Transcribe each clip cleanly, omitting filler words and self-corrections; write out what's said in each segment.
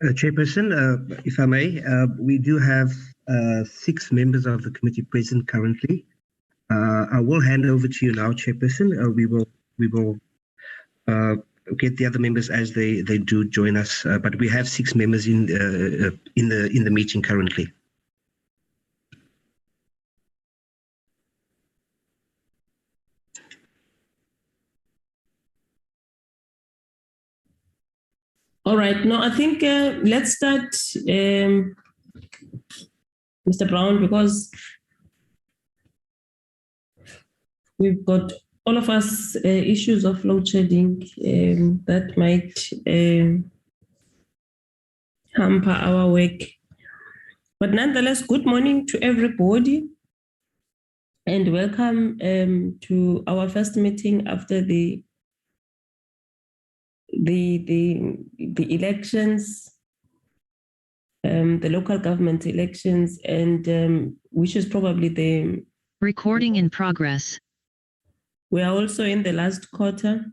Chairperson, if I may, we do have 6 members of the committee present currently. I will hand over to you now, Chairperson. We will get the other members as they do join us, but we have 6 members in the meeting currently. All right. No, I think let's start, Mr. Brown, because we've got all of us issues of load shedding that might hamper our work. But nonetheless, good morning to everybody and welcome to our first meeting after the elections, the local government elections, and which is probably the recording in progress. We are also in the last quarter,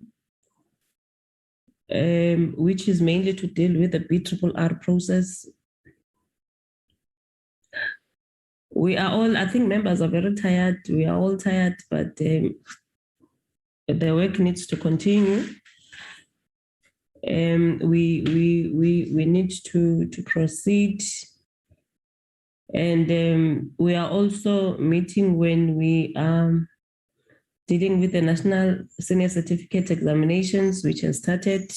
which is mainly to deal with the BRRR process. We are all, I think members are very tired. We are all tired, but the work needs to continue. We need to proceed, and we are also meeting when we are dealing with the National Senior Certificate Examinations, which has started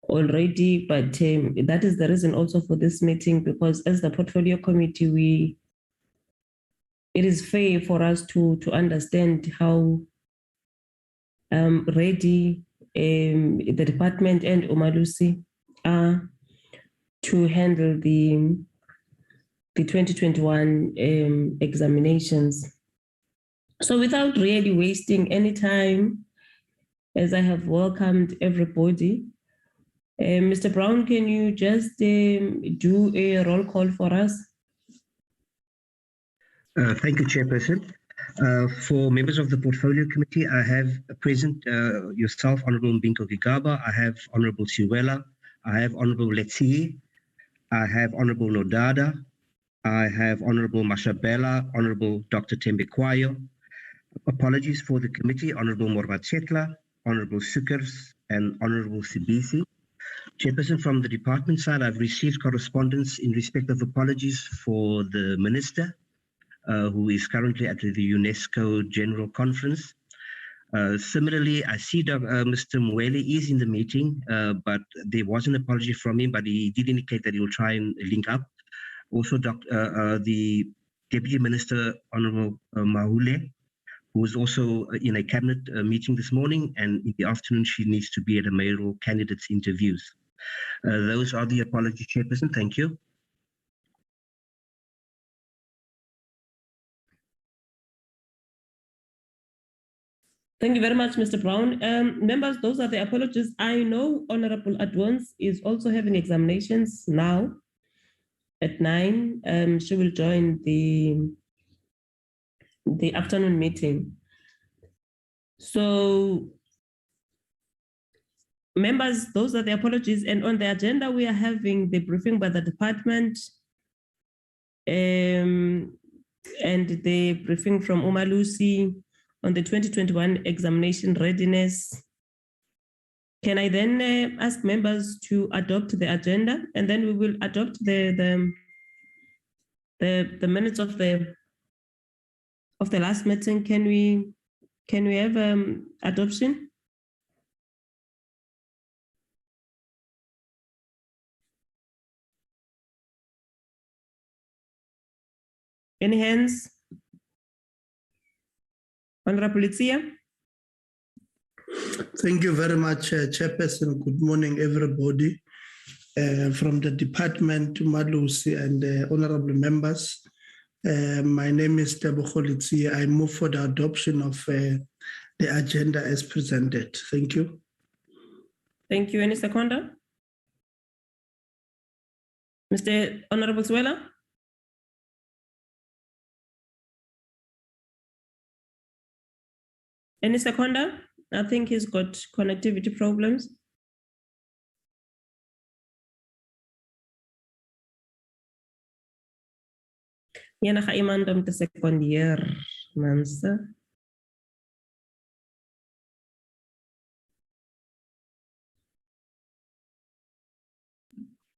already, but that is the reason also for this meeting, because as the Portfolio Committee, it is fair for us to understand how ready the department and Umalusi are to handle the 2021 examinations. So without really wasting any time, as I have welcomed everybody, Mr. Brown, can you just do a roll call for us? Thank you, Chairperson. For members of the Portfolio Committee, I have present yourself, Honorable Mbinko Gigaba. I have Honorable Siwela. I have Honorable Letsi. I have Honorable Nodada. I have Honorable Mashabela, Honorable Dr. Tembekwayo. Apologies for the committee, Honorable Morvatsetla, Honorable Sukers, and Honorable Sibisi. Chairperson, from the department side, I've received correspondence in respect of apologies for the minister, who is currently at the UNESCO General Conference. Similarly, I see Mr. Mwele is in the meeting, but there was an apology from him, but he did indicate that he will try and link up. Also, the Deputy Minister, Honorable Mahule, who was also in a cabinet meeting this morning, and in the afternoon she needs to be at a mayoral candidates interviews. Those are the apologies, Chairperson. Thank you. Thank you very much, Mr. Brown. Members, those are the apologies. I know Honorable Adwans is also having examinations now at 9. She will join the afternoon meeting. So, members, those are the apologies. And on the agenda, we are having the briefing by the department and the briefing from Umalusi on the 2021 examination readiness. Can I then ask members to adopt the agenda, and then we will adopt the minutes of the last meeting? Can we have adoption? Any hands? Honorable Itzia. Thank you very much, Chairperson. Good morning, everybody. From the department, Malusi and honorable members. My name is Tebogo Itzia. I move for the adoption of the agenda as presented. Thank you. Thank you. Any seconder? Mr. Honorable Siwela? Any seconder? I think he's got connectivity problems. Yana ga iemand om te secondeer, mensen.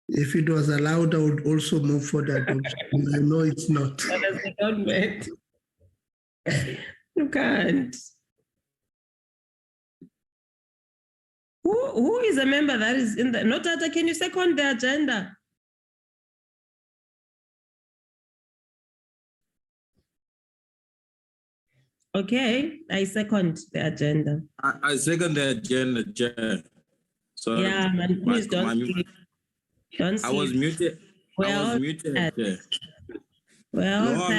If it was allowed, I would also move for the adoption. I know it's not. That is the government. You can't. Who is a member that is in the, no, Tata, can you second the agenda? Okay, I second the agenda. I second the agenda, Chair. Sorry. Yeah, man, please don't sleep. Don't sleep. I was muted. I was muted. Chair. Well,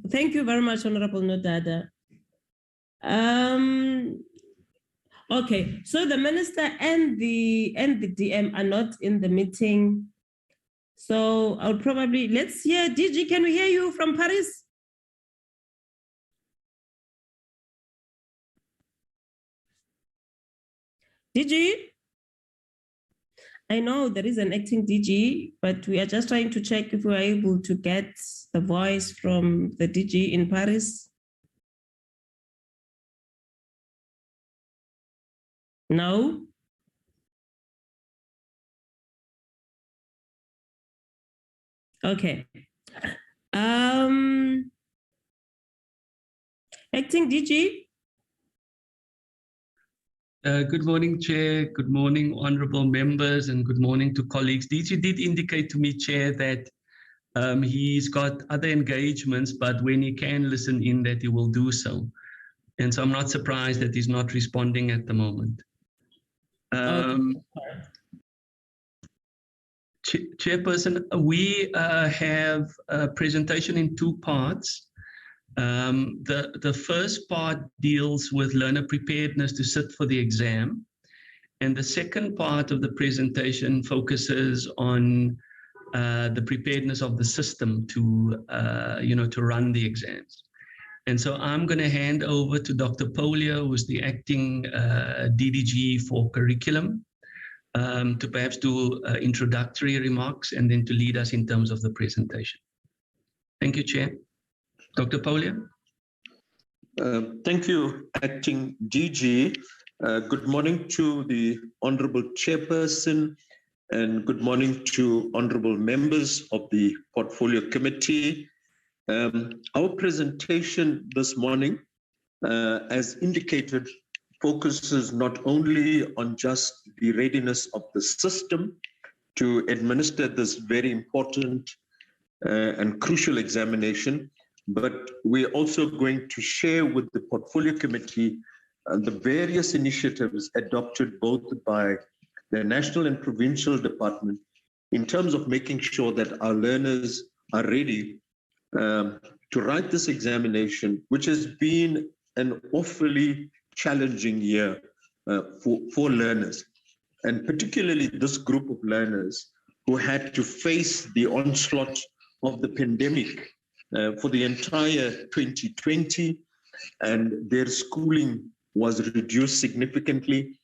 thank you very much, Honorable Nodada. Okay, so the minister and the DM are not in the meeting. So I'll probably, let's hear, DG, can we hear you from Paris? DG? I know there is an acting DG, but we are just trying to check if we are able to get the voice from the DG in Paris. No? Okay. Acting DG? Good morning, Chair. Good morning, honorable members, and good morning to colleagues. DG did indicate to me, Chair, that he's got other engagements, but when he can listen in, that he will do so. And so I'm not surprised that he's not responding at the moment. Chairperson, we have a presentation in two parts. The first part deals with learner preparedness to sit for the exam. And the second part of the presentation focuses on the preparedness of the system to, to run the exams. And so I'm going to hand over to Dr. Polio, who's the acting DDG for curriculum, to perhaps do introductory remarks and then to lead us in terms of the presentation. Thank you, Chair. Dr. Polio. Thank you, Acting DG. Good morning to the Honorable Chairperson and good morning to Honorable members of the Portfolio Committee. Our presentation this morning, as indicated, focuses not only on just the readiness of the system to administer this very important and crucial examination, but we're also going to share with the Portfolio Committee the various initiatives adopted both by the national and provincial department in terms of making sure that our learners are ready to write this examination, which has been an awfully challenging year for learners, and particularly this group of learners who had to face the onslaught of the pandemic for the entire 2020, and their schooling was reduced significantly.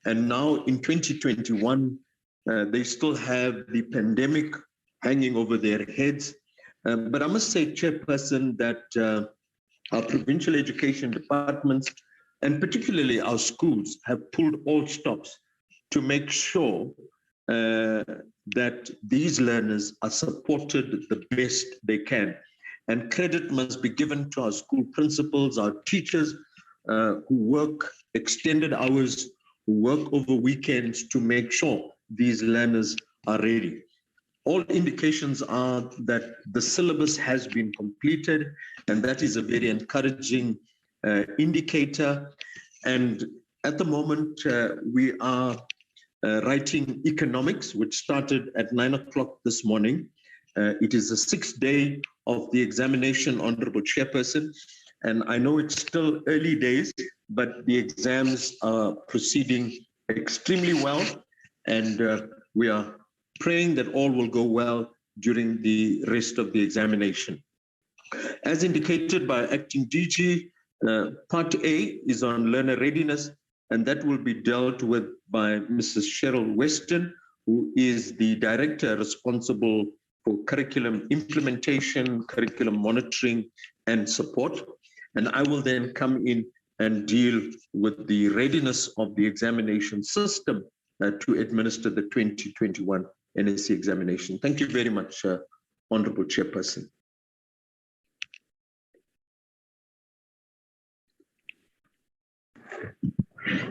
And now in 2021, they still have the pandemic hanging over their heads. But I must say, Chairperson, that our provincial education departments, and particularly our schools, have pulled all stops to make sure that these learners are supported the best they can. And credit must be given to our school principals, our teachers who work extended hours, who work over weekends to make sure these learners are ready. All indications are that the syllabus has been completed, and that is a very encouraging indicator. And at the moment, we are writing economics, which started at 9 o'clock this morning. It is the 6th day of the examination, Honorable Chairperson, and I know it's still early days, but the exams are proceeding extremely well, and we are praying that all will go well during the rest of the examination. As indicated by Acting DG, Part A is on learner readiness, and that will be dealt with by Mrs. Cheryl Weston, who is the director responsible for curriculum implementation, curriculum monitoring, and support. And I will then come in and deal with the readiness of the examination system to administer the 2021 NSC examination. Thank you very much, Honorable Chairperson.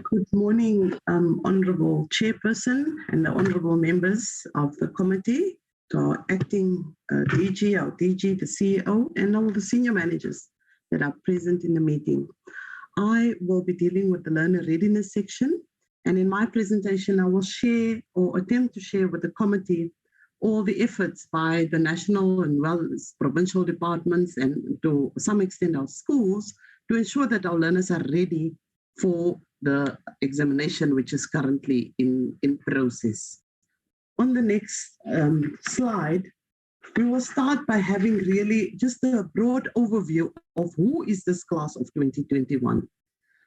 Good morning, Honorable Chairperson and the Honorable members of the committee, to our acting DG, our DG, the CEO, and all the senior managers that are present in the meeting. I will be dealing with the learner readiness section, and in my presentation, I will share or attempt to share with the committee all the efforts by the national and well as provincial departments and to some extent our schools to ensure that our learners are ready for the examination, which is currently in process. On the next slide, we will start by having really just a broad overview of who is this class of 2021.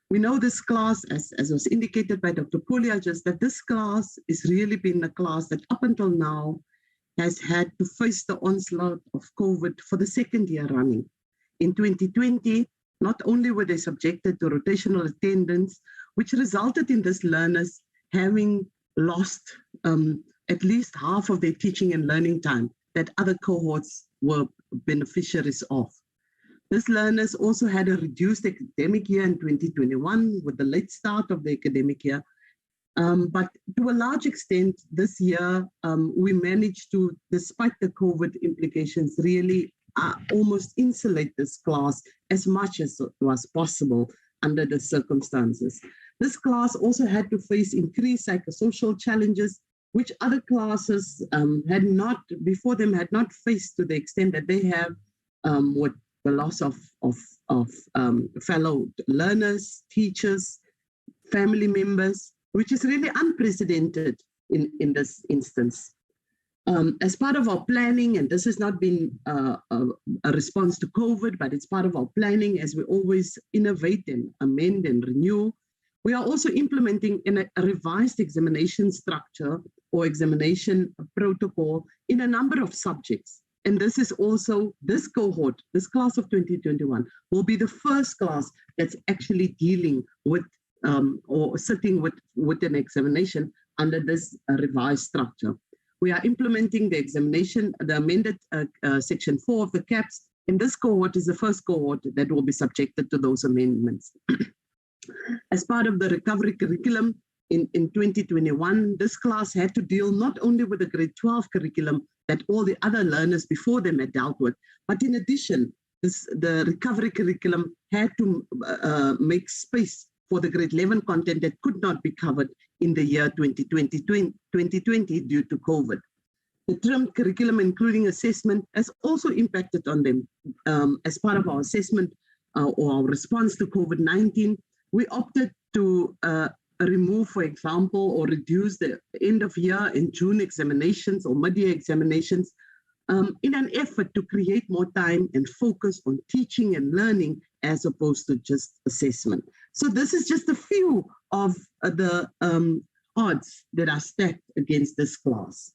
We know this class, as was indicated by Dr. Pulia, just that this class is really been a class that up until now has had to face the onslaught of COVID for the second year running. In 2020, not only were they subjected to rotational attendance, which resulted in these learners having lost at least half of their teaching and learning time that other cohorts were beneficiaries of. These learners also had a reduced academic year in 2021 with the late start of the academic year. But to a large extent, this year, we managed to, despite the COVID implications, really almost insulate this class as much as was possible under the circumstances. This class also had to face increased psychosocial challenges, which other classes had not faced to the extent that they have with the loss of fellow learners, teachers, family members, which is really unprecedented in this instance. As part of our planning, and this has not been a response to COVID, but it's part of our planning as we always innovate and amend and renew, we are also implementing a revised examination structure or examination protocol in a number of subjects. And this is also, this cohort, this class of 2021, will be the first class that's actually dealing with or sitting with an examination under this revised structure. We are implementing the examination, the amended section 4 of the CAPS, and this cohort is the first cohort that will be subjected to those amendments. As part of the recovery curriculum in 2021, this class had to deal not only with the grade 12 curriculum that all the other learners before them had dealt with, but in addition, the recovery curriculum had to make space for the grade 11 content that could not be covered in the year 2020 due to COVID. The trimmed curriculum, including assessment, has also impacted on them. As part of our assessment or our response to COVID-19, we opted to remove, for example, or reduce the end of year and June examinations or mid-year examinations in an effort to create more time and focus on teaching and learning as opposed to just assessment. So this is just a few of the odds that are stacked against this class.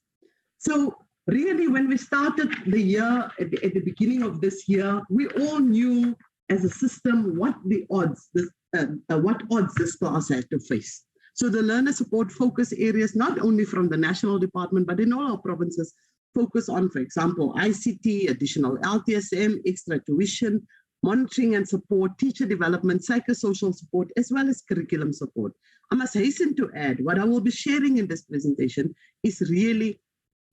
So really, when we started the year, at the beginning of this year, we all knew as a system what odds this class had to face. So the learner support focus areas, not only from the national department, but in all our provinces, focus on, for example, ICT, additional LTSM, extra tuition, monitoring and support, teacher development, psychosocial support, as well as curriculum support. I must hasten to add, what I will be sharing in this presentation is really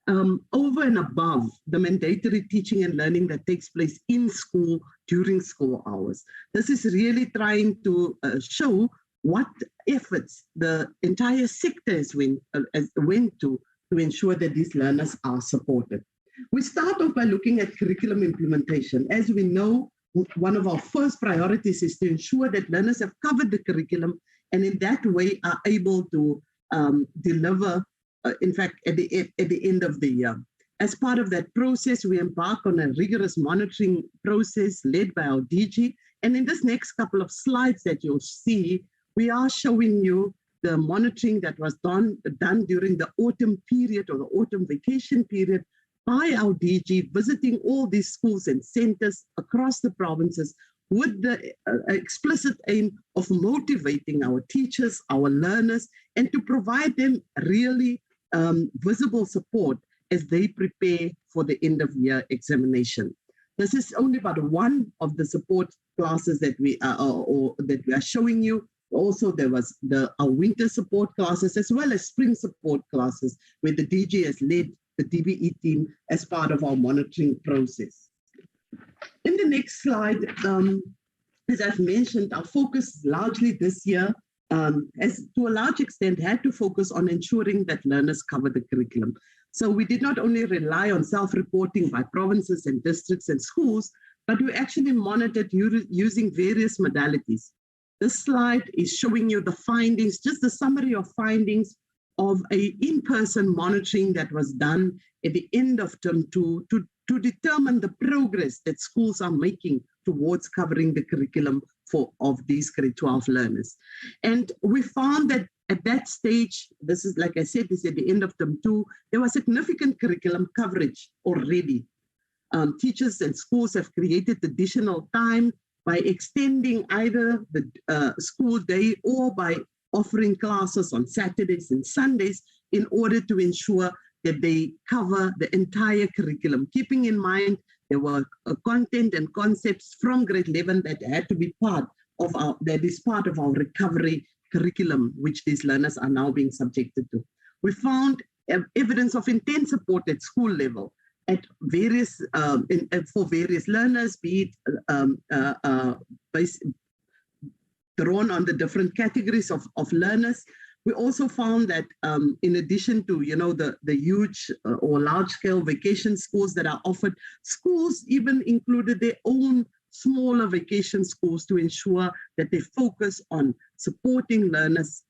over and above the mandatory teaching and learning that takes place in school during school hours. This is really trying to show what efforts the entire sector has went to ensure that these learners are supported. We start off by looking at curriculum implementation. As we know, one of our first priorities is to ensure that learners have covered the curriculum and in that way are able to deliver, in fact, at the end of the year. As part of that process, we embark on a rigorous monitoring process led by our DG. And in this next couple of slides that you'll see, we are showing you the monitoring that was done during the autumn period or the autumn vacation period by our DG, visiting all these schools and centers across the provinces with the explicit aim of motivating our teachers, our learners, and to provide them really visible support as they prepare for the end of year examination. This is only but one of the support classes that we are showing you. Also, there was our winter support classes as well as spring support classes where the DG has led the DBE team as part of our monitoring process. In the next slide, as I've mentioned, our focus largely this year has to a large extent had to focus on ensuring that learners cover the curriculum. So we did not only rely on self-reporting by provinces and districts and schools, but we actually monitored using various modalities. This slide is showing you the findings, just the summary of findings of an in-person monitoring that was done at the end of term 2 to determine the progress that schools are making towards covering the curriculum of these grade 12 learners. And we found that at that stage, this is, like I said, this is at the end of term 2, there was significant curriculum coverage already. Teachers and schools have created additional time by extending either the school day or by offering classes on Saturdays and Sundays in order to ensure that they cover the entire curriculum, keeping in mind there were content and concepts from grade 11 that had to be part of our recovery curriculum, which these learners are now being subjected to. We found evidence of intense support at school level at various for various learners, be it drawn on the different categories of learners. We also found that in addition to the huge or large-scale vacation schools that are offered, schools even included their own smaller vacation schools to ensure that they focus on supporting learners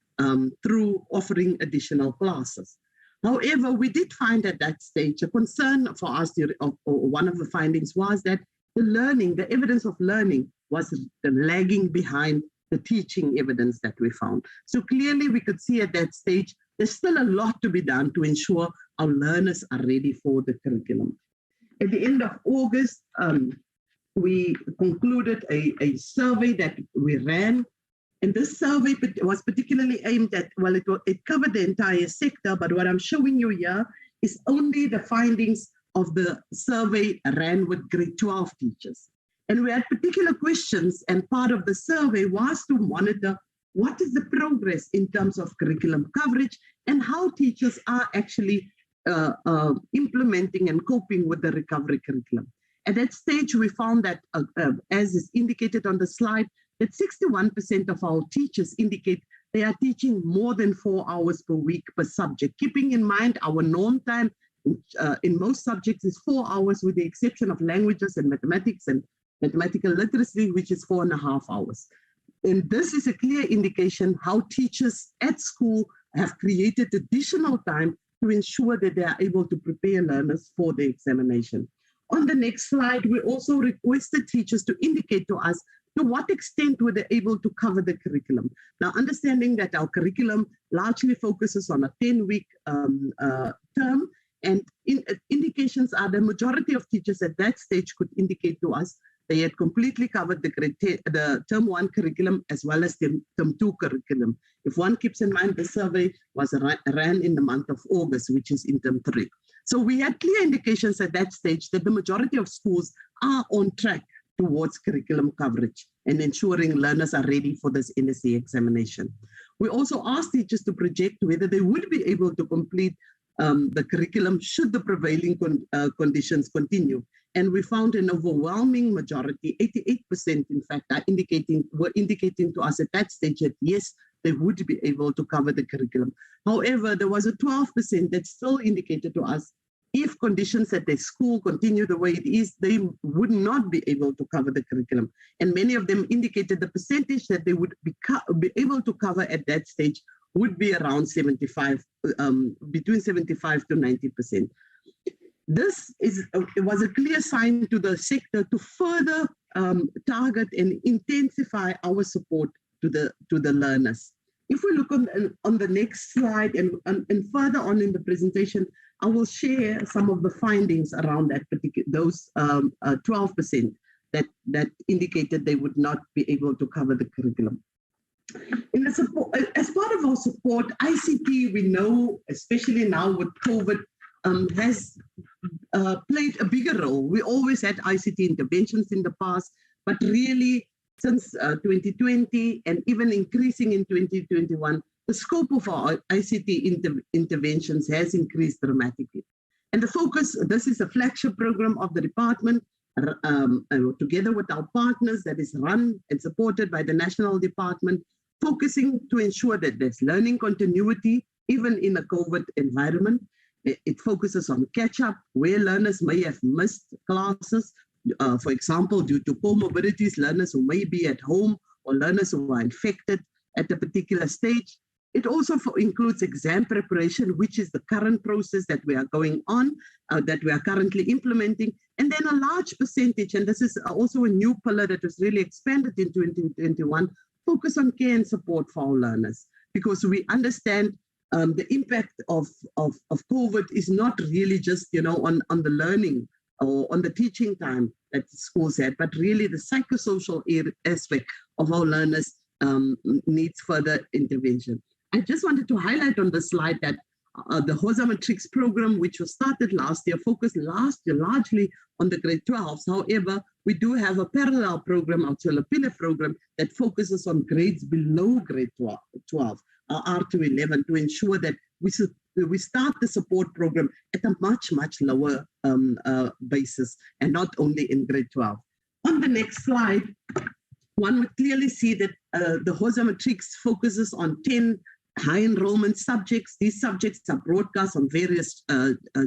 through offering additional classes. However, we did find at that stage a concern for us, or one of the findings was that the evidence of learning was lagging behind the teaching evidence that we found. So clearly we could see at that stage, there's still a lot to be done to ensure our learners are ready for the curriculum. At the end of August, we concluded a survey that we ran. And this survey was particularly aimed at, well, it covered the entire sector, but what I'm showing you here is only the findings of the survey ran with grade 12 teachers. And we had particular questions, and part of the survey was to monitor what is the progress in terms of curriculum coverage and how teachers are actually implementing and coping with the recovery curriculum. At that stage, we found that, as is indicated on the slide, that 61% of our teachers indicate they are teaching more than 4 hours per week per subject, keeping in mind our norm time in most subjects is 4 hours, with the exception of languages and mathematics and mathematical literacy, which is 4.5 hours. And this is a clear indication how teachers at school have created additional time to ensure that they are able to prepare learners for the examination. On the next slide, we also requested teachers to indicate to us to what extent were they able to cover the curriculum. Now, understanding that our curriculum largely focuses on a 10-week term, and indications are the majority of teachers at that stage could indicate to us they had completely covered the term 1 curriculum as well as the term 2 curriculum. If one keeps in mind, the survey was ran in the month of August, which is in term 3. So we had clear indications at that stage that the majority of schools are on track towards curriculum coverage and ensuring learners are ready for this NSE examination. We also asked teachers to project whether they would be able to complete the curriculum should the prevailing conditions continue. And we found an overwhelming majority, 88% in fact, were indicating to us at that stage that yes, they would be able to cover the curriculum. However, there was a 12% that still indicated to us if conditions at their school continue the way it is, they would not be able to cover the curriculum. And many of them indicated the percentage that they would be able to cover at that stage would be around 75, between 75 to 90%. This was a clear sign to the sector to further target and intensify our support to the learners. If we look on the next slide and further on in the presentation, I will share some of the findings around that those 12% that indicated they would not be able to cover the curriculum. In the support, as part of our support, ICT, we know, especially now with COVID, has played a bigger role. We always had ICT interventions in the past, but really since 2020 and even increasing in 2021, the scope of our ICT interventions has increased dramatically. And the focus, this is a flagship program of the department, together with our partners, that is run and supported by the National Department, focusing to ensure that there's learning continuity, even in a COVID environment. It focuses on catch-up, where learners may have missed classes, for example, due to comorbidities, learners who may be at home or learners who are infected at a particular stage. It also includes exam preparation, which is the current process that we are going on, that we are currently implementing. And then a large percentage, and this is also a new pillar that was really expanded in 2021, focus on care and support for our learners, because we understand the impact of COVID is not really just, on the learning or on the teaching time that the schools had, but really the psychosocial aspect of our learners needs further intervention. I just wanted to highlight on the slide that the Hosa Matrix program, which was started last year, focused largely on the grade 12s. However, we do have a parallel program, our Pillar program, that focuses on grades below grade 12, R211, to ensure that we start the support program at a much lower basis, and not only in grade 12. On the next slide, one would clearly see that the Hosa Matrix focuses on 10 high enrollment subjects. These subjects are broadcast on various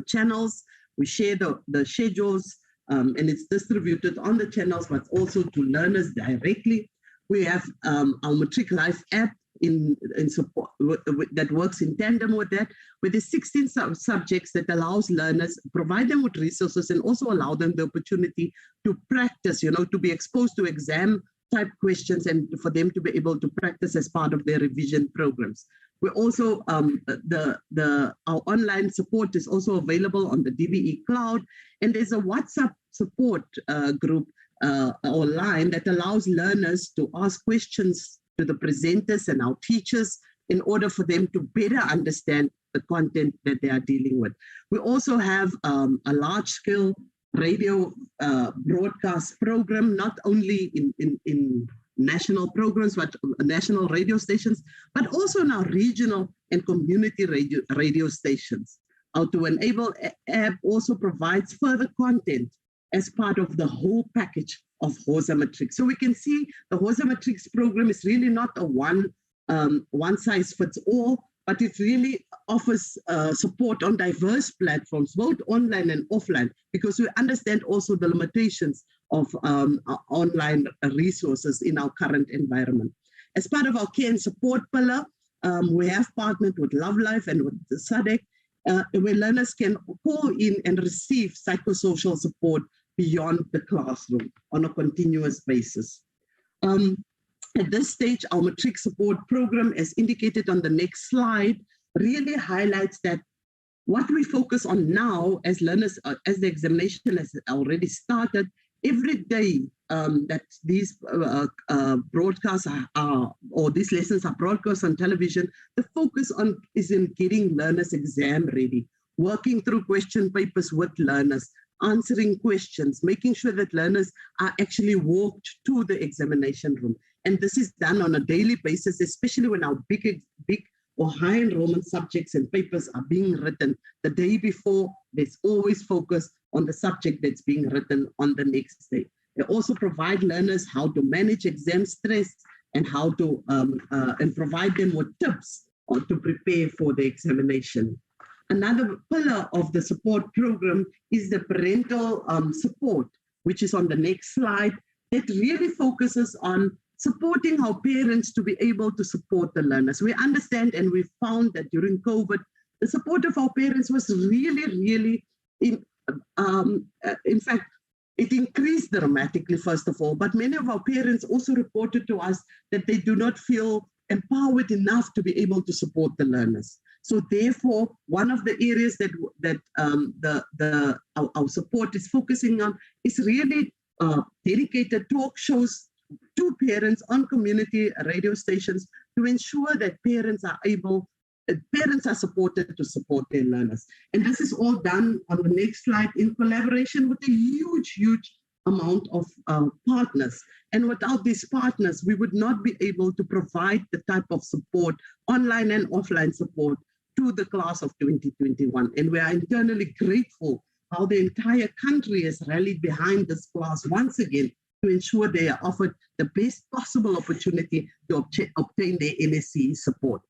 channels. We share the schedules, and it's distributed on the channels, but also to learners directly. We have our Matric Life app in support that works in tandem with that, with the 16 subjects that allows learners, provide them with resources, and also allow them the opportunity to practice, to be exposed to exam type questions, and for them to be able to practice as part of their revision programs. We also, our online support is also available on the DBE cloud, and there's a WhatsApp support group or line that allows learners to ask questions to the presenters and our teachers in order for them to better understand the content that they are dealing with. We also have a large-scale radio broadcast program, not only in national programs, but national radio stations, but also in our regional and community radio stations. Our To Enable app also provides further content as part of the whole package of Hosa Matrix. So we can see the Hosa Matrix program is really not a one size fits all, but it really offers support on diverse platforms, both online and offline, because we understand also the limitations of online resources in our current environment. As part of our care and support pillar, we have partnered with Love Life and with the SADC, where learners can call in and receive psychosocial support beyond the classroom on a continuous basis. At this stage, our Matric Support Program, as indicated on the next slide, really highlights that what we focus on now as learners, as the examination has already started, every day that these broadcasts are, or these lessons are broadcast on television, the focus is in getting learners exam ready, working through question papers with learners, answering questions, making sure that learners are actually walked to the examination room. And this is done on a daily basis, especially when our big or high enrollment subjects and papers are being written the day before. There's always focus on the subject that's being written on the next day. They also provide learners how to manage exam stress and how to and provide them with tips to prepare for the examination. Another pillar of the support program is the parental support, which is on the next slide, that really focuses on supporting our parents to be able to support the learners. We understand and we found that during COVID, the support of our parents was really, in fact, it increased dramatically, first of all, but many of our parents also reported to us that they do not feel empowered enough to be able to support the learners. So therefore, one of the areas that our support is focusing on is really dedicated talk shows to parents on community radio stations to ensure that parents are supported to support their learners. And this is all done on the next slide in collaboration with a huge amount of partners. And without these partners, we would not be able to provide the type of support, online and offline support, to the class of 2021. And we are internally grateful how the entire country has rallied behind this class once again to ensure they are offered the best possible opportunity to obtain their NSCE support.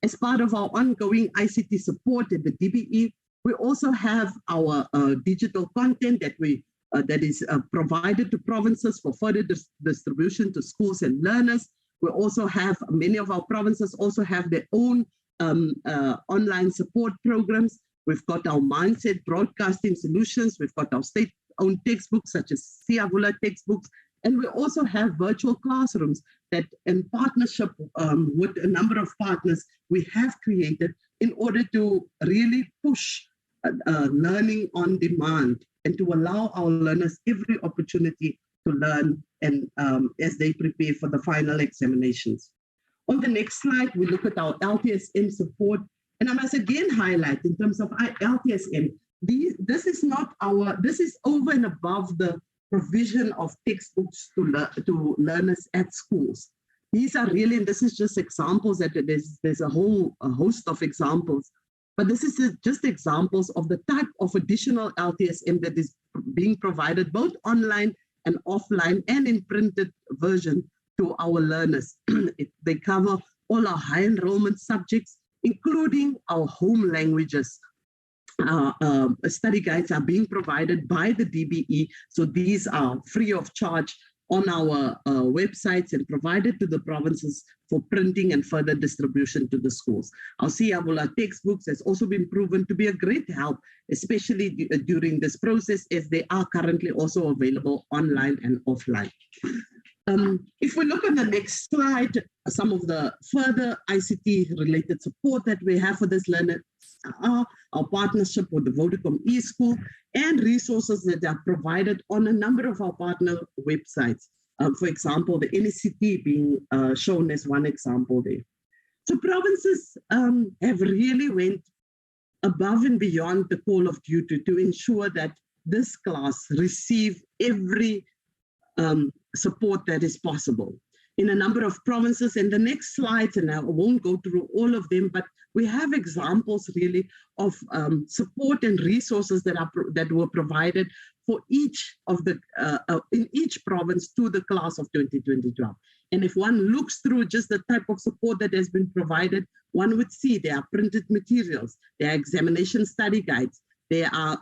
As part of our ongoing ICT support at the DBE, we also have our digital content that is provided to provinces for further distribution to schools and learners. We also have, many of our provinces also have their own online support programs. We've got our Mindset broadcasting solutions. We've got our state-owned textbooks such as Siavula textbooks. And we also have virtual classrooms that, in partnership with a number of partners, we have created in order to really push learning on demand and to allow our learners every opportunity to learn and as they prepare for the final examinations. On the next slide, we look at our LTSM support. And I must again highlight in terms of LTSM, this is over and above the provision of textbooks to learners at schools. These are really, and this is just examples, that there's a whole host of examples, but this is just examples of the type of additional LTSM that is being provided both online and offline and in printed version to our learners. They cover all our high enrollment subjects, including our home languages. Study guides are being provided by the DBE, so these are free of charge on our websites and provided to the provinces for printing and further distribution to the schools. Our Siavula textbooks has also been proven to be a great help, especially during this process, as they are currently also available online and offline. If we look at the next slide, some of the further ICT-related support that we have for this learner are our partnership with the Vodacom eSchool and resources that are provided on a number of our partner websites. For example, the NECT being shown as one example there. So provinces have really went above and beyond the call of duty to ensure that this class receive every support that is possible in a number of provinces. And the next slides, and I won't go through all of them, but we have examples really of support and resources that were provided for each of the in each province to the class of 2022. And if one looks through just the type of support that has been provided, one would see there are printed materials, there are examination study guides, there are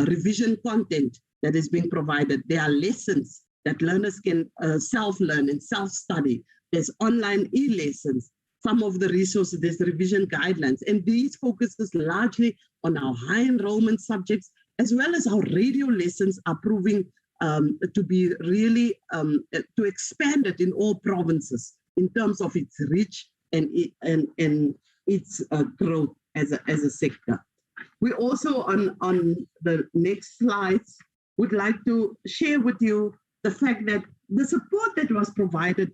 revision content that is being provided, there are lessons that learners can self-learn and self-study. There's online e-lessons, some of the resources, there's revision guidelines, and these focuses largely on our high enrollment subjects, as well as our radio lessons are proving to be really, to expand it in all provinces in terms of its reach and its growth as a sector. We also, on the next slides, would like to share with you the fact that the support that was provided,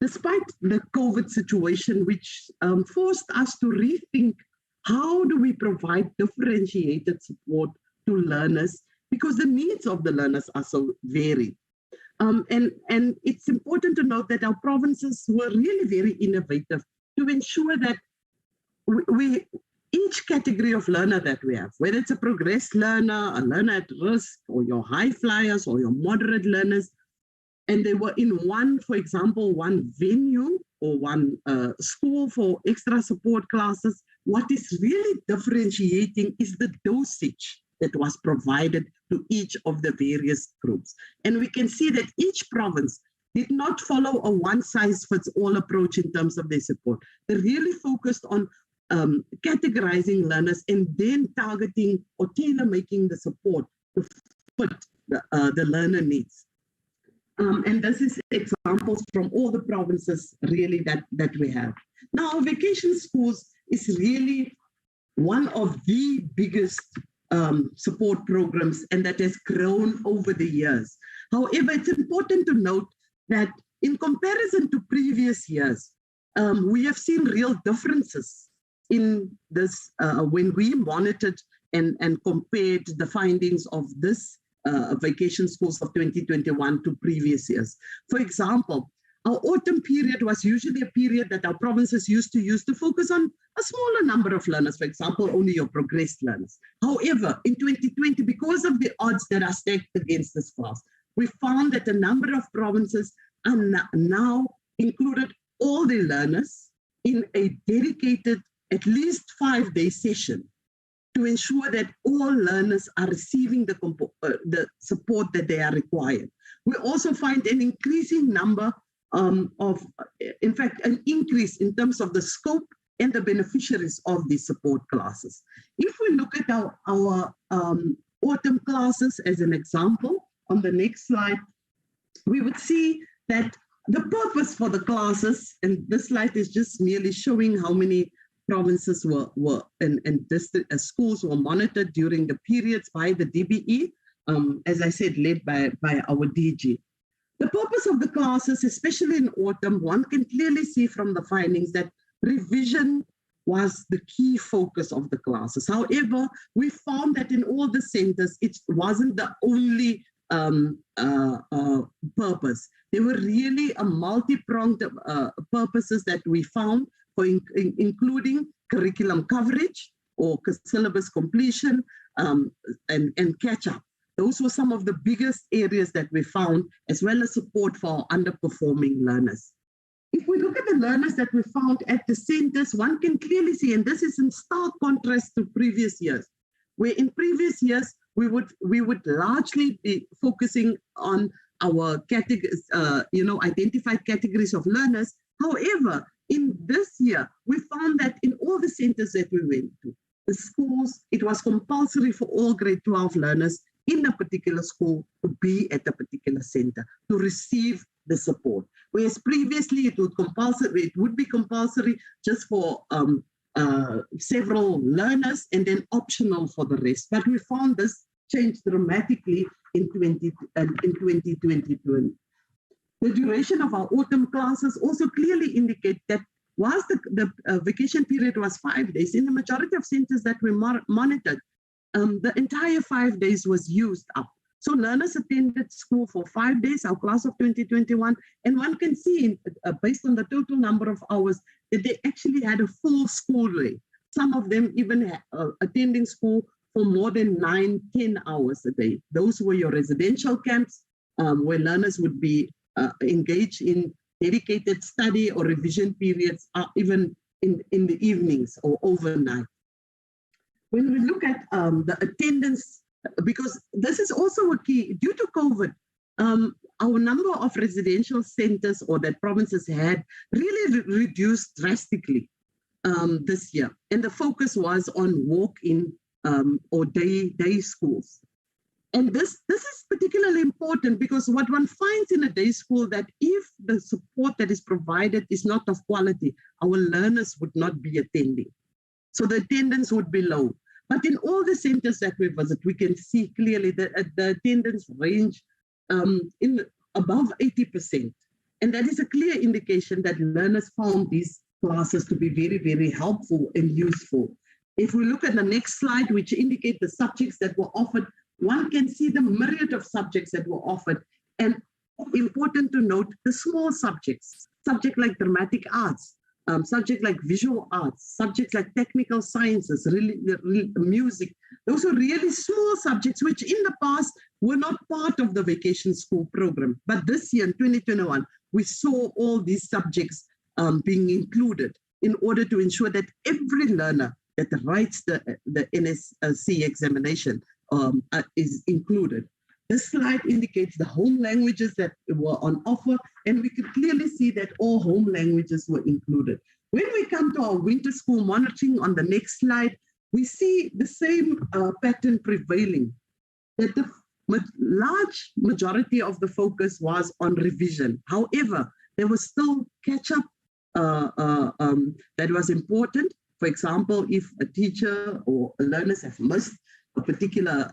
despite the COVID situation, which forced us to rethink how do we provide differentiated support to learners, because the needs of the learners are so varied. And it's important to note that our provinces were really very innovative to ensure that each category of learner that we have, whether it's a progressed learner, a learner at risk, or your high flyers, or your moderate learners, and they were in one, for example, one venue or one school for extra support classes, what is really differentiating is the dosage that was provided to each of the various groups. And we can see that each province did not follow a one-size-fits-all approach in terms of their support. They really focused on categorizing learners and then targeting or tailor-making the support to fit the learner needs. And this is examples from all the provinces really that we have. Now, vacation schools is really one of the biggest support programs, and that has grown over the years. However, it's important to note that in comparison to previous years, we have seen real differences in this when we monitored and compared the findings of this vacation schools of 2021 to previous years. For example, our autumn period was usually a period that our provinces used to use to focus on a smaller number of learners, for example, only your progressed learners. However, in 2020, because of the odds that are stacked against this class, we found that a number of provinces are now included all the learners in a dedicated at least 5-day session to ensure that all learners are receiving the support that they are required. We also find an increasing number in fact, an increase in terms of the scope and the beneficiaries of these support classes. If we look at our autumn classes as an example, on the next slide, we would see that the purpose for the classes, and this slide is just merely showing how many provinces were and schools were monitored during the periods by the DBE, as I said, led by our DG. The purpose of the classes, especially in autumn, one can clearly see from the findings that revision was the key focus of the classes. However, we found that in all the centers, it wasn't the only purpose. There were really a multi-pronged purposes that we found, for including curriculum coverage or syllabus completion and catch-up. Those were some of the biggest areas that we found, as well as support for our underperforming learners. If we look at the learners that we found at the centers, one can clearly see, and this is in stark contrast to previous years, where in previous years, we would largely be focusing on our categories, identified categories of learners. However, in this year, we found that in all the centers that we went to, the schools, it was compulsory for all grade 12 learners in a particular school to be at a particular center to receive the support. Whereas previously it would be compulsory just for several learners and then optional for the rest. But we found this change dramatically in 2022. The duration of our autumn classes also clearly indicate that whilst the vacation period was 5 days, in the majority of centers that we monitored, the entire 5 days was used up. So learners attended school for 5 days, our class of 2021, and one can see based on the total number of hours that they actually had a full school day. Some of them even attending school for more than 9-10 hours a day. Those were your residential camps where learners would be engaged in dedicated study or revision periods, even in the evenings or overnight. When we look at the attendance, because this is also a key, due to COVID, our number of residential centers or that provinces had really reduced drastically this year. And the focus was on walk-in or day schools. And this is particularly important because what one finds in a day school that if the support that is provided is not of quality, our learners would not be attending. So the attendance would be low. But in all the centers that we visit, we can see clearly that the attendance range in above 80%. And that is a clear indication that learners found these classes to be very, very helpful and useful. If we look at the next slide, which indicate the subjects that were offered, one can see the myriad of subjects that were offered. And important to note, the small subjects like dramatic arts, subjects like visual arts, subjects like technical sciences, music. Those are really small subjects which in the past were not part of the vacation school program. But this year in 2021, we saw all these subjects being included in order to ensure that every learner that writes the NSC examination is included. This slide indicates the home languages that were on offer, and we could clearly see that all home languages were included. When we come to our winter school monitoring on the next slide, we see the same pattern prevailing, that large majority of the focus was on revision. However, there was still catch-up that was important. For example, if a teacher or learners have missed a particular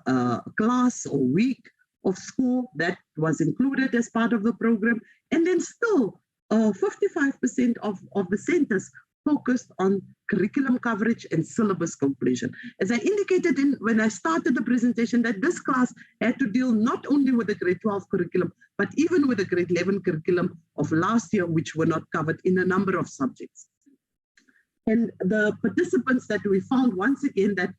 class or week of school, that was included as part of the program. And then still 55% of the centers focused on curriculum coverage and syllabus completion. As I indicated when I started the presentation, that this class had to deal not only with the grade 12 curriculum, but even with the grade 11 curriculum of last year, which were not covered in a number of subjects. And the participants that we found, once again, that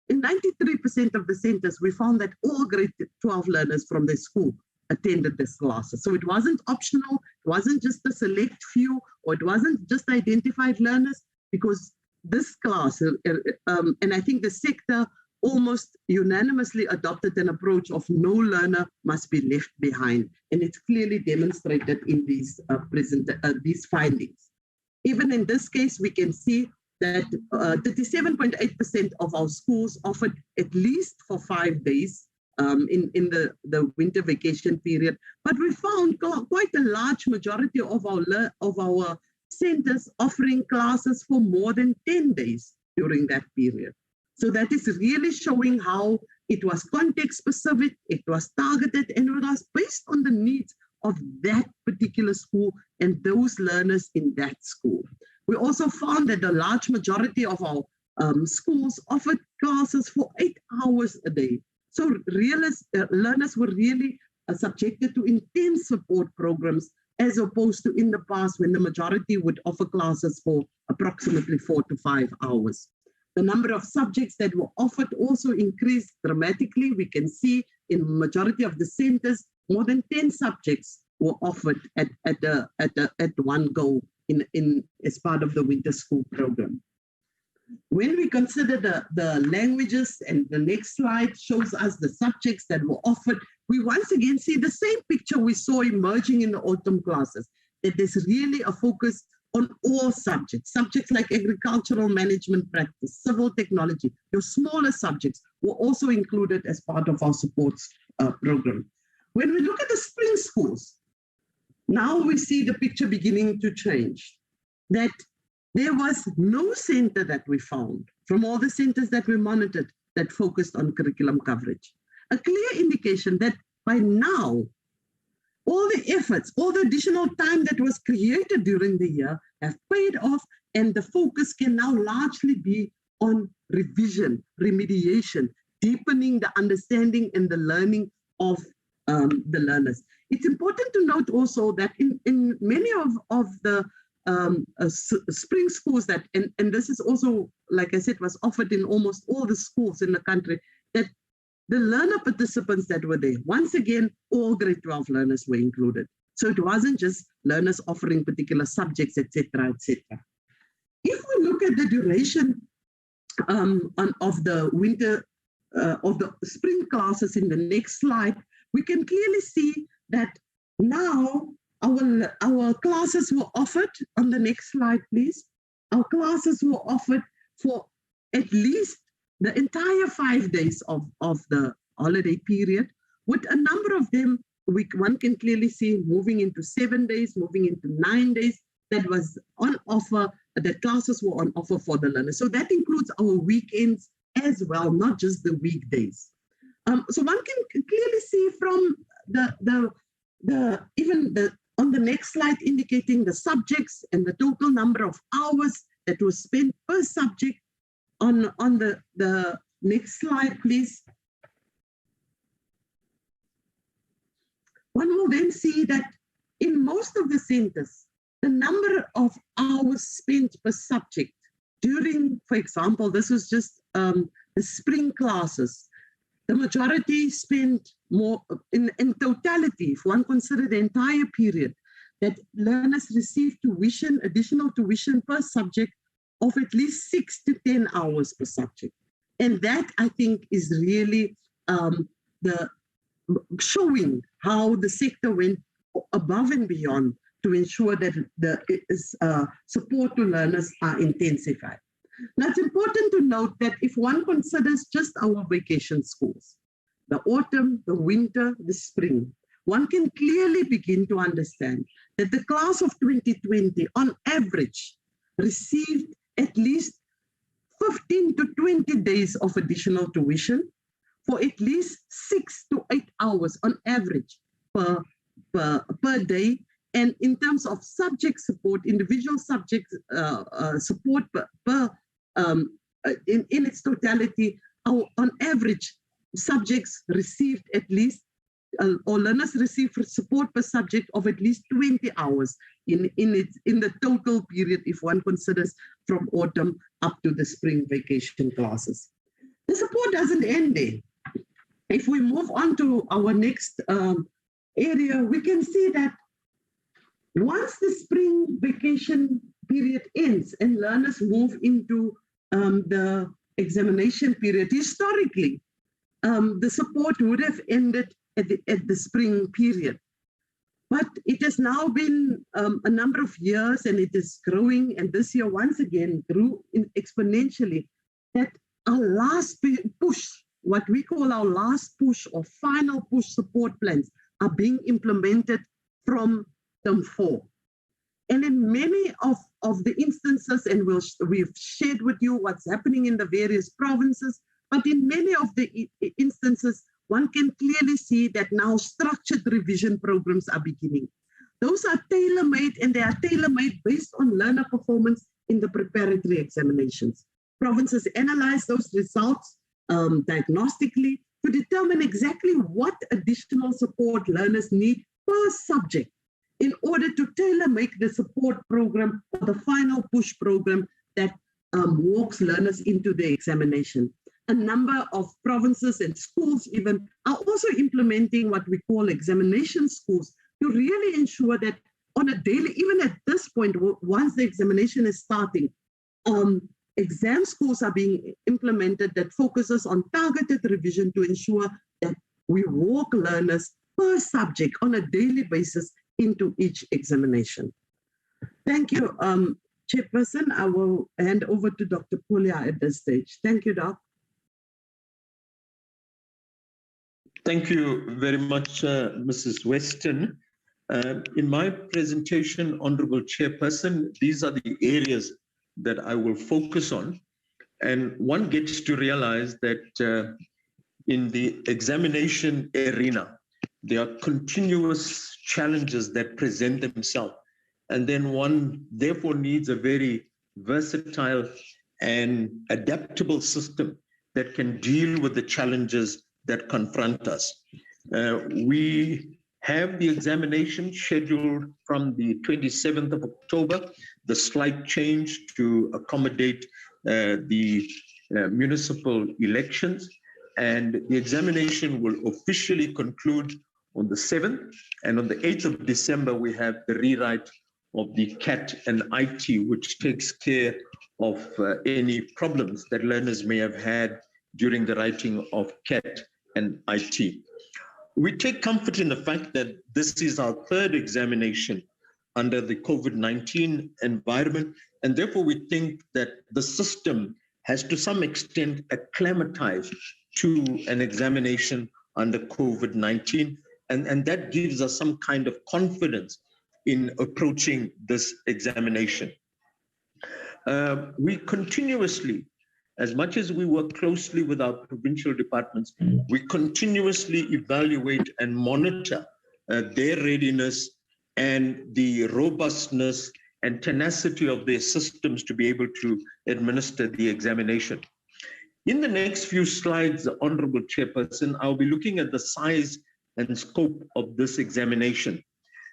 in 93% of the centers, we found that all grade 12 learners from the school attended these classes. So it wasn't optional, it wasn't just a select few, or it wasn't just identified learners, because this class, and I think the sector almost unanimously adopted an approach of no learner must be left behind. And it's clearly demonstrated in these findings. Even in this case, we can see that 37.8% of our schools offered at least for 5 days in the winter vacation period. But we found quite a large majority of our centers offering classes for more than 10 days during that period. So that is really showing how it was context specific, it was targeted, and it was based on the needs of that particular school and those learners in that school. We also found that the large majority of our schools offered classes for 8 hours a day. So learners were really subjected to intense support programs, as opposed to in the past when the majority would offer classes for approximately 4 to 5 hours. The number of subjects that were offered also increased dramatically. We can see in the majority of the centers, more than 10 subjects were offered at one go as part of the winter school program. When we consider the languages, and the next slide shows us the subjects that were offered, we once again see the same picture we saw emerging in the autumn classes, that there's really a focus on all subjects like agricultural management practice, civil technology. Your smaller subjects were also included as part of our supports program. When we look at the spring schools, now we see the picture beginning to change, that there was no center that we found from all the centers that we monitored that focused on curriculum coverage. A clear indication that by now, all the efforts, all the additional time that was created during the year have paid off, and the focus can now largely be on revision, remediation, deepening the understanding and the learning of the learners. It's important to note also that in many of the spring schools that, and this is also, like I said, was offered in almost all the schools in the country, that the learner participants that were there, once again, all grade 12 learners were included. So it wasn't just learners offering particular subjects, etc., etc. If we look at the duration of the winter, of the spring classes in the next slide, we can clearly see that now our classes were offered, on the next slide, please. Our classes were offered for at least the entire 5 days of the holiday period, with a number of them, one can clearly see moving into 7 days, moving into 9 days, that was on offer, the classes were on offer for the learners. So that includes our weekends as well, not just the weekdays. So one can clearly see from on the next slide, indicating the subjects and the total number of hours that was spent per subject. On the next slide, please. One will then see that in most of the centers, the number of hours spent per subject during, for example, this was just the spring classes, the majority spent more in totality, if one consider the entire period, that learners received tuition, additional tuition per subject of at least 6 to 10 hours per subject. And that, I think, is really showing how the sector went above and beyond to ensure that the support to learners are intensified. Now, it's important to note that if one considers just our vacation schools, the autumn, the winter, the spring, one can clearly begin to understand that the class of 2020, on average, received at least 15 to 20 days of additional tuition for at least 6 to 8 hours on average per day. And in terms of subject support, individual subject support in its totality, on average, subjects received at least, or learners received support per subject of at least 20 hours in the total period, if one considers from autumn up to the spring vacation classes. The support doesn't end there. If we move on to our next area, we can see that once the spring vacation period ends and learners move into the examination period, historically, the support would have ended at the spring period. But it has now been a number of years and it is growing, and this year once again grew exponentially, that our last push, what we call our last push or final push support plans, are being implemented from term 4. And in many of the instances, and we've shared with you what's happening in the various provinces, but in many of the instances, one can clearly see that now structured revision programs are beginning. Those are tailor-made, and they are tailor-made based on learner performance in the preparatory examinations. Provinces analyze those results diagnostically to determine exactly what additional support learners need per subject in order to tailor-make the support program or the final push program that walks learners into the examination. A number of provinces and schools even are also implementing what we call examination schools to really ensure that on a daily, even at this point, once the examination is starting, exam schools are being implemented that focuses on targeted revision to ensure that we walk learners per subject on a daily basis into each examination. Thank you, Chairperson. I will hand over to Dr. Pulia at this stage. Thank you, Doc. Thank you very much, Mrs. Weston. In my presentation, Honorable Chairperson, these are the areas that I will focus on. And one gets to realize that in the examination arena, there are continuous challenges that present themselves. And then one therefore needs a very versatile and adaptable system that can deal with the challenges that confront us. We have the examination scheduled from the 27th of October, the slight change to accommodate the municipal elections. And the examination will officially conclude on the 7th. And on the 8th of December, we have the rewrite of the CAT and Ict, which takes care of any problems that learners may have had during the writing of CAT and Ict. We take comfort in the fact that this is our third examination under the COVID-19 environment, and therefore we think that the system has to some extent acclimatized to an examination under COVID-19, and that gives us some kind of confidence in approaching this examination. We continuously, as much as we work closely with our provincial departments, we continuously evaluate and monitor their readiness and the robustness and tenacity of their systems to be able to administer the examination. In the next few slides, Honorable Chairperson, I'll be looking at the size and scope of this examination.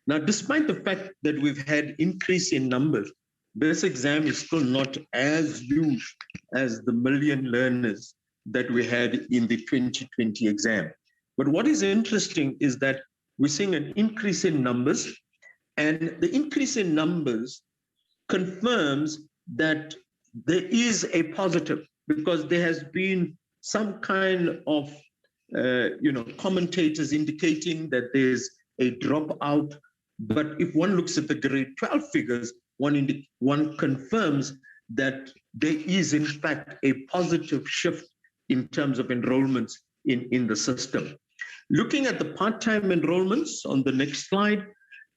Now, despite the fact that we've had increase in numbers, this exam is still not as huge as the million learners that we had in the 2020 exam. But what is interesting is that we're seeing an increase in numbers, and the increase in numbers confirms that there is a positive, because there has been some kind of commentators indicating that there's a dropout. But if one looks at the grade 12 figures, one confirms that there is in fact a positive shift in terms of enrollments in the system. Looking at the part-time enrollments on the next slide,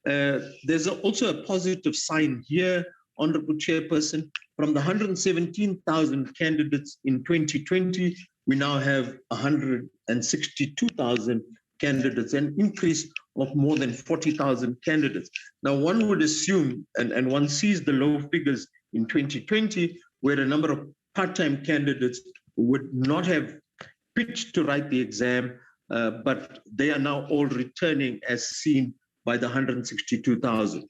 there's also a positive sign here, Honorable Chairperson. From the 117,000 candidates in 2020, we now have 162,000 candidates, an increase of more than 40,000 candidates. Now, one would assume, and one sees the low figures in 2020, where a number of part-time candidates would not have pitched to write the exam, but they are now all returning as seen by the 162,000.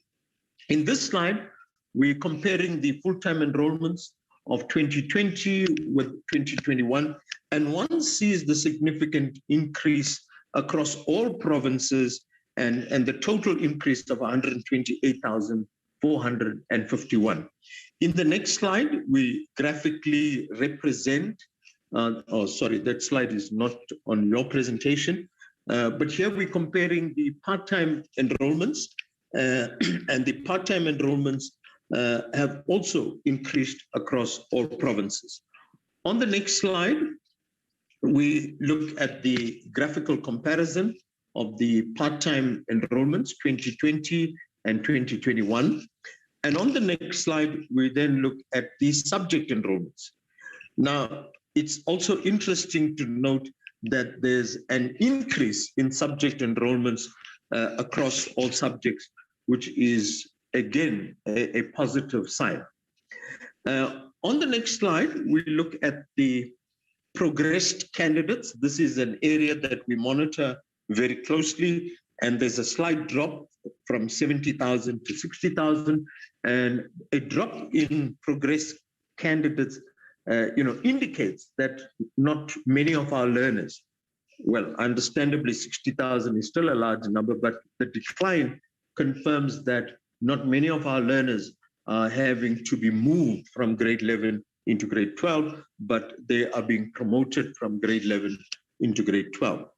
In this slide, we're comparing the full-time enrollments of 2020 with 2021, and one sees the significant increase across all provinces and the total increase of 128,451. In the next slide, we graphically represent, that slide is not on your presentation, but here we're comparing the part-time enrollments, and the part-time enrollments have also increased across all provinces. On the next slide, we look at the graphical comparison of the part-time enrollments 2020 and 2021. And on the next slide, we then look at the subject enrollments. Now, it's also interesting to note that there's an increase in subject enrollments across all subjects, which is, again, a positive sign. On the next slide, we look at the progressed candidates. This is an area that we monitor very closely, and there's a slight drop from 70,000 to 60,000, and a drop in progressed candidates indicates that not many of our learners, well, understandably 60,000 is still a large number, but the decline confirms that not many of our learners are having to be moved from grade 11 into grade 12, but they are being promoted from grade 11 into grade 12.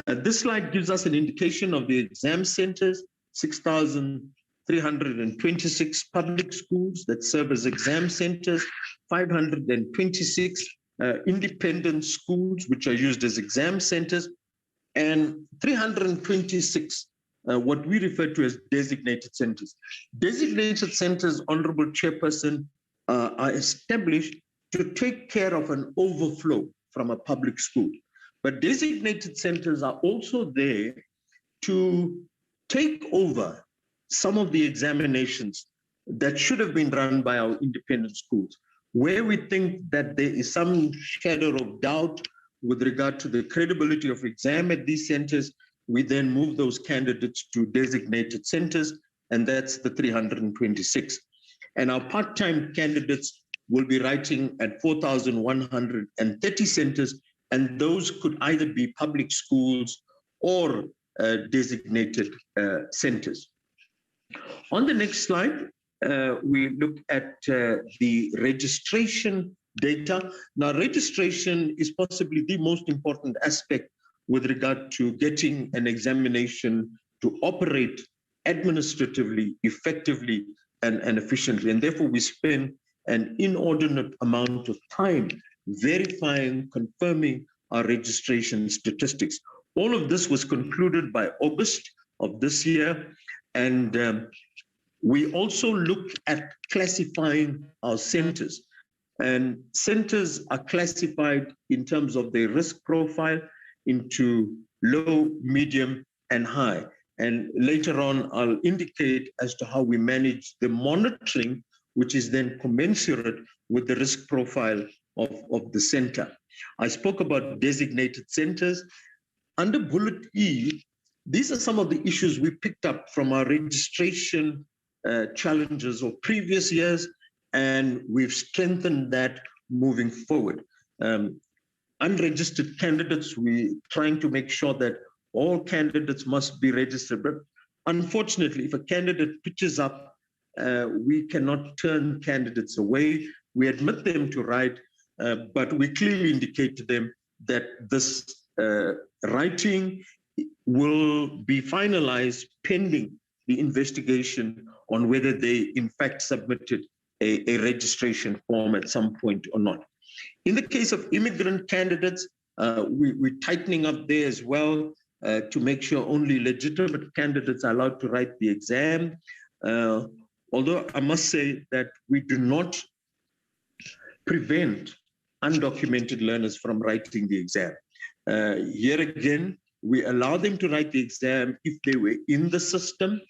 This slide gives us an indication of the exam centers, 6,326 public schools that serve as exam centers, 526 independent schools which are used as exam centers, and 326 what we refer to as designated centers. Designated centers, Honorable Chairperson, are established to take care of an overflow from a public school. But designated centers are also there to take over some of the examinations that should have been run by our independent schools, where we think that there is some shadow of doubt with regard to the credibility of exam at these centers. We then move those candidates to designated centers, and that's the 326. And our part-time candidates will be writing at 4,130 centers, and those could either be public schools or designated centers. On the next slide, we look at the registration data. Now, registration is possibly the most important aspect with regard to getting an examination to operate administratively, effectively, and efficiently. And therefore, we spend an inordinate amount of time verifying, confirming our registration statistics. All of this was concluded by August of this year. And we also look at classifying our centers. And centers are classified in terms of their risk profile into low, medium, and high. And later on, I'll indicate as to how we manage the monitoring, which is then commensurate with the risk profile of the center. I spoke about designated centers. Under Bullet E, these are some of the issues we picked up from our registration challenges of previous years, and we've strengthened that moving forward. Unregistered candidates, we're trying to make sure that all candidates must be registered. But unfortunately, if a candidate pitches up, we cannot turn candidates away. We admit them to write, but we clearly indicate to them that this writing will be finalized pending the investigation on whether they in fact submitted a registration form at some point or not. In the case of immigrant candidates, We're tightening up there as well to make sure only legitimate candidates are allowed to write the exam. Although I must say that we do not prevent undocumented learners from writing the exam. Here again, we allow them to write the exam if they were in the system,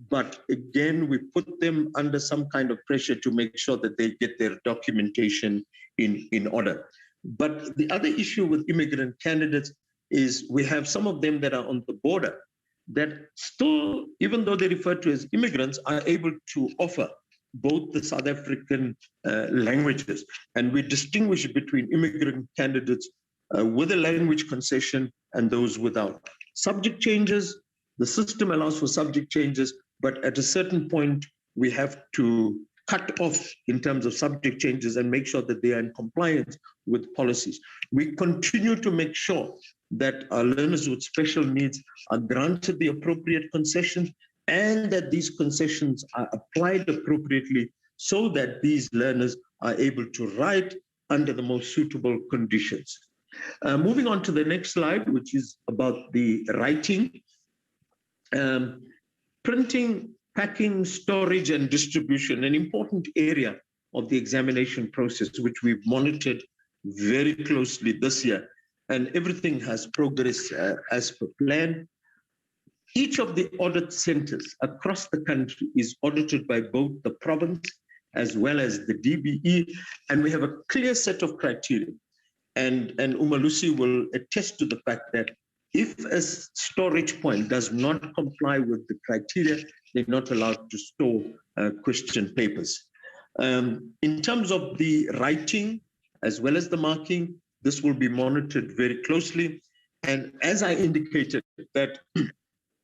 but again, we put them under some kind of pressure to make sure that they get their documentation in order. But the other issue with immigrant candidates is we have some of them that are on the border that still, even though they're referred to as immigrants, are able to offer both the South African languages. And we distinguish between immigrant candidates with a language concession and those without. Subject changes, the system allows for subject changes, but at a certain point, we have to cut off in terms of subject changes and make sure that they are in compliance with policies. We continue to make sure that our learners with special needs are granted the appropriate concessions and that these concessions are applied appropriately so that these learners are able to write under the most suitable conditions. Moving on to the next slide, which is about the writing. Printing, packing, storage, and distribution, an important area of the examination process, which we've monitored very closely this year, and everything has progressed as per plan. Each of the audit centers across the country is audited by both the province as well as the DBE, and we have a clear set of criteria. And Umalusi will attest to the fact that if a storage point does not comply with the criteria, they're not allowed to store question papers. In terms of the writing as well as the marking, this will be monitored very closely. And as I indicated, that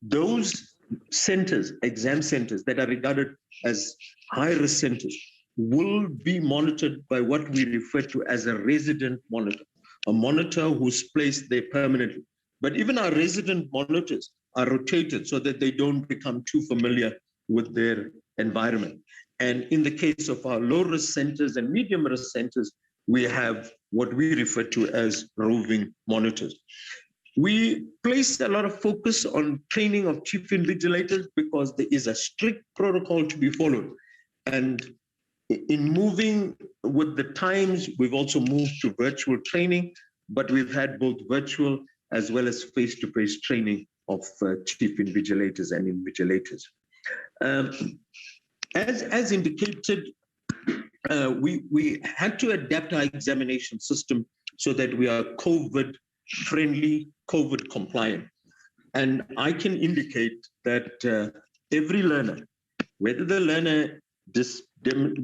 those centers, exam centers that are regarded as high-risk centers will be monitored by what we refer to as a resident monitor, a monitor who's placed there permanently. But even our resident monitors are rotated so that they don't become too familiar with their environment. And in the case of our low-risk centers and medium-risk centers, we have what we refer to as roving monitors. We place a lot of focus on training of chief invigilators because there is a strict protocol to be followed. And in moving with the times, we've also moved to virtual training, but we've had both virtual as well as face-to-face training of chief invigilators and invigilators. As indicated, we had to adapt our examination system so that we are COVID-friendly, COVID-compliant. And I can indicate that every learner, whether the learner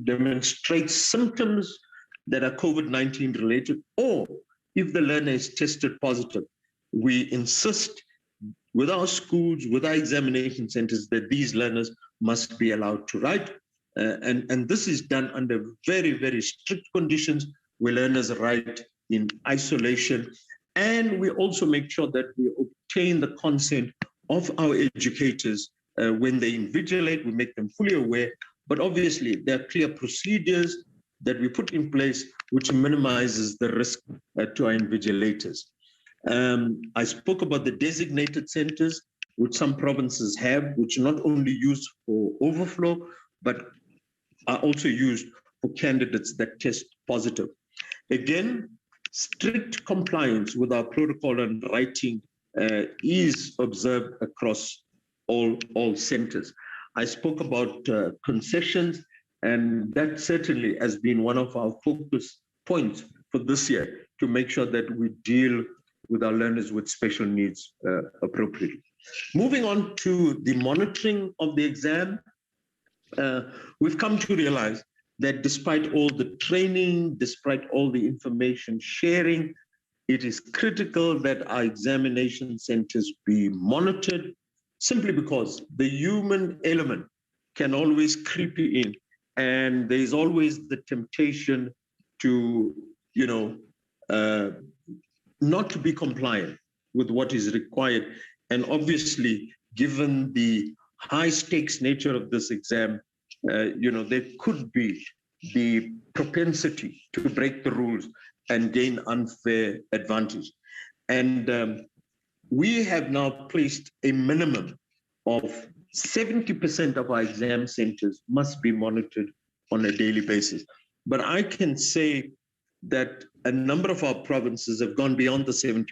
demonstrates symptoms that are COVID-19 related, or if the learner is tested positive, we insist with our schools, with our examination centers, that these learners must be allowed to write. And this is done under very, very strict conditions where learners write in isolation. And we also make sure that we obtain the consent of our educators when they invigilate. We make them fully aware. But obviously, there are clear procedures that we put in place which minimizes the risk to our invigilators. I spoke about the designated centers, which some provinces have, which not only used for overflow, but are also used for candidates that test positive. Again, strict compliance with our protocol and writing is observed across all centers. I spoke about concessions, and that certainly has been one of our focus points for this year, to make sure that we deal with our learners with special needs appropriately. Moving on to the monitoring of the exam, we've come to realize that despite all the training, despite all the information sharing, it is critical that our examination centers be monitored, simply because the human element can always creep in, and there is always the temptation to, not to be compliant with what is required. And obviously, given the high stakes nature of this exam, there could be the propensity to break the rules. and gain unfair advantage. And we have now placed a minimum of 70% of our exam centers must be monitored on a daily basis. But I can say that a number of our provinces have gone beyond the 70%.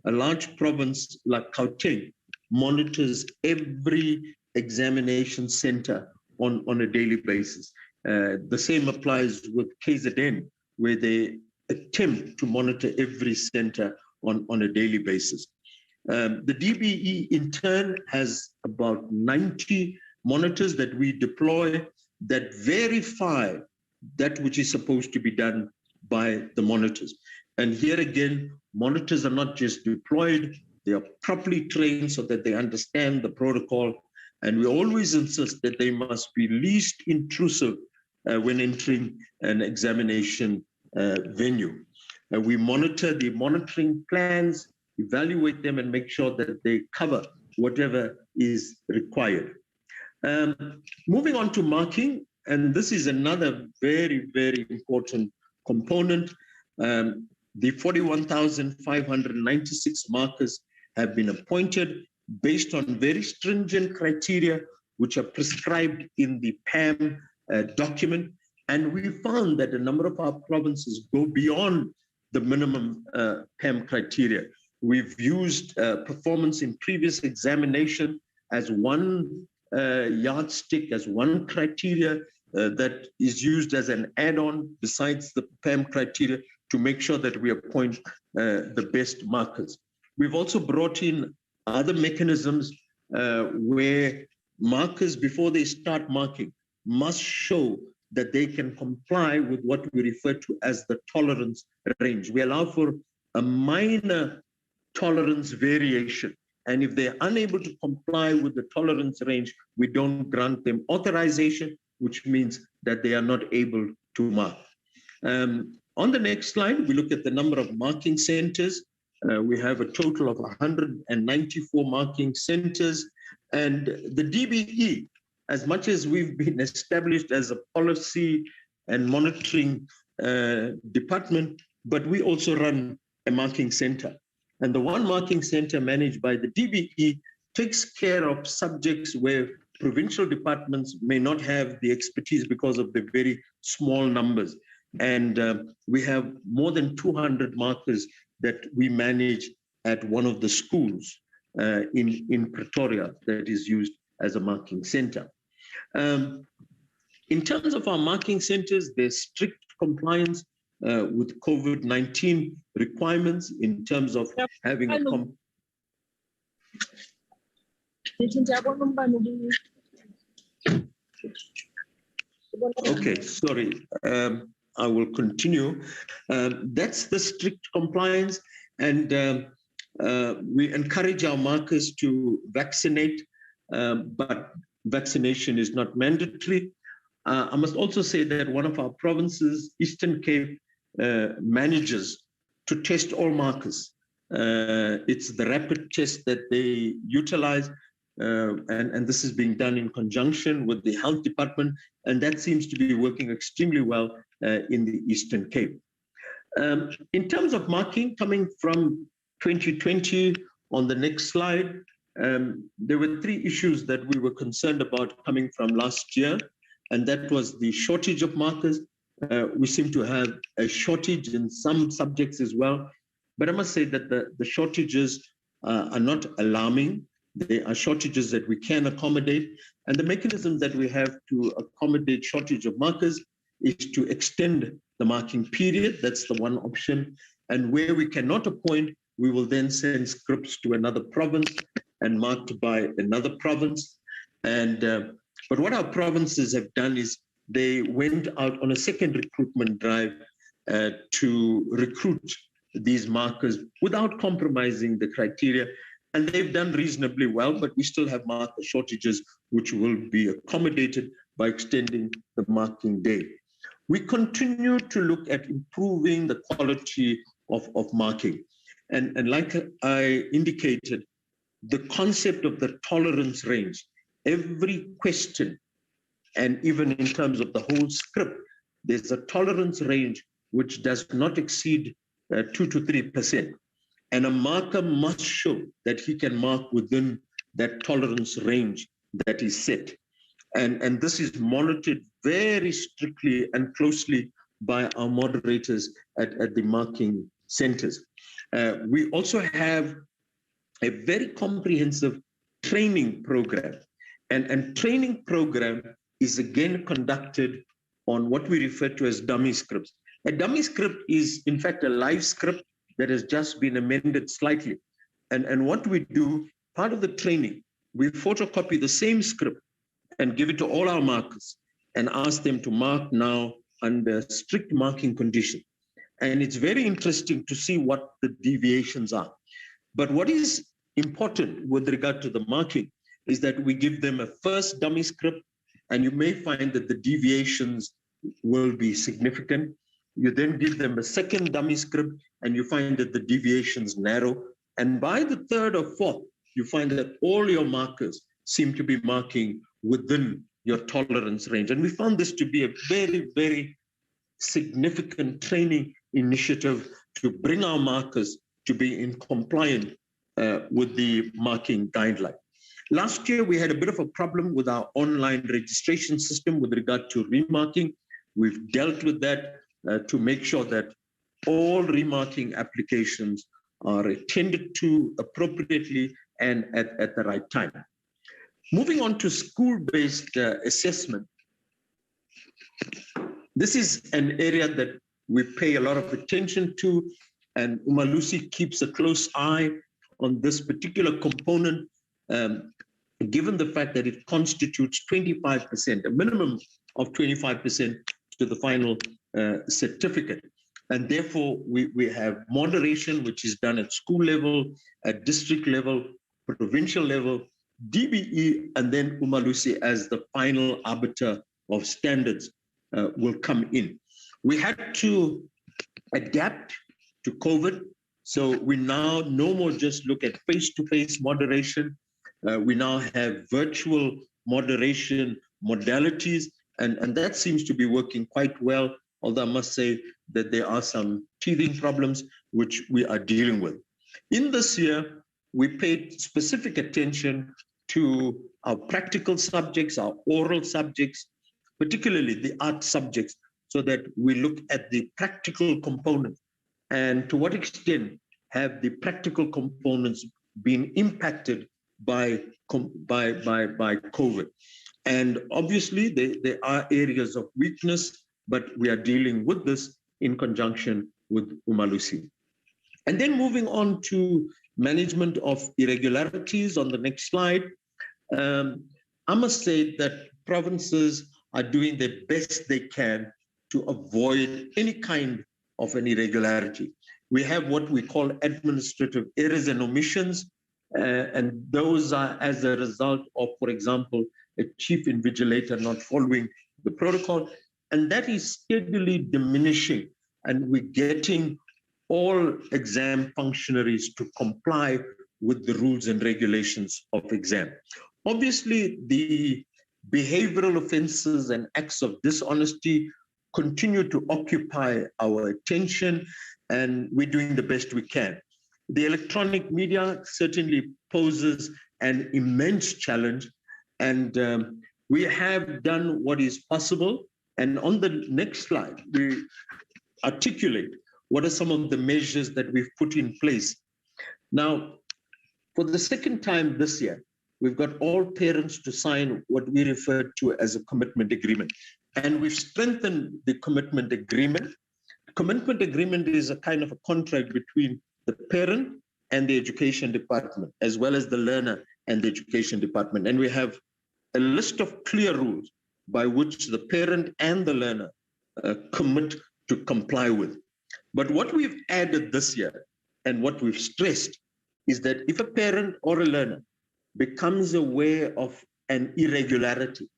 A large province like Gauteng monitors every examination center on a daily basis. The same applies with KZN, where they attempt to monitor every center on a daily basis. The DBE in turn has about 90 monitors that we deploy that verify that which is supposed to be done by the monitors. And here again, monitors are not just deployed, they are properly trained so that they understand the protocol. And we always insist that they must be least intrusive when entering an examination venue. We monitor the monitoring plans, evaluate them, and make sure that they cover whatever is required. Moving on to marking, and this is another very, very important component. The 41,596 markers have been appointed based on very stringent criteria which are prescribed in the PAM document. And we found that a number of our provinces go beyond the minimum PAM criteria. We've used performance in previous examination as one yardstick, as one criteria that is used as an add-on besides the PAM criteria to make sure that we appoint the best markers. We've also brought in other mechanisms where markers, before they start marking, must show that they can comply with what we refer to as the tolerance range. We allow for a minor tolerance variation. And if they're unable to comply with the tolerance range, we don't grant them authorization, which means that they are not able to mark. On the next slide, we look at the number of marking centers. We have a total of 194 marking centers. And the DBE, as much as we've been established as a policy and monitoring department, but we also run a marking center. And the one marking center managed by the DBE takes care of subjects where provincial departments may not have the expertise because of the very small numbers. And we have more than 200 markers that we manage at one of the schools in Pretoria that is used as a marking center. In terms of our marking centers, there's strict compliance with COVID-19 requirements in terms of having a Okay, sorry, I will continue. That's the strict compliance, and we encourage our markers to vaccinate, but vaccination is not mandatory. I must also say that one of our provinces, Eastern Cape, manages to test all markers. It's the rapid test that they utilize, and this is being done in conjunction with the health department, and that seems to be working extremely well in the Eastern Cape. In terms of marking, coming from 2020, on the next slide, there were three issues that we were concerned about coming from last year, and that was the shortage of markers. We seem to have a shortage in some subjects as well, but I must say that the shortages are not alarming. They are shortages that we can accommodate, and the mechanism that we have to accommodate shortage of markers is to extend the marking period. That's the one option, and where we cannot appoint, we will then send scripts to another province and marked by another province. And but what our provinces have done is they went out on a second recruitment drive to recruit these markers without compromising the criteria. And they've done reasonably well, but we still have marker shortages, which will be accommodated by extending the marking day. We continue to look at improving the quality of marking. And like I indicated, the concept of the tolerance range, every question, and even in terms of the whole script, there's a tolerance range which does not exceed 2 to 3%. And a marker must show that he can mark within that tolerance range that is set. And this is monitored very strictly and closely by our moderators at the marking centers. We also have a very comprehensive training program. And training program is again conducted on what we refer to as dummy scripts. A dummy script is, in fact, a live script that has just been amended slightly. And what we do, part of the training, we photocopy the same script and give it to all our markers and ask them to mark now under strict marking conditions. And it's very interesting to see what the deviations are. But what is important with regard to the marking is that we give them a first dummy script, and you may find that the deviations will be significant. You then give them a second dummy script, and you find that the deviations narrow. And by the third or fourth, you find that all your markers seem to be marking within your tolerance range. And we found this to be a very, very significant training initiative to bring our markers to be in compliance with the marking guideline. Last year, we had a bit of a problem with our online registration system with regard to remarking. We've dealt with that to make sure that all remarking applications are attended to appropriately and at the right time. Moving on to school-based assessment. This is an area that we pay a lot of attention to, and Umalusi keeps a close eye on this particular component, given the fact that it constitutes 25%, a minimum of 25% to the final certificate. And therefore, we have moderation, which is done at school level, at district level, provincial level, DBE, and then Umalusi as the final arbiter of standards will come in. We had to adapt to COVID. So we now no more just look at face-to-face moderation. We now have virtual moderation modalities, and that seems to be working quite well, although I must say that there are some teething problems which we are dealing with. In this year, we paid specific attention to our practical subjects, our oral subjects, particularly the art subjects, so that we look at the practical component and to what extent have the practical components been impacted by COVID. And obviously there are areas of weakness, but we are dealing with this in conjunction with Umalusi. And then moving on to management of irregularities on the next slide. I must say that provinces are doing the best they can to avoid any kind of an irregularity. We have what we call administrative errors and omissions, and those are as a result of, for example, a chief invigilator not following the protocol, and that is steadily diminishing, and we're getting all exam functionaries to comply with the rules and regulations of exam. Obviously, the behavioral offenses and acts of dishonesty continue to occupy our attention, and we're doing the best we can. The electronic media certainly poses an immense challenge, and we have done what is possible. And on the next slide, we articulate what are some of the measures that we've put in place. Now, for the second time this year, we've got all parents to sign what we refer to as a commitment agreement. And we've strengthened the commitment agreement. Commitment agreement is a kind of a contract between the parent and the education department, as well as the learner and the education department. And we have a list of clear rules by which the parent and the learner commit to comply with. But what we've added this year and what we've stressed is that if a parent or a learner becomes aware of an irregularity,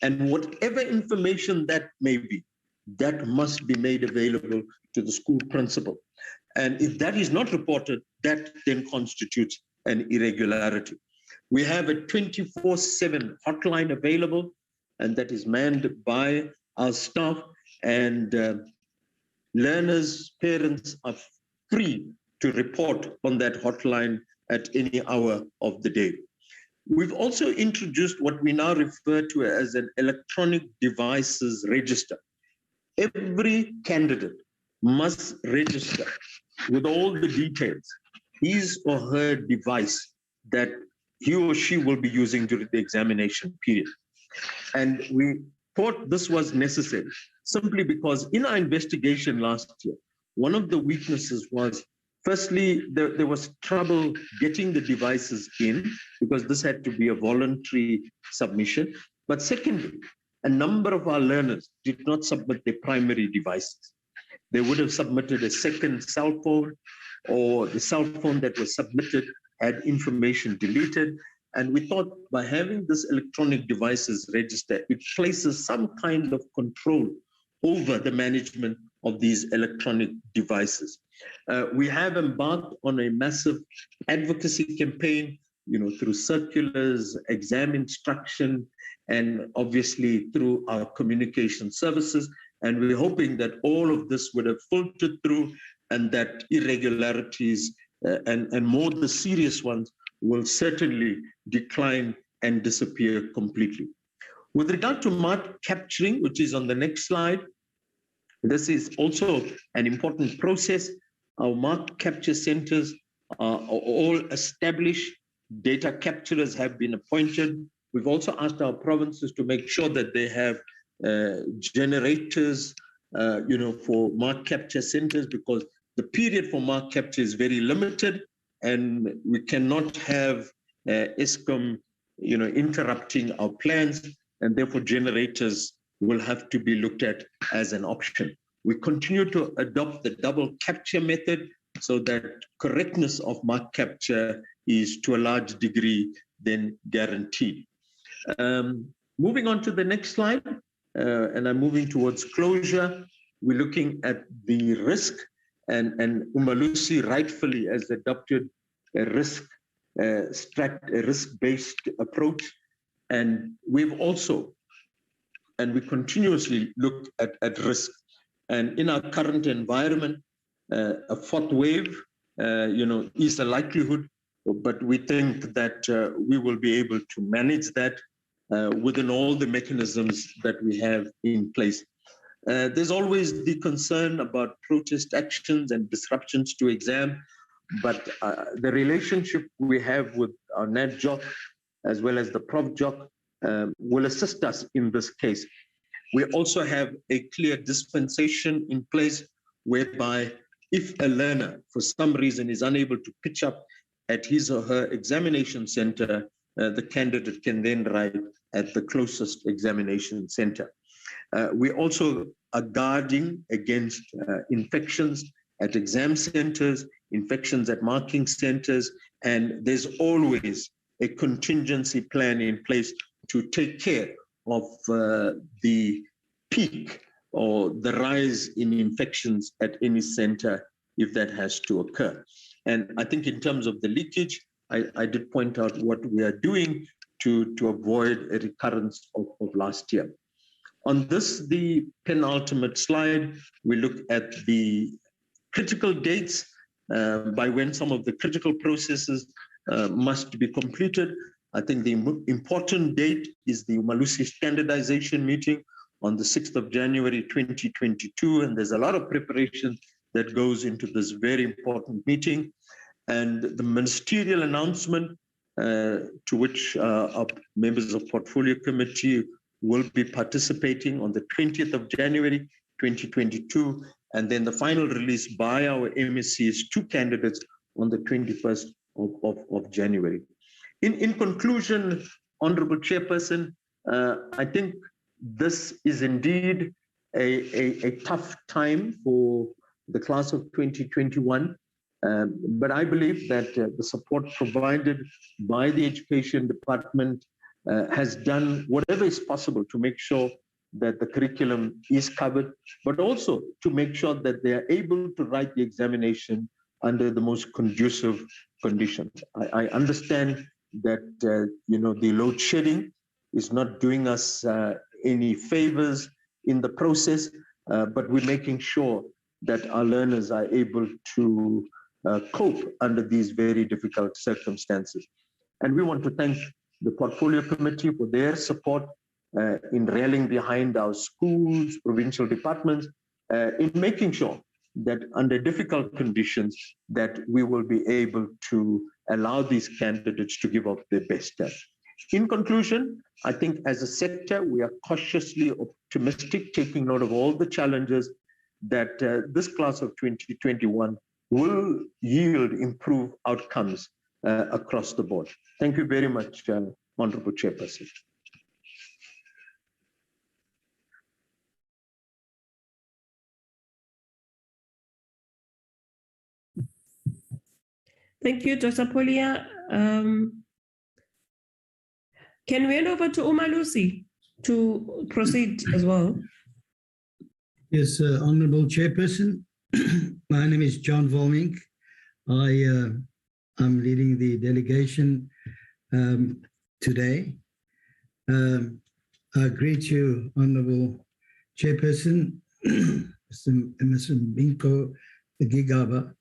and whatever information that may be, that must be made available to the school principal. And if that is not reported, that then constitutes an irregularity. We have a 24/7 hotline available, and that is manned by our staff. And learners, parents are free to report on that hotline at any hour of the day. We've also introduced what we now refer to as an electronic devices register. Every candidate must register with all the details, his or her device that he or she will be using during the examination period. And we thought this was necessary simply because in our investigation last year, one of the weaknesses was, firstly, there was trouble getting the devices in because this had to be a voluntary submission. But secondly, a number of our learners did not submit their primary devices. They would have submitted a second cell phone, or the cell phone that was submitted had information deleted. And we thought by having this electronic devices register, it places some kind of control over the management of these electronic devices. We have embarked on a massive advocacy campaign, through circulars, exam instruction, and obviously through our communication services. And we're hoping that all of this would have filtered through and that irregularities and more the serious ones will certainly decline and disappear completely. With regard to mark capturing, which is on the next slide, this is also an important process. Our mark capture centers are all established. Data capturers have been appointed. We've also asked our provinces to make sure that they have generators, for mark capture centers, because the period for mark capture is very limited, and we cannot have ESCOM, interrupting our plans, and therefore generators will have to be looked at as an option. We continue to adopt the double capture method so that correctness of mark capture is to a large degree then guaranteed. Moving on to the next slide, and I'm moving towards closure. We're looking at the risk, and Umalusi rightfully has adopted a risk-based approach. And we've also, and we continuously look at risk. And in our current environment, a fourth wave, is a likelihood, but we think that we will be able to manage that within all the mechanisms that we have in place. There's always the concern about protest actions and disruptions to exam, but the relationship we have with our NADJOC as well as the ProfJOC will assist us in this case. We also have a clear dispensation in place whereby if a learner for some reason is unable to pitch up at his or her examination center, the candidate can then write at the closest examination center. We also are guarding against infections at exam centers, infections at marking centers, and there's always a contingency plan in place to take care of the peak or the rise in infections at any center if that has to occur. And I think in terms of the leakage, I did point out what we are doing to avoid a recurrence of last year. On this, the penultimate slide, we look at the critical dates by when some of the critical processes must be completed. I think the important date is the Umalusi standardization meeting on the 6th of January 2022, and there's a lot of preparation that goes into this very important meeting. And the ministerial announcement to which our members of Portfolio Committee will be participating on the 20th of January 2022, and then the final release by our MSCs to candidates on the 21st of January. In conclusion, Honorable Chairperson, I think this is indeed a tough time for the class of 2021, but I believe that the support provided by the Education Department has done whatever is possible to make sure that the curriculum is covered, but also to make sure that they are able to write the examination under the most conducive conditions. I understand that the load shedding is not doing us any favors in the process, but we're making sure that our learners are able to cope under these very difficult circumstances. And we want to thank the Portfolio Committee for their support in rallying behind our schools, provincial departments, in making sure that under difficult conditions that we will be able to allow these candidates to give up their best. In conclusion, I think as a sector, we are cautiously optimistic, taking note of all the challenges that this class of 2021 will yield improved outcomes across the board. Thank you very much, Honorable Chairperson. Thank you, Dr. Polia. Can we hand over to Umalusi to proceed as well? Yes, Honorable Chairperson. My name is John Volmink. I'm leading the delegation today. I greet you, Honorable Chairperson, Mr. Binko Gigaba.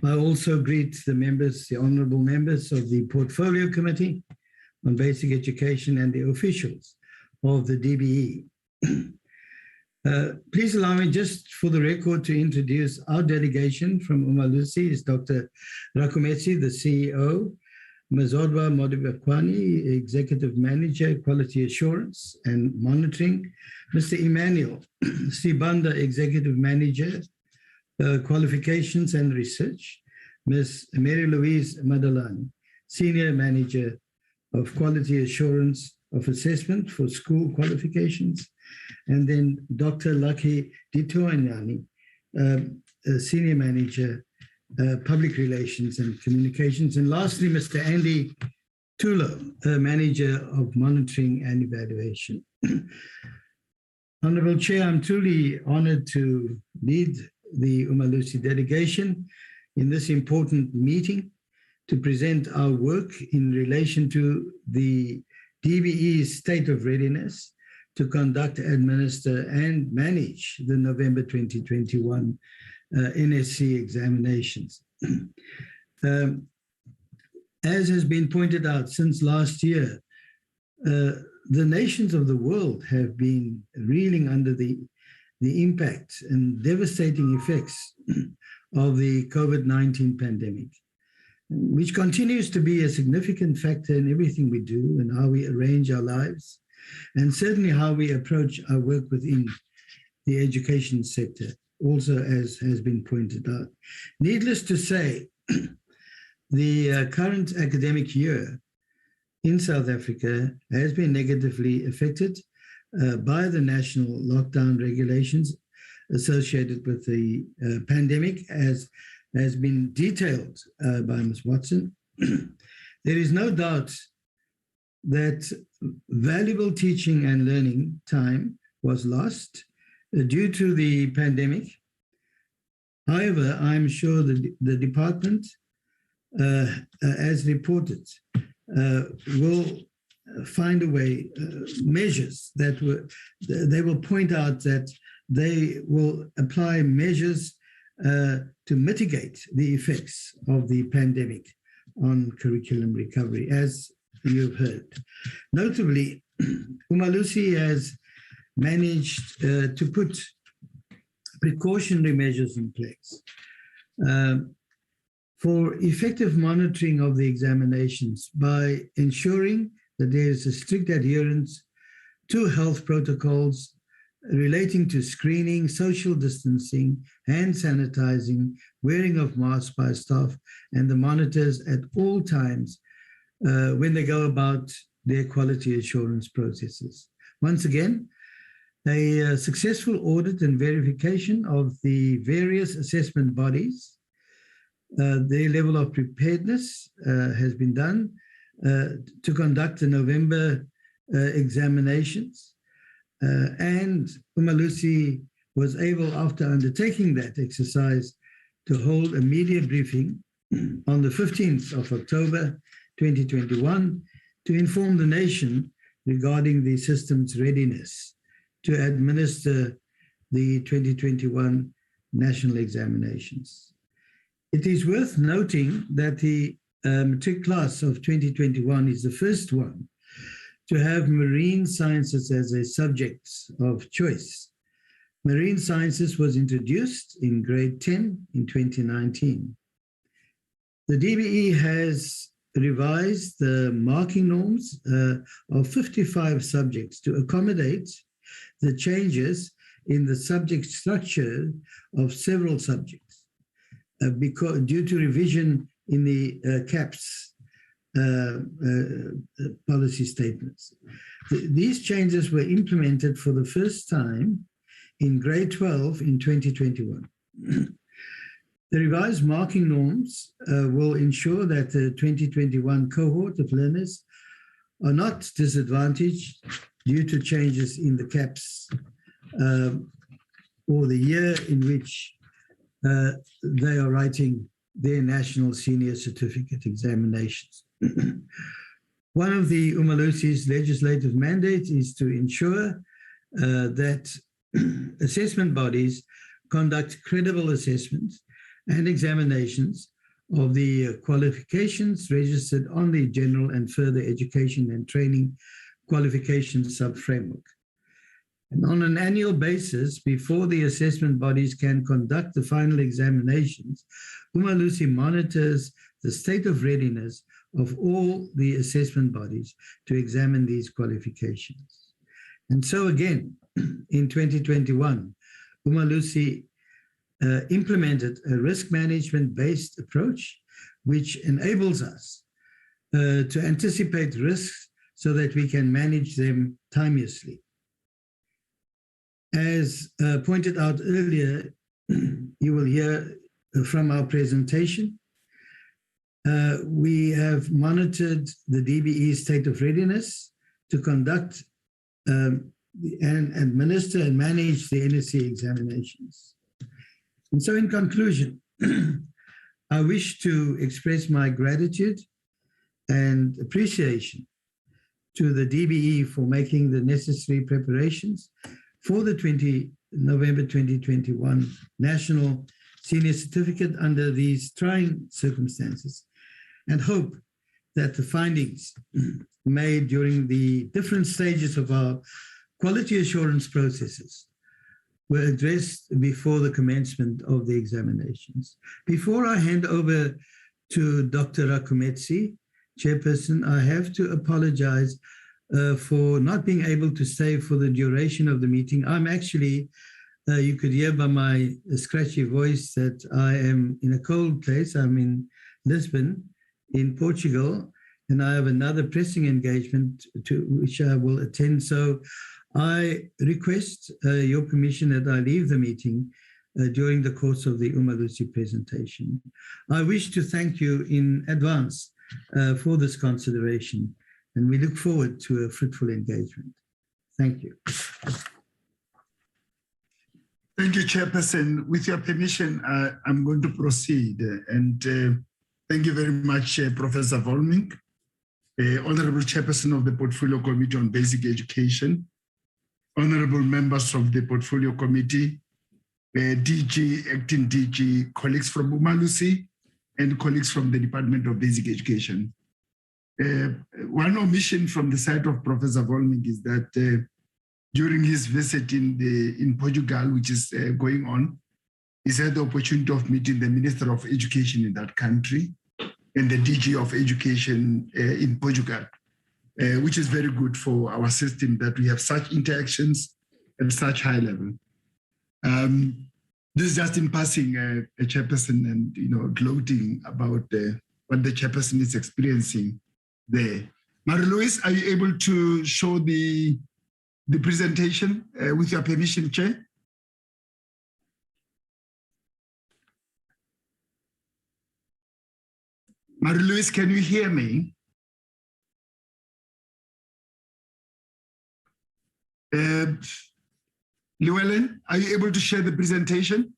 I also greet the members, the honorable members of the Portfolio Committee on Basic Education and the officials of the DBE. Please allow me just for the record to introduce our delegation from Umalusi is Dr. Rakumetsi, the CEO, Mazodwa Modibakwani, Executive Manager, Quality Assurance and Monitoring, Mr. Emmanuel Sibanda, Executive Manager, Qualifications and Research, Ms. Mary Louise Madalani, Senior Manager of Quality Assurance of Assessment for School Qualifications, and then Dr. Lucky Ditoanyani, Senior Manager, Public Relations and Communications, and lastly, Mr. Andy Tulo, Manager of Monitoring and Evaluation. Honorable Chair, I'm truly honored to lead the Umalusi delegation in this important meeting to present our work in relation to the DBE's state of readiness to conduct, administer, and manage the November 2021 NSC examinations. As has been pointed out since last year, the nations of the world have been reeling under the impact and devastating effects of the COVID-19 pandemic, which continues to be a significant factor in everything we do and how we arrange our lives, and certainly how we approach our work within the education sector, also as has been pointed out. Needless to say, the current academic year in South Africa has been negatively affected by the national lockdown regulations associated with the pandemic, as has been detailed by Ms. Watson. There is no doubt that valuable teaching and learning time was lost due to the pandemic. However, I'm sure that the department, as reported, will find a way, measures that they will point out that they will apply measures to mitigate the effects of the pandemic on curriculum recovery, as you've heard. Notably, Umalusi has managed to put precautionary measures in place for effective monitoring of the examinations by ensuring that there is a strict adherence to health protocols relating to screening, social distancing, hand sanitizing, wearing of masks by staff and the monitors at all times when they go about their quality assurance processes. Once again, a successful audit and verification of the various assessment bodies, their level of preparedness has been done to conduct the November examinations. And Umalusi was able, after undertaking that exercise, to hold a media briefing on the 15th of October 2021 to inform the nation regarding the system's readiness to administer the 2021 national examinations. It is worth noting that the matric class of 2021 is the first one to have marine sciences as a subject of choice. Marine sciences was introduced in grade 10 in 2019. The DBE has revised the marking norms of 55 subjects to accommodate the changes in the subject structure of several subjects due to revision in the CAPS policy statements. These changes were implemented for the first time in grade 12 in 2021. The revised marking norms will ensure that the 2021 cohort of learners are not disadvantaged due to changes in the CAPS or the year in which they are writing their national senior certificate examinations. One of the Umalusi's legislative mandates is to ensure that assessment bodies conduct credible assessments and examinations of the qualifications registered on the General and Further Education and Training Qualifications Sub-Framework. And on an annual basis, before the assessment bodies can conduct the final examinations, Umalusi monitors the state of readiness of all the assessment bodies to examine these qualifications. And so again, in 2021, Umalusi implemented a risk management-based approach, which enables us to anticipate risks so that we can manage them timeously. As pointed out earlier, you will hear from our presentation, we have monitored the DBE state of readiness to conduct and administer and manage the NSC examinations. And so in conclusion, I wish to express my gratitude and appreciation to the DBE for making the necessary preparations for the November 2021 National Senior Certificate under these trying circumstances, and hope that the findings made during the different stages of our quality assurance processes were addressed before the commencement of the examinations. Before I hand over to Dr. Rakumetsi, Chairperson, I have to apologize for not being able to stay for the duration of the meeting. I'm actually, you could hear by my scratchy voice that I am in a cold place. I'm in Lisbon, in Portugal, and I have another pressing engagement to which I will attend. So I request your permission that I leave the meeting during the course of the Umalusi presentation. I wish to thank you in advance for this consideration, and we look forward to a fruitful engagement. Thank you. Thank you, Chairperson. With your permission, I'm going to proceed. And thank you very much, Professor Volmink, Honorable Chairperson of the Portfolio Committee on Basic Education, honorable members of the Portfolio Committee, DG, Acting DG, colleagues from Umalusi, and colleagues from the Department of Basic Education. One omission from the side of Professor Volmink is that during his visit in Portugal, which is going on, he's had the opportunity of meeting the Minister of Education in that country and the DG of Education in Portugal, which is very good for our system that we have such interactions at such high level. This is just in passing, a chairperson, and gloating about what the chairperson is experiencing there. Marie-Louise, are you able to show the presentation with your permission, Chair? Marie-Louise, can you hear me? Llewellyn, are you able to share the presentation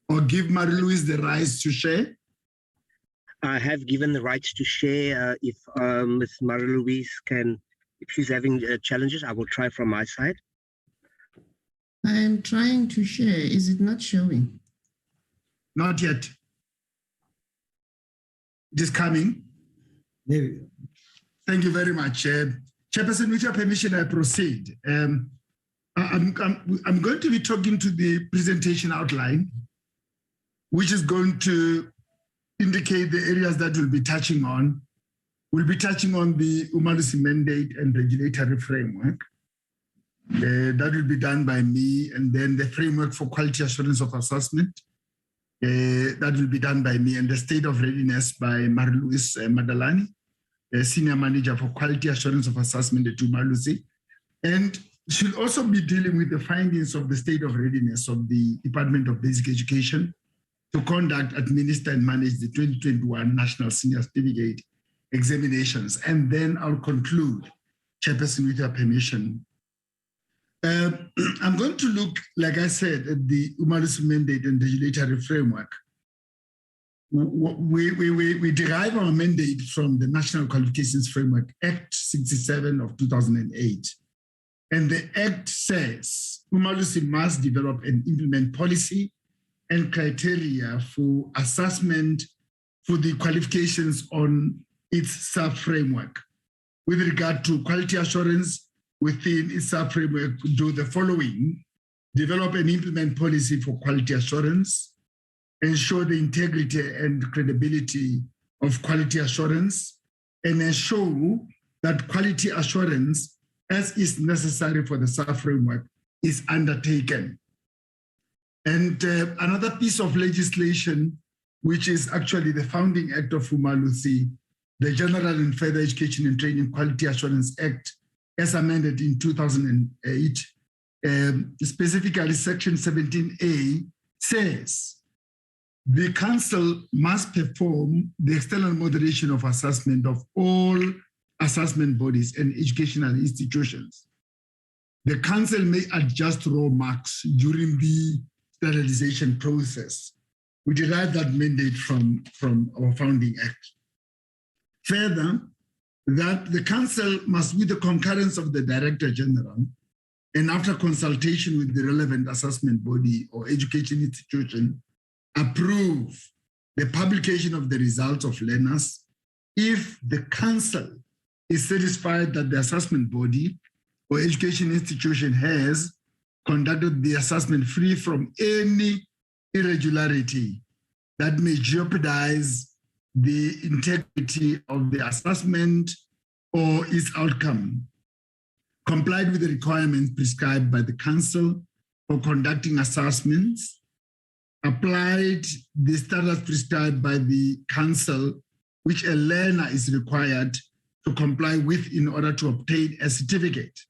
or give Marie-Louise the rights to share? I have given the rights to share. If Ms. Marie-Louise can, if she's having challenges, I will try from my side. I am trying to share. Is it not showing? Not yet. It is coming. There we go. Thank you very much. Chairperson, with your permission, I proceed. I'm going to be talking to the presentation outline, which is going to indicate the areas that we'll be touching on. We'll be touching on the Umalusi mandate and regulatory framework. That will be done by me, and then the framework for quality assurance of assessment. That will be done by me, and the state of readiness by Marie-Louise Madalani, Senior Manager for Quality Assurance of Assessment at Umalusi. And she'll also be dealing with the findings of the state of readiness of the Department of Basic Education to conduct, administer, and manage the 2021 National Senior Certificate Examinations. And then I'll conclude, Chairperson, with your permission. I'm going to look, like I said, at the Umalusi mandate and regulatory framework. We derive our mandate from the National Qualifications Framework Act 67 of 2008. And the Act says Umalusi must develop and implement policy and criteria for assessment for the qualifications on its sub-framework. With regard to quality assurance within its sub-framework, do the following: develop and implement policy for quality assurance, ensure the integrity and credibility of quality assurance, and ensure that quality assurance, as is necessary for the sub-framework, is undertaken. And another piece of legislation, which is actually the founding act of Umalusi, the General and Further Education and Training Quality Assurance Act, as amended in 2008, specifically Section 17A, says the Council must perform the external moderation of assessment of all assessment bodies and educational institutions. The Council may adjust raw marks during the standardization process. We derive that mandate from our founding act. Further, that the Council must, with the concurrence of the Director General, and after consultation with the relevant assessment body or education institution, approve the publication of the results of learners if the Council is satisfied that the assessment body or education institution has conducted the assessment free from any irregularity that may jeopardize the integrity of the assessment or its outcome, complied with the requirements prescribed by the Council for conducting assessments, applied the standards prescribed by the Council, which a learner is required to comply with in order to obtain a certificate.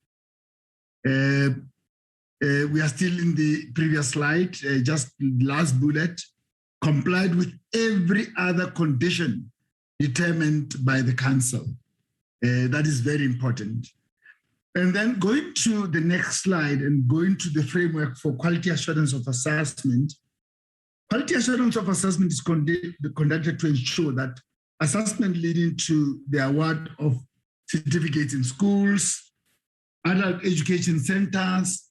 We are still in the previous slide, just last bullet, complied with every other condition determined by the Council. That is very important. And then going to the next slide and going to the framework for quality assurance of assessment. Quality assurance of assessment is conducted to ensure that assessment leading to the award of certificates in schools, adult education centers,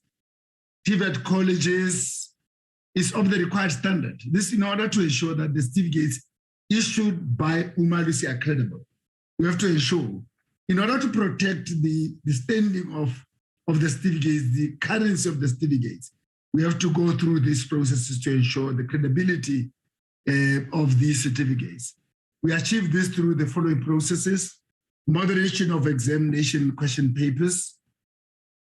TVET colleges is of the required standard. This in order to ensure that the certificates issued by Umalusi are credible. We have to ensure, in order to protect the standing of the certificates, the currency of the certificates, we have to go through these processes to ensure the credibility of these certificates. We achieve this through the following processes: moderation of examination question papers,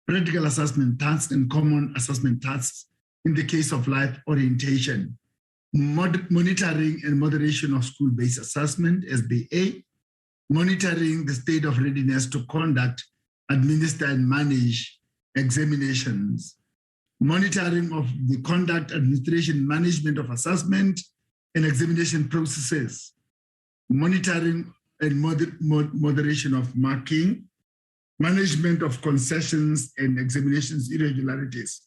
practical assessment tasks and common assessment tasks in the case of life orientation, monitoring and moderation of school-based assessment, SBA, monitoring the state of readiness to conduct, administer and manage examinations, monitoring of the conduct, administration, management of assessment and examination processes, monitoring and moderation of marking, management of concessions and examinations irregularities.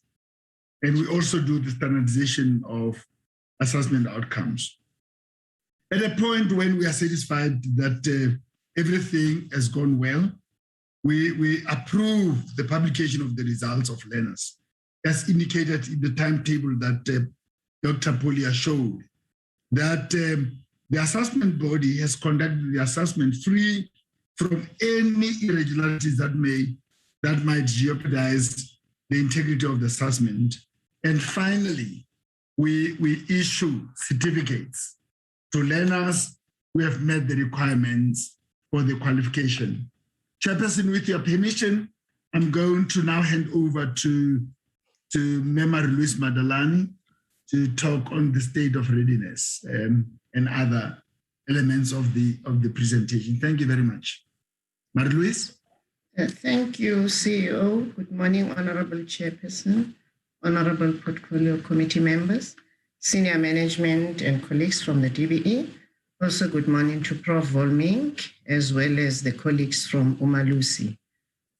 And we also do the standardization of assessment outcomes. At a point when we are satisfied that everything has gone well, we approve the publication of the results of learners, as indicated in the timetable that Dr. Polia showed. that the assessment body has conducted the assessment free from any irregularities that might jeopardize the integrity of the assessment. And finally, we issue certificates to learners who have met the requirements for the qualification. Chairperson, with your permission, I'm going to now hand over to Member Luis Madalani to talk on the state of readiness and other elements of the presentation. Thank you very much. Marie-Louise? Thank you, CEO. Good morning, Honorable Chairperson, Honorable Portfolio Committee members, senior management and colleagues from the DBE. Also, good morning to Prof. Volmink, as well as the colleagues from Umalusi.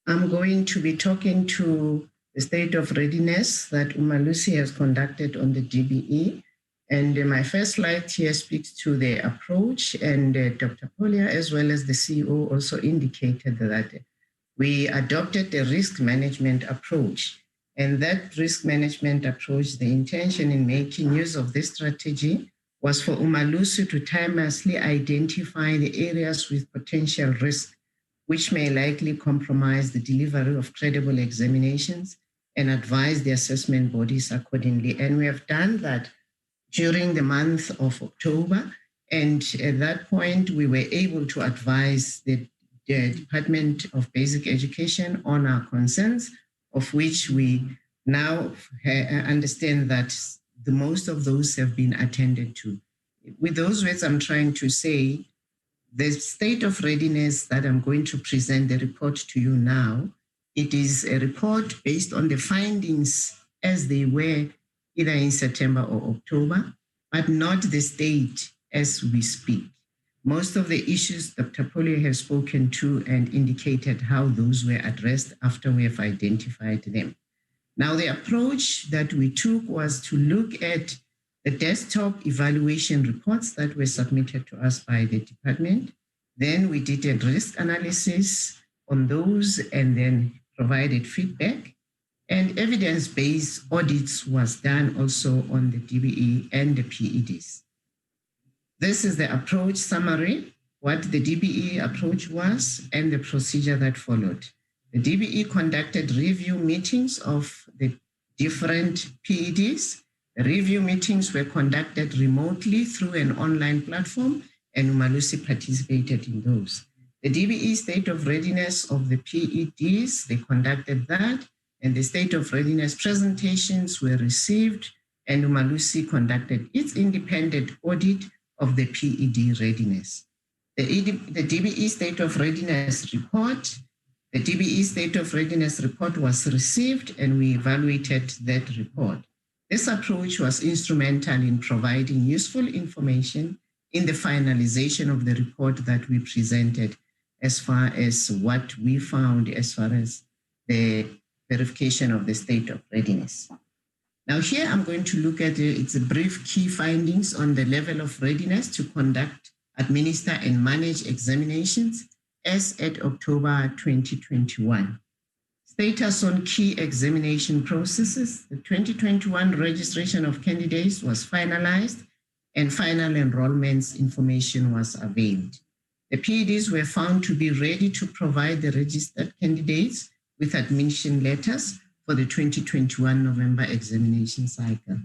I'm going to be talking to the state of readiness that Umalusi has conducted on the DBE. And my first slide here speaks to the approach, and Dr. Polia, as well as the CEO, also indicated that we adopted a risk management approach. And that risk management approach, the intention in making use of this strategy was for Umalusi to timelessly identify the areas with potential risk, which may likely compromise the delivery of credible examinations, and advise the assessment bodies accordingly. And we have done that during the month of October. And at that point, we were able to advise the Department of Basic Education on our concerns, of which we now understand that the most of those have been attended to. With those words, I'm trying to say the state of readiness that I'm going to present the report to you now, it is a report based on the findings as they were either in September or October, but not the state as we speak. Most of the issues Dr. Polio has spoken to and indicated how those were addressed after we have identified them. Now, the approach that we took was to look at the desktop evaluation reports that were submitted to us by the department. Then we did a risk analysis on those and then provided feedback. And evidence-based audits was done also on the DBE and the PEDs. This is the approach summary, what the DBE approach was and the procedure that followed. The DBE conducted review meetings of the different PEDs. The review meetings were conducted remotely through an online platform, and Umalusi participated in those. The DBE state of readiness of the PEDs, they conducted that, and the state of readiness presentations were received, and Umalusi conducted its independent audit of the PED readiness. The DBE state of readiness report, the DBE state of readiness report was received, and we evaluated that report. This approach was instrumental in providing useful information in the finalization of the report that we presented as far as what we found as far as the verification of the state of readiness. Now here I'm going to look at it's a brief key findings on the level of readiness to conduct, administer, and manage examinations as at October 2021. Status on key examination processes. The 2021 registration of candidates was finalized and final enrollments information was availed. The PEDs were found to be ready to provide the registered candidates with admission letters for the 2021 November examination cycle.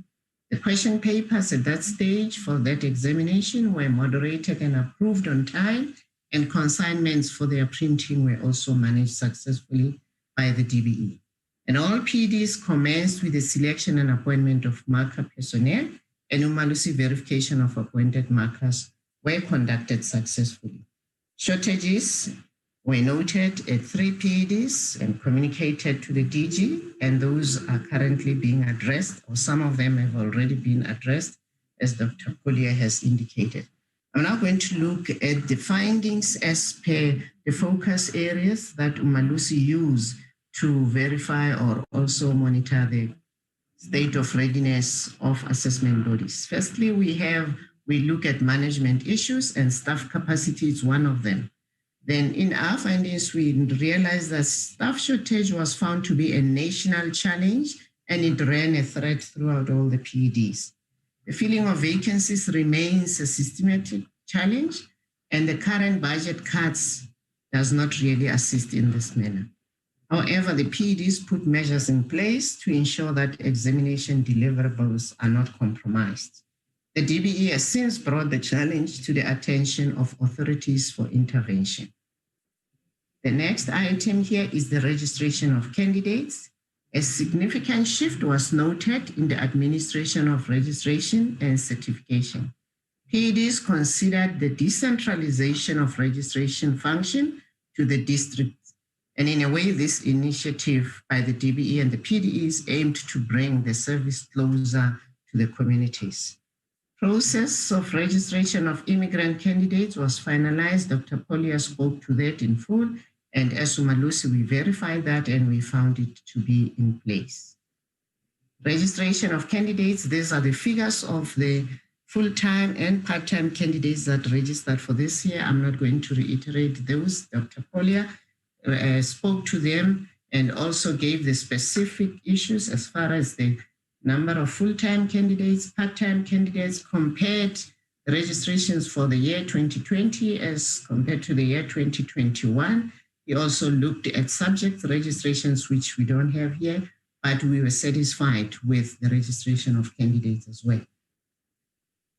The question papers at that stage for that examination were moderated and approved on time, and consignments for their printing were also managed successfully by the DBE. And all PEDs commenced with the selection and appointment of marker personnel, and Umalusi verification of appointed markers were conducted successfully. Shortages were noted at 3 PEDs and communicated to the DG, and those are currently being addressed, or some of them have already been addressed, as Dr. Collier has indicated. I'm now going to look at the findings as per the focus areas that Umalusi use to verify or also monitor the state of readiness of assessment bodies. Firstly, we look at management issues, and staff capacity is one of them. Then in our findings, we realized that staff shortage was found to be a national challenge, and it ran a threat throughout all the PEDs. The filling of vacancies remains a systematic challenge, and the current budget cuts does not really assist in this manner. However, the PEDs put measures in place to ensure that examination deliverables are not compromised. The DBE has since brought the challenge to the attention of authorities for intervention. The next item here is the registration of candidates. A significant shift was noted in the administration of registration and certification. PEDs considered the decentralization of registration function to the district. And in a way, this initiative by the DBE and the PDEs aimed to bring the service closer to the communities. Process of registration of immigrant candidates was finalized. Dr. Polia spoke to that in full. And as Umalusi, we verified that and we found it to be in place. Registration of candidates, these are the figures of the full-time and part-time candidates that registered for this year. I'm not going to reiterate those. Dr. Polia spoke to them and also gave the specific issues as far as the number of full-time candidates, part-time candidates, compared the registrations for the year 2020 as compared to the year 2021. He also looked at subject registrations, which we don't have here, but we were satisfied with the registration of candidates as well.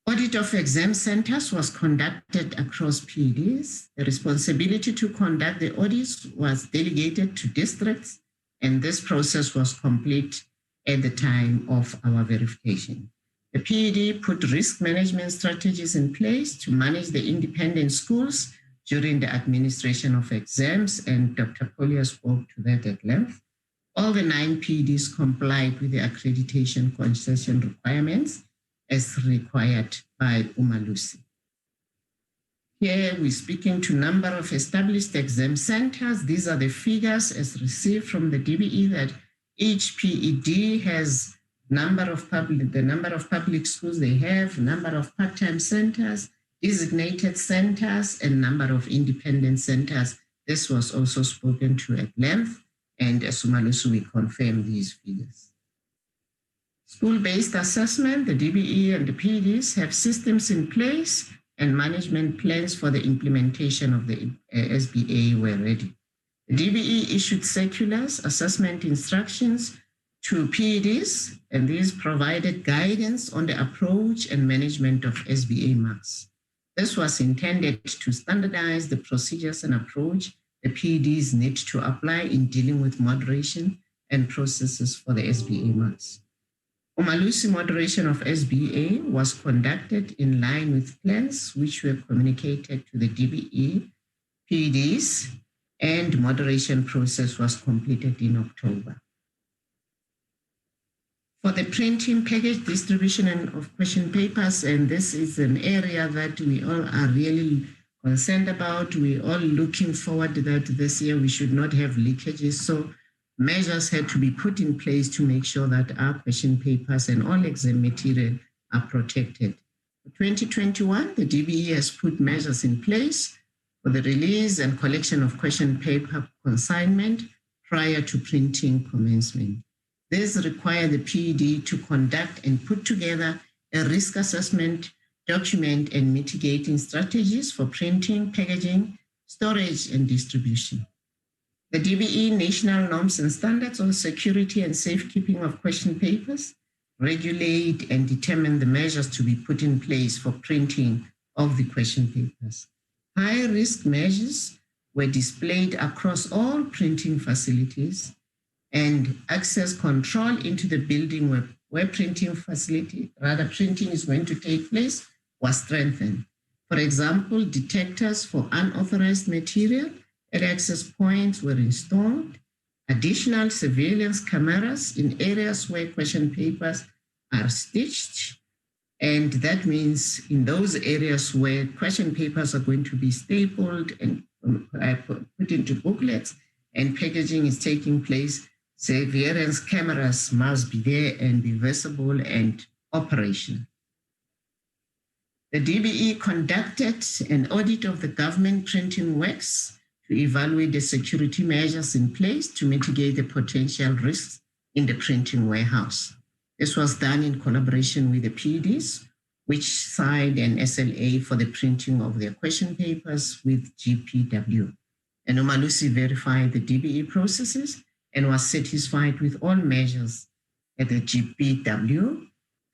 Audit of exam centers was conducted across PEDs. The responsibility to conduct the audits was delegated to districts, and this process was complete at the time of our verification. The PED put risk management strategies in place to manage the independent schools during the administration of exams, and Dr. Polia spoke to that at length. All the 9 PEDs complied with the accreditation concession requirements as required by Umalusi. Here we're speaking to number of established exam centers. These are the figures as received from the DBE that each PED has the number of public schools they have, number of part-time centers, designated centers, and number of independent centers. This was also spoken to at length, and as Umalusi, we confirm these figures. School-based assessment, the DBE and the PEDs have systems in place and management plans for the implementation of the SBA were ready. The DBE issued circulars, assessment instructions to PEDs, and these provided guidance on the approach and management of SBA marks. This was intended to standardize the procedures and approach the PEDs need to apply in dealing with moderation and processes for the SBA marks. Umalusi moderation of SBA was conducted in line with plans which were communicated to the DBE, PEDs, and moderation process was completed in October. For the printing, package distribution of question papers, and this is an area that we all are really concerned about. We're all looking forward that this year we should not have leakages. So measures had to be put in place to make sure that our question papers and all exam material are protected. For 2021, the DBE has put measures in place for the release and collection of question paper consignment prior to printing commencement. This requires the PED to conduct and put together a risk assessment, document and mitigating strategies for printing, packaging, storage, and distribution. The DBE national norms and standards on security and safekeeping of question papers regulate and determine the measures to be put in place for printing of the question papers. High-risk measures were displayed across all printing facilities, and access control into the building where printing is going to take place was strengthened. For example, detectors for unauthorized material at access points were installed. Additional surveillance cameras in areas where question papers are stitched. And that means in those areas where question papers are going to be stapled and put into booklets and packaging is taking place, surveillance cameras must be there and be visible and operational. The DBE conducted an audit of the government printing works to evaluate the security measures in place to mitigate the potential risks in the printing warehouse. This was done in collaboration with the PEDs, which signed an SLA for the printing of their question papers with GPW. And Umalusi verified the DBE processes and was satisfied with all measures at the GPW.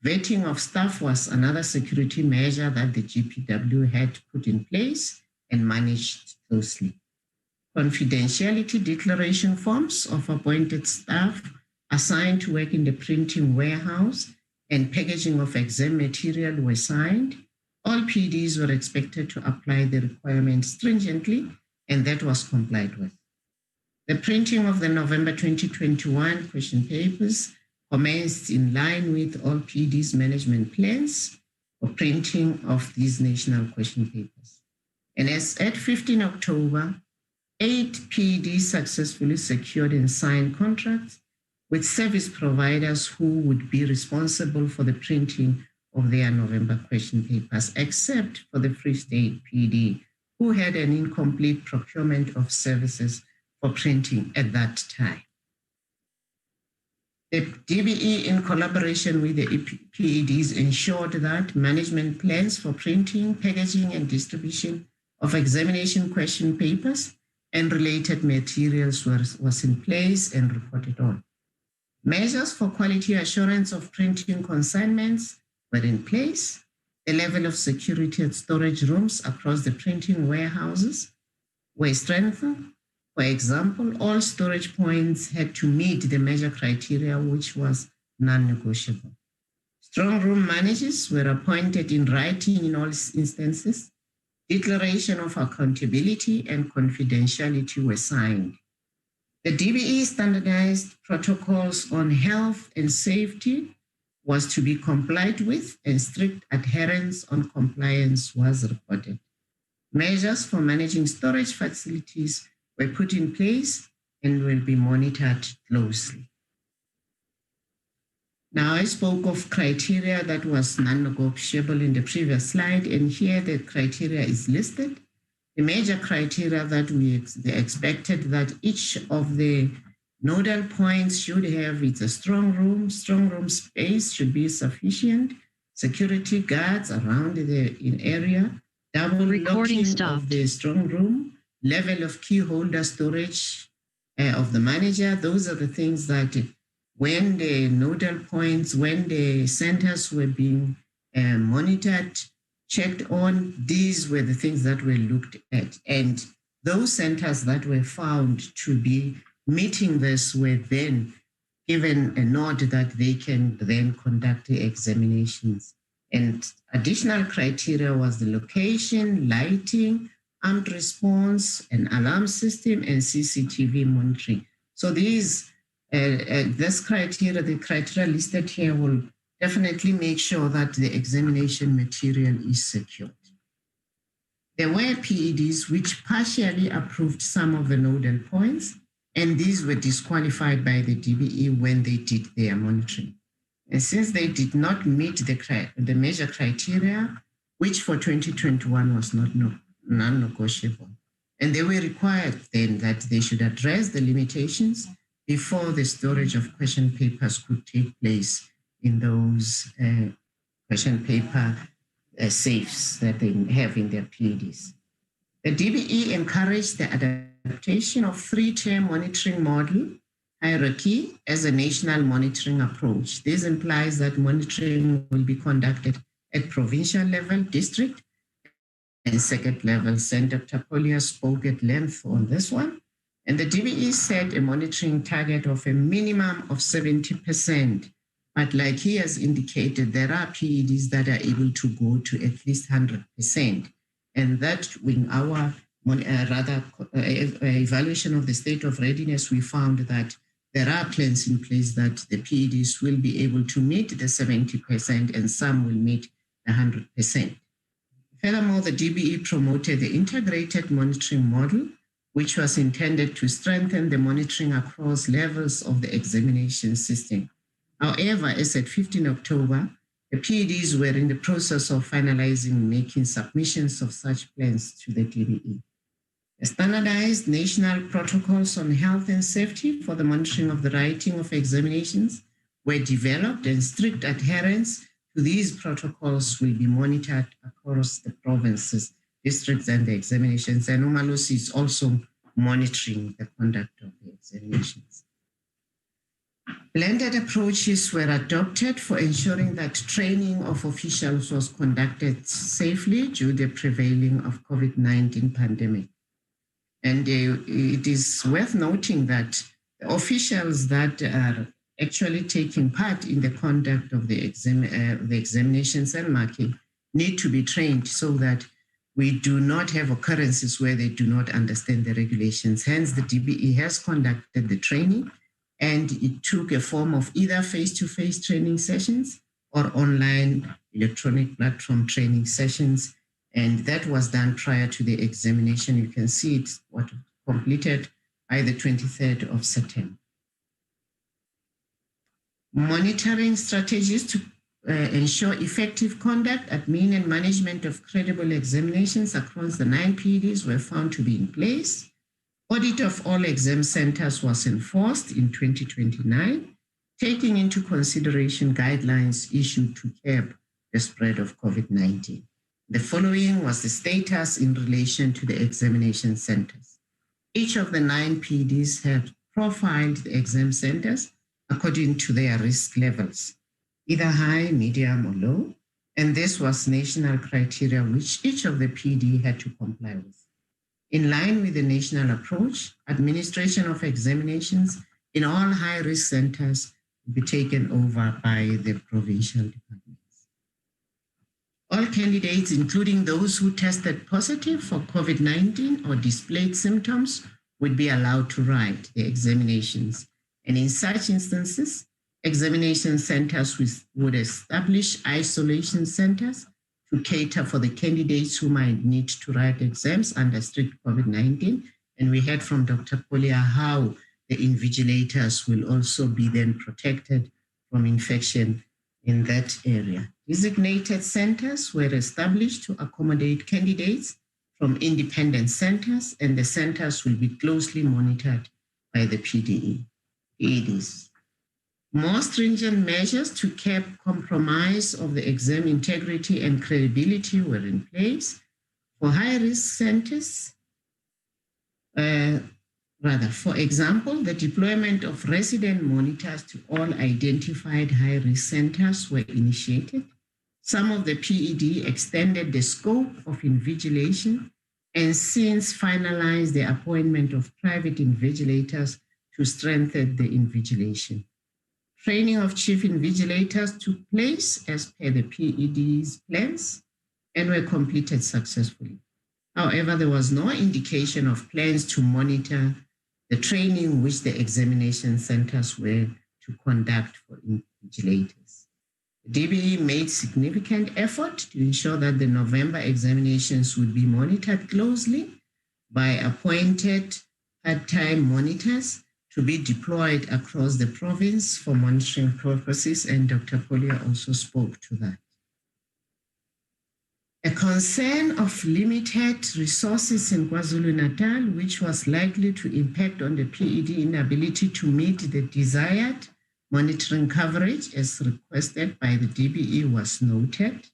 Vetting of staff was another security measure that the GPW had put in place and managed closely. Confidentiality declaration forms of appointed staff assigned to work in the printing warehouse and packaging of exam material were signed. All PDs were expected to apply the requirements stringently, and that was complied with. The printing of the November 2021 question papers commenced in line with all PDs management plans for printing of these national question papers. And as at 15 October, 8 PEDs successfully secured and signed contracts with service providers who would be responsible for the printing of their November question papers, except for the Free State PED, who had an incomplete procurement of services for printing at that time. The DBE, in collaboration with the PEDs, ensured that management plans for printing, packaging, and distribution of examination question papers and related materials was in place and reported on. Measures for quality assurance of printing consignments were in place. The level of security at storage rooms across the printing warehouses were strengthened. For example, all storage points had to meet the measure criteria, which was non-negotiable. Strong room managers were appointed in writing in all instances. Declaration of accountability and confidentiality were signed. The DBE standardized protocols on health and safety was to be complied with, and strict adherence on compliance was reported. Measures for managing storage facilities were put in place and will be monitored closely. Now, I spoke of criteria that was non-negotiable in the previous slide, and here the criteria is listed. The major criteria that we expected that each of the nodal points should have, it's a strong room space should be sufficient, security guards around the area, double locking of the strong room, level of key holder storage of the manager. Those are the things that when the nodal points, when the centers were being monitored, checked on, these were the things that were looked at. And those centers that were found to be meeting this were then given a nod that they can then conduct the examinations. And additional criteria was the location, lighting, armed response, an alarm system, and CCTV monitoring. So these, this criteria, the criteria listed here will definitely make sure that the examination material is secured. There were PEDs which partially approved some of the nodal points, and these were disqualified by the DBE when they did their monitoring. And since they did not meet the measure criteria, which for 2021 was non-negotiable, and they were required then that they should address the limitations before the storage of question papers could take place in those question paper safes that they have in their PEDs. The DBE encouraged the adaptation of 3-tier monitoring model hierarchy as a national monitoring approach. This implies that monitoring will be conducted at provincial level, district, and second level. Dr. Polia spoke at length on this one. And the DBE set a monitoring target of a minimum of 70%. But like he has indicated, there are PEDs that are able to go to at least 100%. And that in our evaluation of the state of readiness, we found that there are plans in place that the PEDs will be able to meet the 70% and some will meet the 100%. Furthermore, the DBE promoted the integrated monitoring model, which was intended to strengthen the monitoring across levels of the examination system. However, as at 15 October, the PEDs were in the process of finalizing making submissions of such plans to the DBE. The standardized national protocols on health and safety for the monitoring of the writing of examinations were developed and strict adherence to these protocols will be monitored across the provinces, districts, and the examinations. And Umalusi is also monitoring the conduct of the examinations. Blended approaches were adopted for ensuring that training of officials was conducted safely due to the prevailing of COVID-19 pandemic. And it is worth noting that the officials that are actually taking part in the conduct of the examinations and marking need to be trained so that we do not have occurrences where they do not understand the regulations. Hence, the DBE has conducted the training, and it took a form of either face-to-face training sessions or online electronic platform training sessions. And that was done prior to the examination. You can see it was completed by the 23rd of September. Monitoring strategies to ensure effective conduct, admin, and management of credible examinations across the 9 PEDs were found to be in place. Audit of all exam centers was enforced in 2029, taking into consideration guidelines issued to curb the spread of COVID-19. The following was the status in relation to the examination centers. Each of the 9 PEDs have profiled the exam centers according to their risk levels, either high, medium, or low, and this was national criteria which each of the PD had to comply with. In line with the national approach, administration of examinations in all high-risk centers will be taken over by the provincial departments. All candidates, including those who tested positive for COVID-19 or displayed symptoms, would be allowed to write the examinations. And in such instances, examination centers would establish isolation centers to cater for the candidates who might need to write exams under strict COVID-19. And we heard from Dr. Polia how the invigilators will also be then protected from infection in that area. Designated centers were established to accommodate candidates from independent centers, and the centers will be closely monitored by the PEDs. More stringent measures to curb compromise of the exam integrity and credibility were in place. For high-risk centers, for example, the deployment of resident monitors to all identified high-risk centers were initiated. Some of the PED extended the scope of invigilation and since finalized the appointment of private invigilators to strengthen the invigilation. Training of chief invigilators took place as per the PED's plans and were completed successfully. However, there was no indication of plans to monitor the training which the examination centers were to conduct for invigilators. The DBE made significant effort to ensure that the November examinations would be monitored closely by appointed part-time monitors to be deployed across the province for monitoring purposes, and Dr. Polia also spoke to that. A concern of limited resources in KwaZulu-Natal, which was likely to impact on the PED inability to meet the desired monitoring coverage as requested by the DBE, was noted.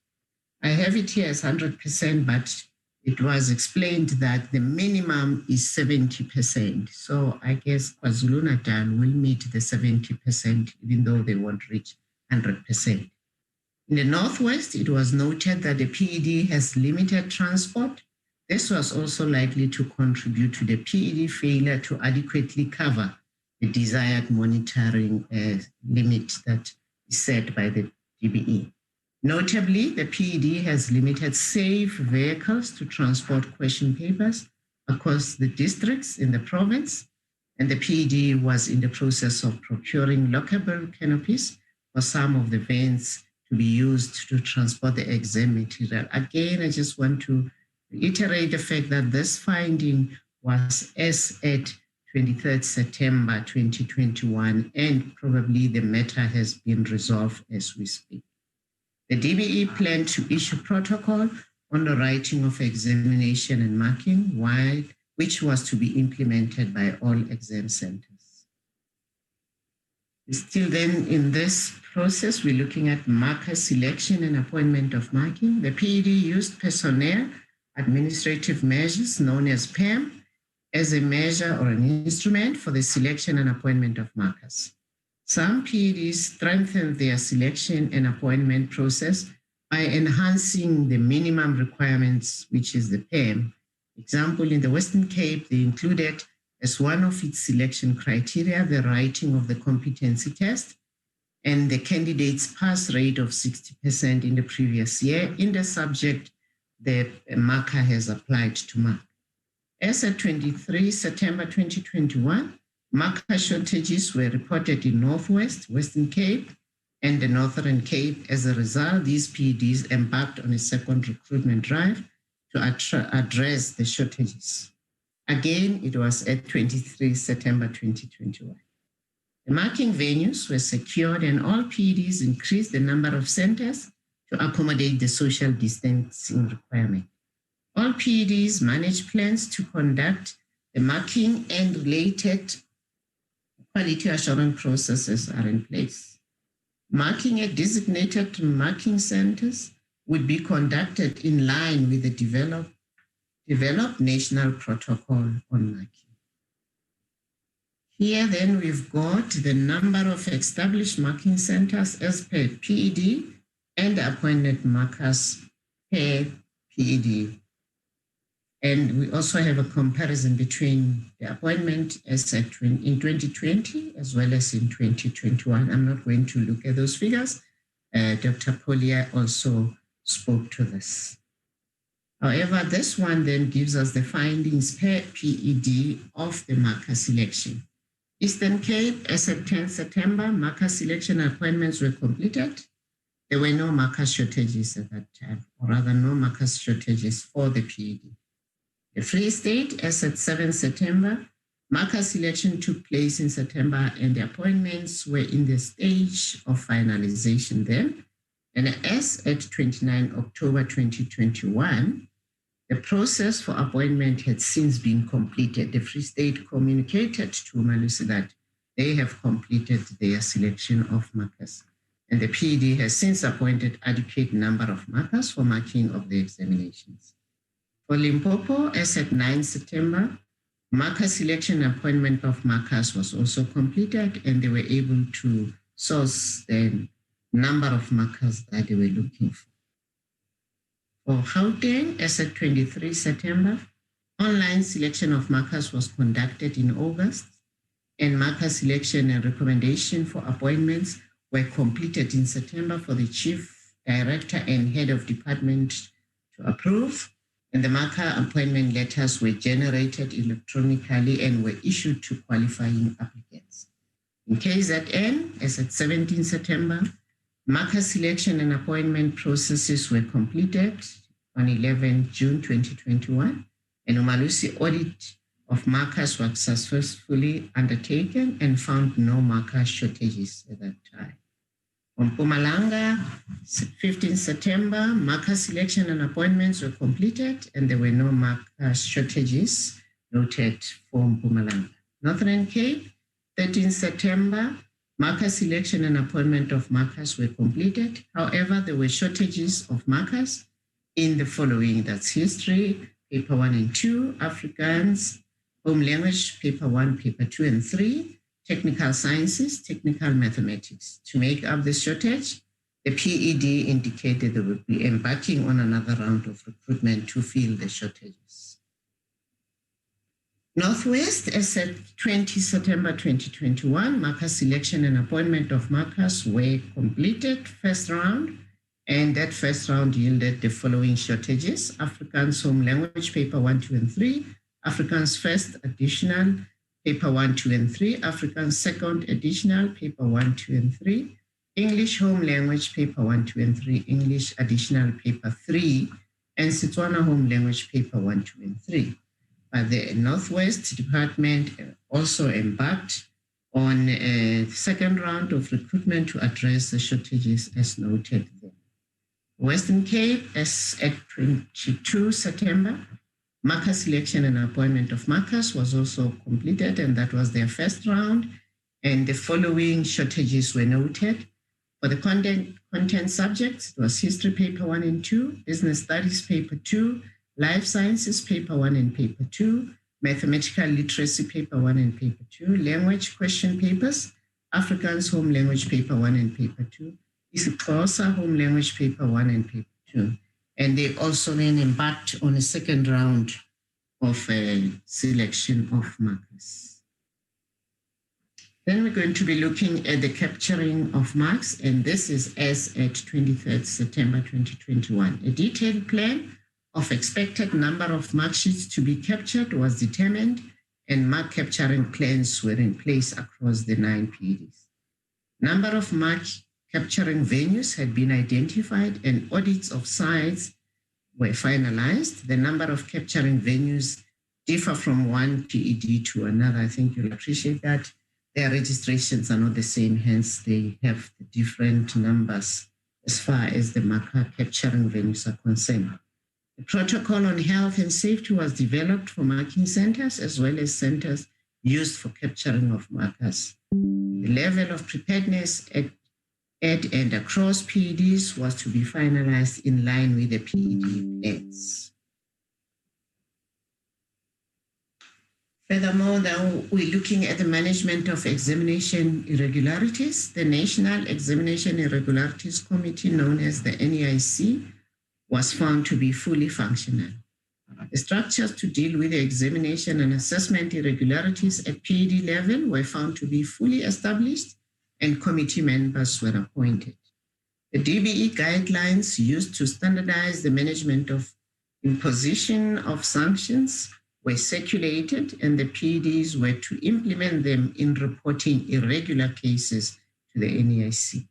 I have it here as 100%, but it was explained that the minimum is 70%. So I guess KwaZulu-Natal will meet the 70%, even though they won't reach 100%. In the Northwest, it was noted that the PED has limited transport. This was also likely to contribute to the PED failure to adequately cover the desired monitoring limit that is set by the DBE. Notably, the PED has limited safe vehicles to transport question papers across the districts in the province, and the PED was in the process of procuring lockable canopies for some of the vans to be used to transport the exam material. Again, I just want to reiterate the fact that this finding was as at 23rd September 2021, and probably the matter has been resolved as we speak. The DBE planned to issue protocol on the writing of examination and marking, which was to be implemented by all exam centers. Still then in this process, we're looking at marker selection and appointment of marking. The PED used personnel administrative measures known as PAM as a measure or an instrument for the selection and appointment of markers. Some PEDs strengthened their selection and appointment process by enhancing the minimum requirements, which is the PAM. Example, in the Western Cape, they included as one of its selection criteria the writing of the competency test and the candidate's pass rate of 60% in the previous year in the subject the marker has applied to mark. As at 23 September 2021, marker shortages were reported in Northwest, Western Cape, and the Northern Cape. As a result, these PEDs embarked on a second recruitment drive to address the shortages. Again, it was at 23 September 2021. The marking venues were secured and all PEDs increased the number of centers to accommodate the social distancing requirement. All PEDs manage plans to conduct the marking and related quality assurance processes are in place. Marking at designated marking centers would be conducted in line with the developed national protocol on marking. Here then we've got the number of established marking centers as per PED and appointed markers per PED. And we also have a comparison between the appointment as at in 2020 as well as in 2021. I'm not going to look at those figures. Dr. Polia also spoke to this. However, this one then gives us the findings per PED of the marker selection. Eastern Cape, as at 10 September, marker selection appointments were completed. There were no marker shortages at that time, or rather no marker shortages for the PED. The Free State, as at 7 September, marker selection took place in September and the appointments were in the stage of finalization then. And as at 29 October 2021, the process for appointment had since been completed. The Free State communicated to Malusi that they have completed their selection of markers. And the PED has since appointed adequate number of markers for marking of the examinations. For Limpopo, as at 9 September, marker selection and appointment of markers was also completed and they were able to source the number of markers that they were looking for. For Gauteng, as at 23 September, online selection of markers was conducted in August and marker selection and recommendation for appointments were completed in September for the Chief Director and Head of Department to approve, and the marker appointment letters were generated electronically and were issued to qualifying applicants. In KZN, as at 17 September, marker selection and appointment processes were completed on 11 June 2021, and Umalusi audit of markers was successfully undertaken and found no marker shortages at that time. On Mpumalanga, 15 September, marker selection and appointments were completed and there were no marker shortages noted for Mpumalanga. Northern Cape, 13 September, marker selection and appointment of markers were completed. However, there were shortages of markers in the following, that's history, paper 1 and 2, Afrikaans, home language, paper 1, paper 2 and 3, technical sciences, technical mathematics. To make up the shortage, the PED indicated they would be embarking on another round of recruitment to fill the shortages. Northwest, as at 20 September 2021, marker selection and appointment of markers were completed, first round, and that first round yielded the following shortages: Afrikaans home language, paper 1, 2, and 3, Afrikaans first additional, paper 1, 2, and 3, Afrikaans second additional, paper 1, 2, and 3, English home language, paper 1, 2, and 3, English additional, paper 3, and Setswana home language, paper 1, 2, and 3. But the Northwest Department also embarked on a second round of recruitment to address the shortages as noted there. Western Cape, as at 22 September, marker selection and appointment of markers was also completed, and that was their first round. and the following shortages were noted. For the content subjects, it was History Paper 1 and 2, Business Studies Paper 2, Life Sciences Paper 1 and Paper 2, Mathematical Literacy Paper 1 and Paper 2, Language Question Papers, Afrikaans Home Language Paper 1 and Paper 2, Hosa Home Language Paper 1 and Paper 2. And they also then embarked on a second round of selection of markers. Then we're going to be looking at the capturing of marks, and this is as at 23rd September 2021. A detailed plan of expected number of mark sheets to be captured was determined, and mark capturing plans were in place across the 9 PEDs. Number of mark capturing venues had been identified and audits of sites were finalized. The number of capturing venues differ from one PED to another. I think you'll appreciate that. Their registrations are not the same, hence they have the different numbers as far as the marker capturing venues are concerned. The protocol on health and safety was developed for marking centers as well as centers used for capturing of markers. The level of preparedness at and across PEDs was to be finalized in line with the PED plans. Furthermore, now we're looking at the management of examination irregularities. The National Examination Irregularities Committee, known as the NEIC, was found to be fully functional. The structures to deal with the examination and assessment irregularities at PED level were found to be fully established, and committee members were appointed. The DBE guidelines used to standardize the management of imposition of sanctions were circulated, and the PEDs were to implement them in reporting irregular cases to the NEIC.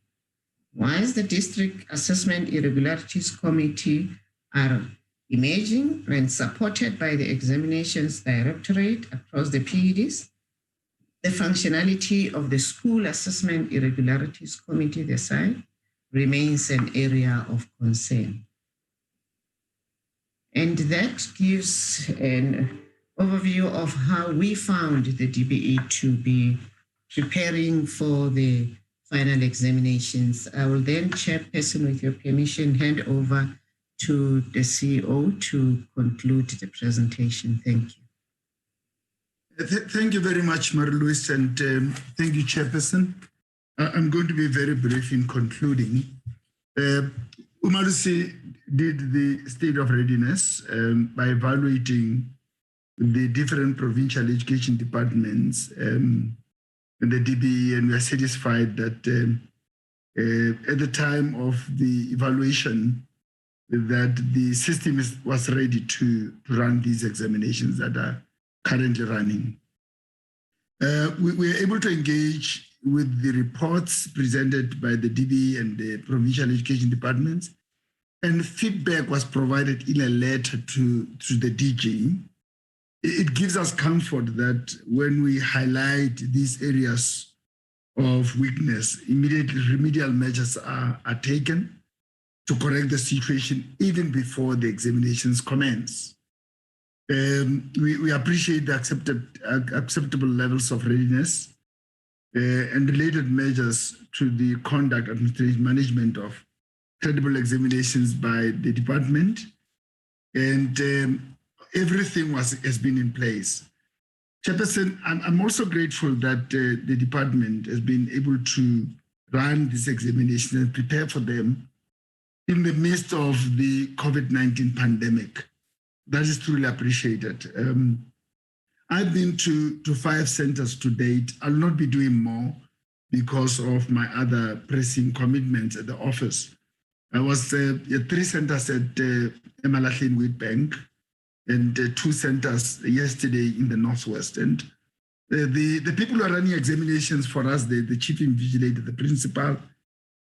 Whilst the District Assessment Irregularities Committee are emerging and supported by the Examinations Directorate across the PEDs, the functionality of the School Assessment Irregularities Committee, the SAI, remains an area of concern. And that gives an overview of how we found the DBE to be preparing for the final examinations. I will then, Chairperson, with your permission, hand over to the CEO to conclude the presentation. Thank you. Thank you very much, Marie-Louise, and thank you, Chairperson. I'm going to be very brief in concluding. Umalusi did the state of readiness by evaluating the different provincial education departments and the DBE, and we are satisfied that at the time of the evaluation that the system was ready to run these examinations that are currently running. We were able to engage with the reports presented by the DBE and the provincial education departments, and feedback was provided in a letter to the DG. It gives us comfort that when we highlight these areas of weakness, immediately remedial measures are taken to correct the situation even before the examinations commence. We appreciate the acceptable levels of readiness and related measures to the conduct, administration, management of credible examinations by the department, and everything has been in place. Chairperson, I'm also grateful that the department has been able to run these examinations and prepare for them in the midst of the COVID-19 pandemic. That is truly appreciated. I've been to 5 centers to date. I'll not be doing more because of my other pressing commitments at the office. I was at 3 centers at Emalahleni Wheatbank and 2 centers yesterday in the Northwest. And the people who are running examinations for us, the chief invigilator, the principal,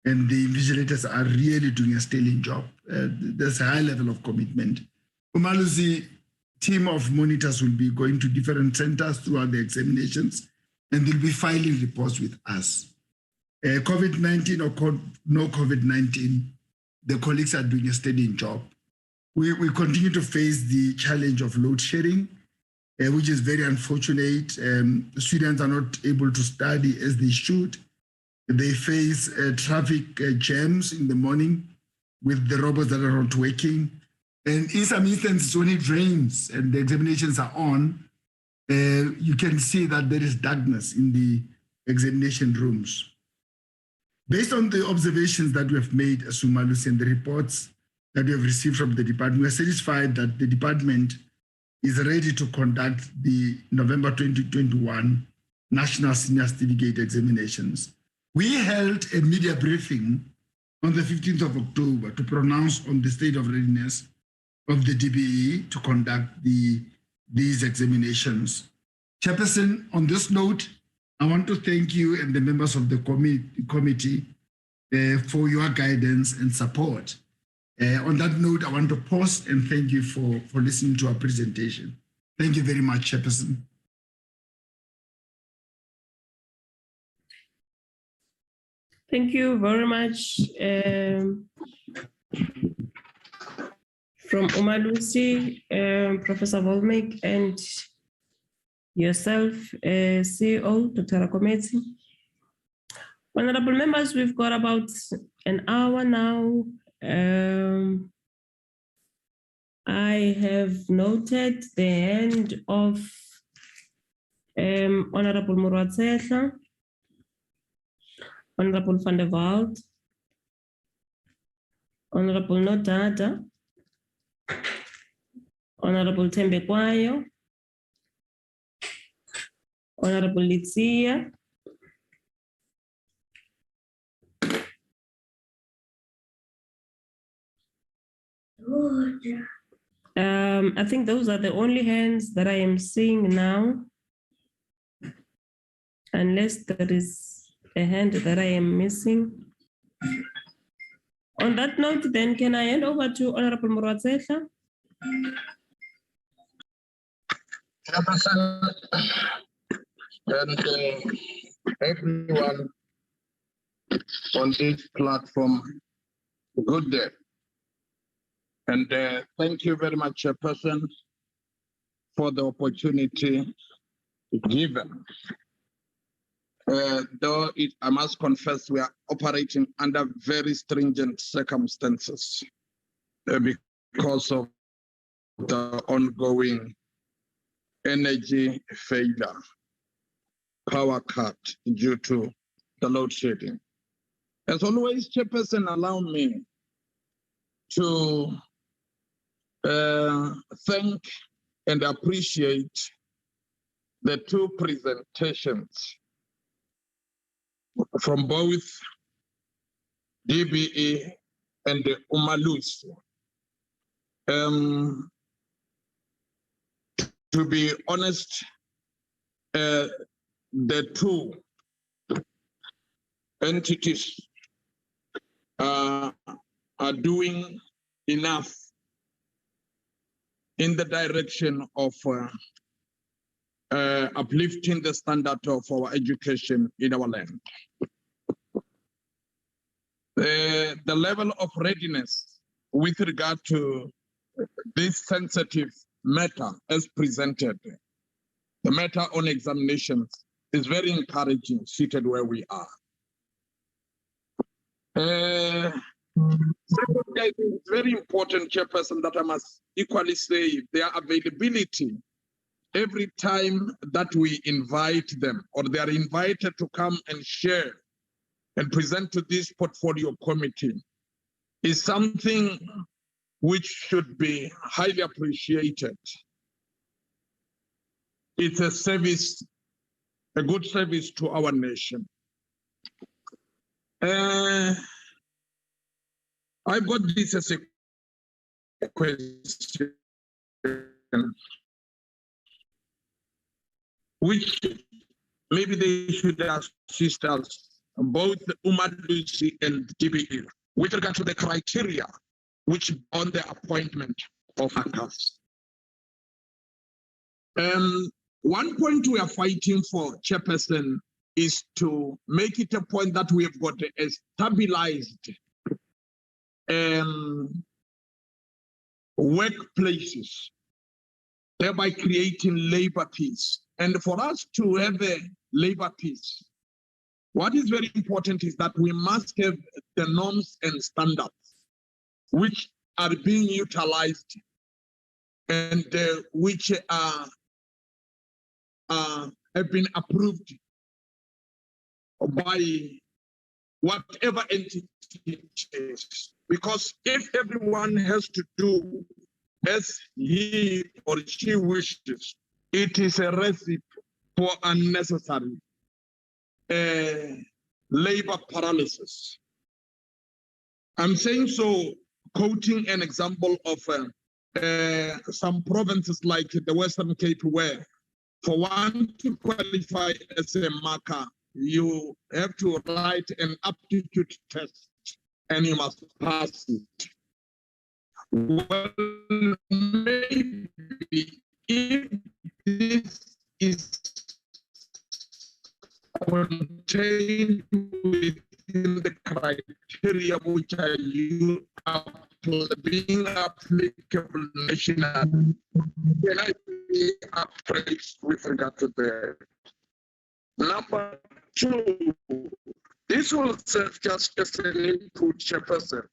and the invigilators are really doing a sterling job. There's a high level of commitment. Umalusi team of monitors will be going to different centers throughout the examinations, and they'll be filing reports with us. COVID-19 or no COVID-19, the colleagues are doing a steady job. We continue to face the challenge of load shedding, which is very unfortunate. Students are not able to study as they should. They face traffic jams in the morning with the robots that are not working. And in some instances, when it rains and the examinations are on, you can see that there is darkness in the examination rooms. Based on the observations that we have made as Umalusi and the reports that we have received from the department, we are satisfied that the department is ready to conduct the November 2021 National Senior Certificate Examinations. We held a media briefing on the 15th of October to pronounce on the state of readiness of the DBE to conduct these examinations. Chairperson, on this note, I want to thank you and the members of the committee for your guidance and support. On that note, I want to pause and thank you for listening to our presentation. Thank you very much, Chairperson. Thank you very much. From Umalusi, Professor Volmek, and yourself, CEO, Dr. Akometi. Honorable members, we've got about an hour now. I have noted the hand of Honorable Murwatsehla, Honorable van der Walt, Honorable Nodada, Honorable Tembekwayo, Honorable Litsia, I think those are the only hands that I am seeing now, unless there is a hand that I am missing. On that note, then, can I hand over to Honorable Murwatsehla? Chairperson and everyone on this platform, good day. And thank you very much, Chairperson, for the opportunity given. Though I must confess, we are operating under very stringent circumstances because of the ongoing energy failure, power cut due to the load shedding. As always, Chairperson, allow me to thank and appreciate the two presentations from both DBE and Umalusi. To be honest, the two entities are doing enough in the direction of uplifting the standard of our education in our land. The level of readiness with regard to this sensitive matter as presented, the matter on examinations, is very encouraging, seated where we are. It's very important, Chairperson, that I must equally say their availability every time that we invite them or they are invited to come and share and present to this portfolio committee is something which should be highly appreciated. It's a service, a good service to our nation. I've got this as a question, which maybe they should assist us, both Umalusi and DBE, with regard to the criteria which on the appointment of actors. One point we are fighting for, Chairperson, is to make it a point that we have got a stabilized workplaces thereby creating labor peace. And for us to have a labor peace, what is very important is that we must have the norms and standards which are being utilized and which have been approved by whatever entity it is. Because if everyone has to do as he or she wishes, it is a recipe for unnecessary labor paralysis. I'm saying so, quoting an example of some provinces like the Western Cape, where for one to qualify as a marker, you have to write an aptitude test and you must pass it. Well, maybe if this is contained within the criteria which are being applicable nationally, then I be appraised with regard to that. Number two, this will serve just as an input, Chairperson,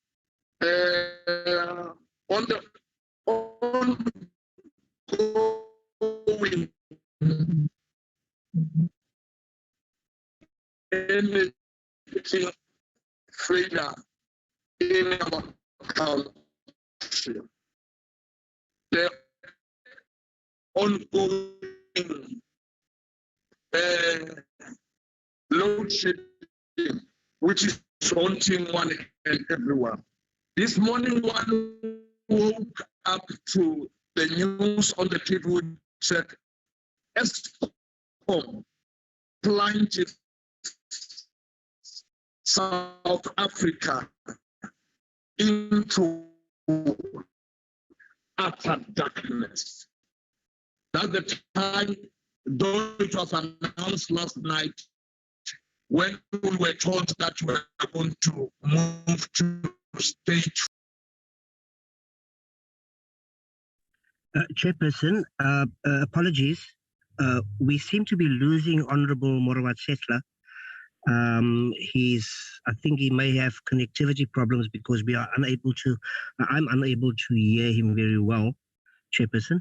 on the ongoing energy failure in our country. The ongoing load shedding, which is haunting one and everyone. This morning, one woke up to the news on the TV which said ESCOM plunges South Africa into utter darkness. That's the time, though it was announced last night, when we were told that we were going to move to stage. Chairperson, apologies. We seem to be losing Honorable Morawat Setla. I think he may have connectivity problems because we are unable to, I'm unable to hear him very well, Chairperson.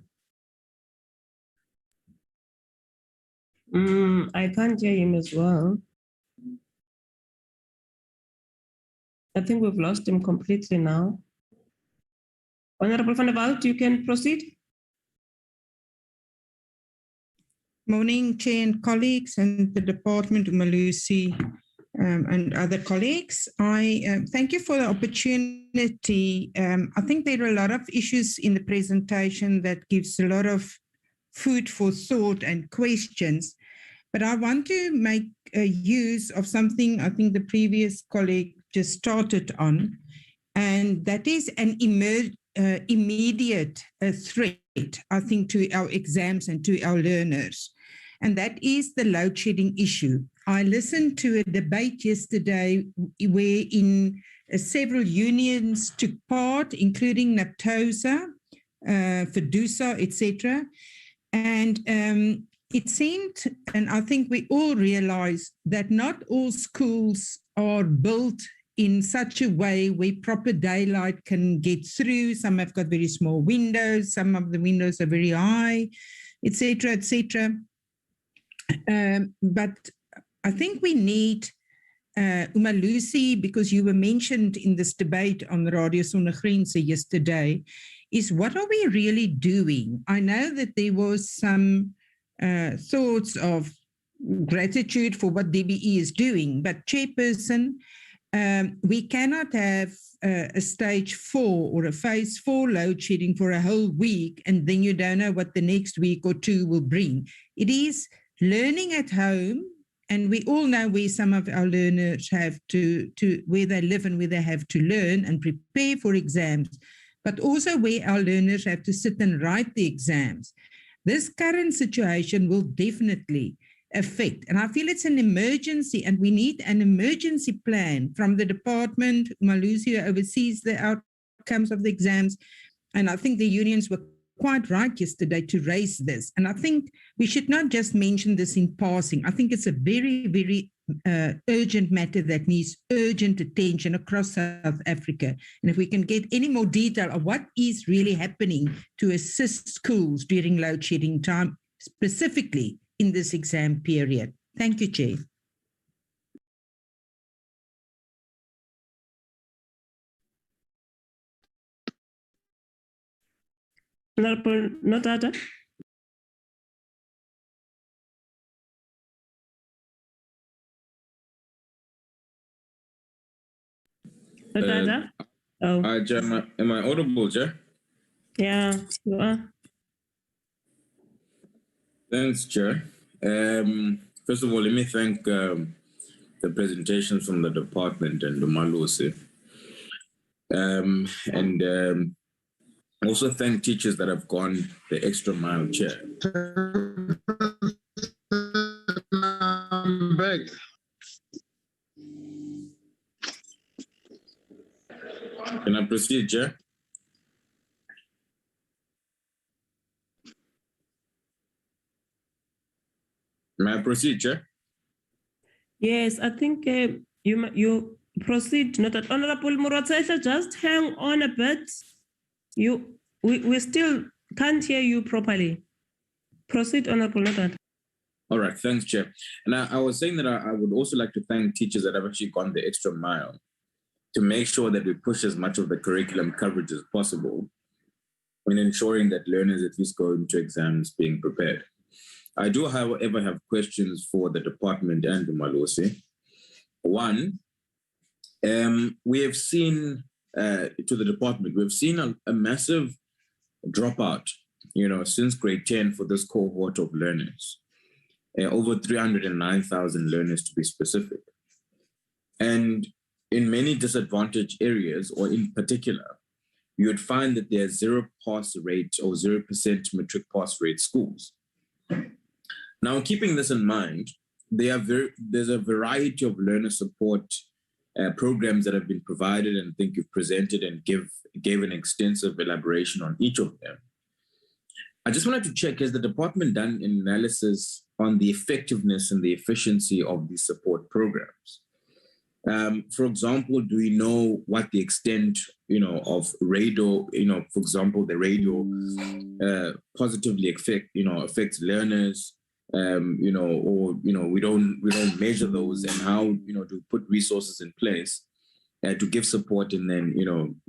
I can't hear him as well. I think we've lost him completely now. Honorable van der Walt, you can proceed. Morning, Chair and colleagues and the Department, Malusi and other colleagues. I thank you for the opportunity. I think there are a lot of issues in the presentation that gives a lot of food for thought and questions, but I want to make use of something I think the previous colleague just started on, and that is an immediate threat, I think, to our exams and to our learners. And that is the load shedding issue. I listened to a debate yesterday wherein several unions took part, including NAPTOSA, FEDUSA, etc. And it seemed, and I think we all realize, that not all schools are built in such a way where proper daylight can get through. Some have got very small windows, some of the windows are very high, etc., etc. But I think we need, Umalusi, because you were mentioned in this debate on the Radio Sonnegrens yesterday, is what are we really doing? I know that there was some thoughts of gratitude for what DBE is doing, but Chairperson, we cannot have a stage 4 or a phase 4 load shedding for a whole week and then you don't know what the next week or two will bring. It is learning at home, and we all know where some of our learners have to where they live and where they have to learn and prepare for exams, but also where our learners have to sit and write the exams. This current situation will definitely affect, and I feel it's an emergency, and we need an emergency plan from the department. Malusi oversees the outcomes of the exams, and I think the unions were quite right yesterday to raise this. And I think we should not just mention this in passing. I think it's a very, very urgent matter that needs urgent attention across South Africa. And if we can get any more detail of what is really happening to assist schools during load shedding time, specifically in this exam period. Thank you, Chair. Honorable Notata. Notata. Am I audible, Chair? Yeah, you are. Thanks, Chair. First of all, let me thank the presentations from the department and the Malusi. And also thank teachers that have gone the extra mile, Chair. I'm back. Can I proceed, Chair? May I proceed, Chair? Yes, I think you proceed. Not that Honorable Murotesha, just hang on a bit. We still can't hear you properly. Proceed, Honorable Notat. All right, thanks, Chair. And I was saying that I would also like to thank teachers that have actually gone the extra mile to make sure that we push as much of the curriculum coverage as possible in ensuring that learners at least go into exams being prepared. I do, however, have questions for the department and the Malusi. One, we have seen, to the department, we've seen a massive dropout, since grade 10 for this cohort of learners. Over 309,000 learners to be specific. And in many disadvantaged areas, or in particular, you would find that there's 0 pass rate or 0% matric pass rate schools. Now, keeping this in mind, there's a variety of learner support programs that have been provided, and I think you've presented and gave an extensive elaboration on each of them. I just wanted to check, has the department done an analysis on the effectiveness and the efficiency of these support programs? For example, do we know what the extent, of radio, for example, the radio positively affects learners, we don't measure those, and how, to put resources in place to give support, and then,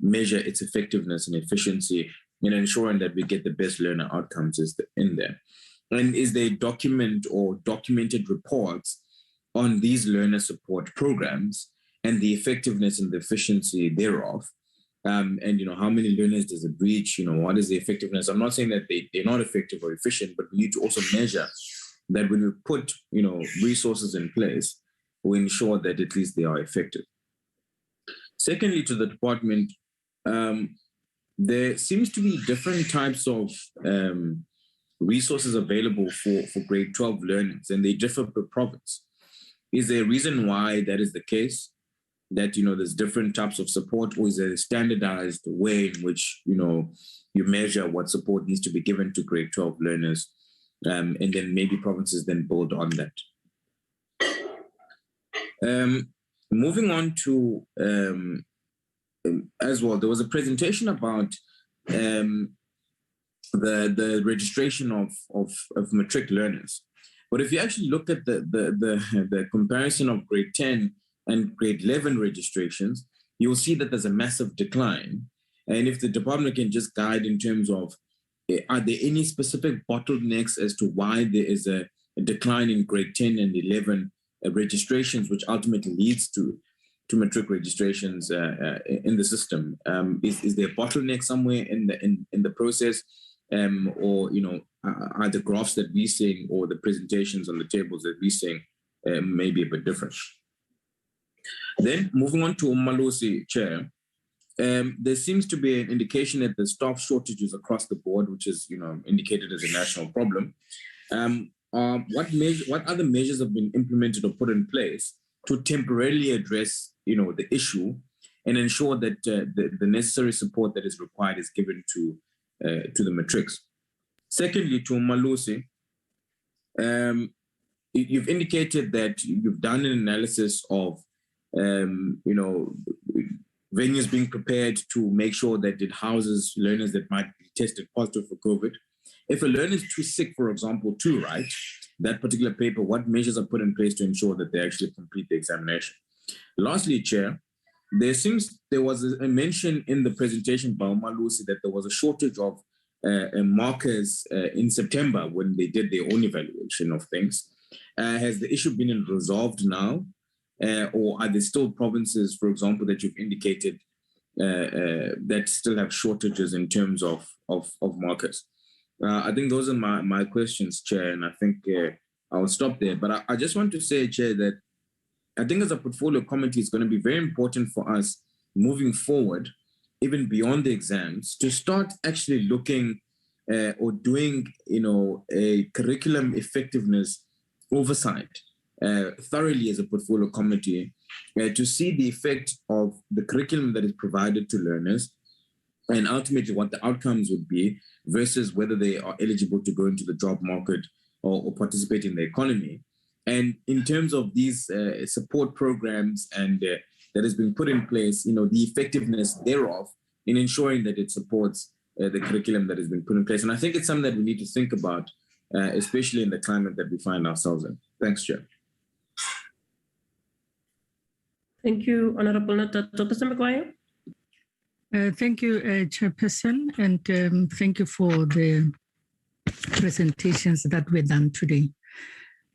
measure its effectiveness and efficiency in ensuring that we get the best learner outcomes in there. And is there documented reports on these learner support programs and the effectiveness and the efficiency thereof? And, how many learners does it reach? What is the effectiveness? I'm not saying that they're not effective or efficient, but we need to also measure that when we put, resources in place, we ensure that at least they are effective. Secondly, to the department, there seems to be different types of resources available for grade 12 learners, and they differ per province. Is there a reason why that is the case? That, there's different types of support, or is there a standardized way in which, you measure what support needs to be given to grade 12 learners, and then maybe provinces then build on that? Moving on to, as well, there was a presentation about the registration of matric learners. But if you actually look at the comparison of grade 10 and grade 11 registrations, you'll see that there's a massive decline. And if the department can just guide in terms of, are there any specific bottlenecks as to why there is a decline in grade 10 and 11 registrations, which ultimately leads to matric registrations in the system? Is there a bottleneck somewhere in the process, or are the graphs that we're seeing or the presentations on the tables that we're seeing maybe a bit different? Then moving on to Malusi, Chair, there seems to be an indication that the staff shortages across the board, which is indicated as a national problem. What other measures have been implemented or put in place to temporarily address the issue and ensure that the necessary support that is required is given to to the matrics. Secondly, to Malusi, you've indicated that you've done an analysis of, venues being prepared to make sure that it houses learners that might be tested positive for COVID. If a learner is too sick, for example, to write that particular paper, what measures are put in place to ensure that they actually complete the examination? Lastly, Chair, there was a mention in the presentation by Malusi that there was a shortage of markers in September when they did their own evaluation of things. Has the issue been resolved now? Or are there still provinces, for example, that you've indicated that still have shortages in terms of markers? I think those are my questions, Chair, and I think I'll stop there. But I just want to say, Chair, that I think as a portfolio committee, it's going to be very important for us moving forward, even beyond the exams, to start actually looking or doing, a curriculum effectiveness oversight thoroughly as a portfolio committee to see the effect of the curriculum that is provided to learners and ultimately what the outcomes would be versus whether they are eligible to go into the job market or participate in the economy. And in terms of these support programs and that has been put in place, the effectiveness thereof in ensuring that it supports the curriculum that has been put in place. And I think it's something that we need to think about, especially in the climate that we find ourselves in. Thanks, Chair. Thank you, Honorable Dr. Maguire. Thank you, Chairperson, and thank you for the presentations that were done today.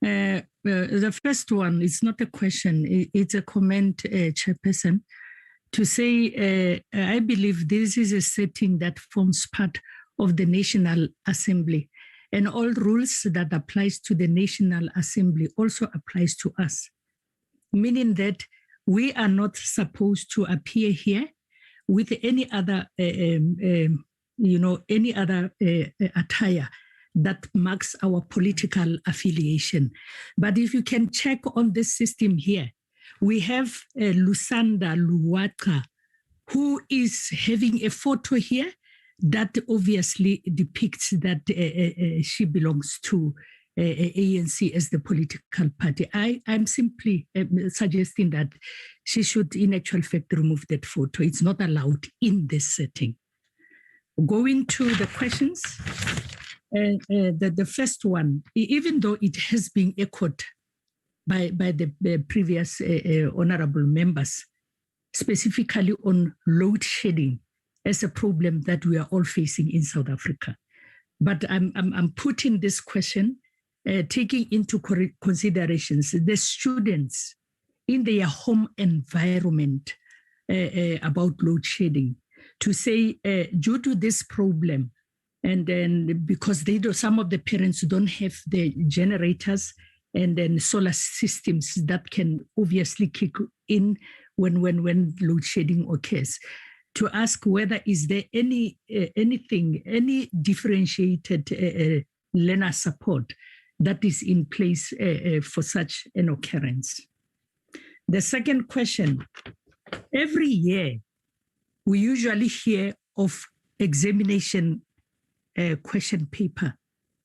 The first one is not a question, it's a comment, Chairperson, to say I believe this is a setting that forms part of the National Assembly, and all rules that applies to the National Assembly also applies to us, meaning that we are not supposed to appear here with any other, attire that marks our political affiliation. But if you can check on this system here, we have Lusanda Luwaka, who is having a photo here that obviously depicts that she belongs to ANC as the political party. I'm simply suggesting that she should, in actual fact, remove that photo. It's not allowed in this setting. Going to the questions, the first one, even though it has been echoed by the previous honorable members, specifically on load shedding as a problem that we are all facing in South Africa. But I'm putting this question, taking into considerations the students in their home environment about load shedding, to say due to this problem, and then because some of the parents don't have the generators and then solar systems that can obviously kick in when load shedding occurs, to ask whether is there any differentiated learner support that is in place for such an occurrence. The second question, every year we usually hear of examination question paper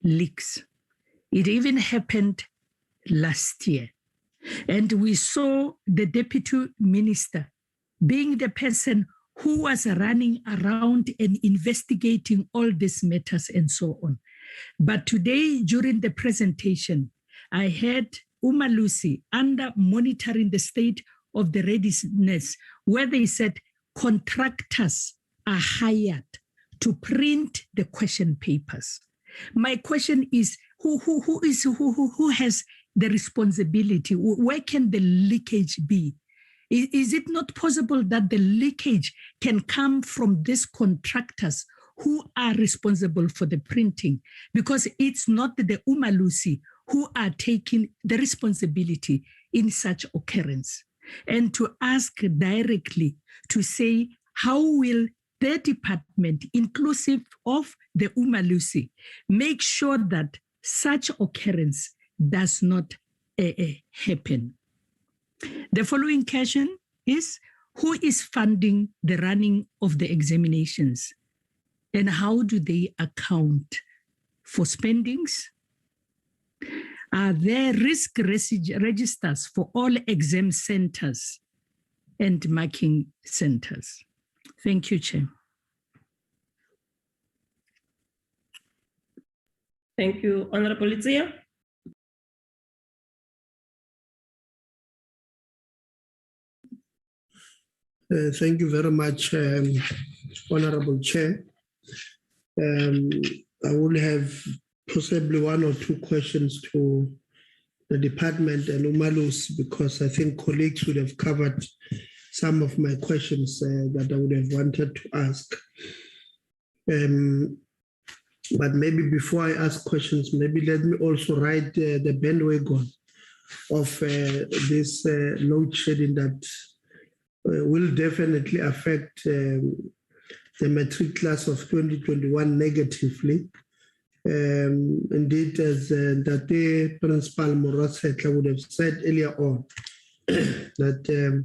leaks. It even happened last year. And we saw the deputy minister being the person who was running around and investigating all these matters and so on. But today, during the presentation, I heard Umalusi under monitoring the state of the readiness, where they said contractors are hired to print the question papers. My question is, who has the responsibility? Where can the leakage be? Is it not possible that the leakage can come from these contractors who are responsible for the printing? Because it's not the Umalusi who are taking the responsibility in such occurrence. And to ask directly to say, how will the department, inclusive of the Umalusi, make sure that such occurrence does not happen? The following question is, who is funding the running of the examinations? And how do they account for spendings? Are there risk registers for all exam centers and marking centers? Thank you, Chair. Thank you, Honorable Itzia. Thank you very much, Honorable Chair. I will have possibly one or two questions to the department and Umalusi, because I think colleagues would have covered some of my questions that I would have wanted to ask. But maybe before I ask questions, maybe let me also ride the bandwagon of this load shedding that will definitely affect the matric class of 2021 negatively. Indeed, as the Principal Morasetla would have said earlier on, that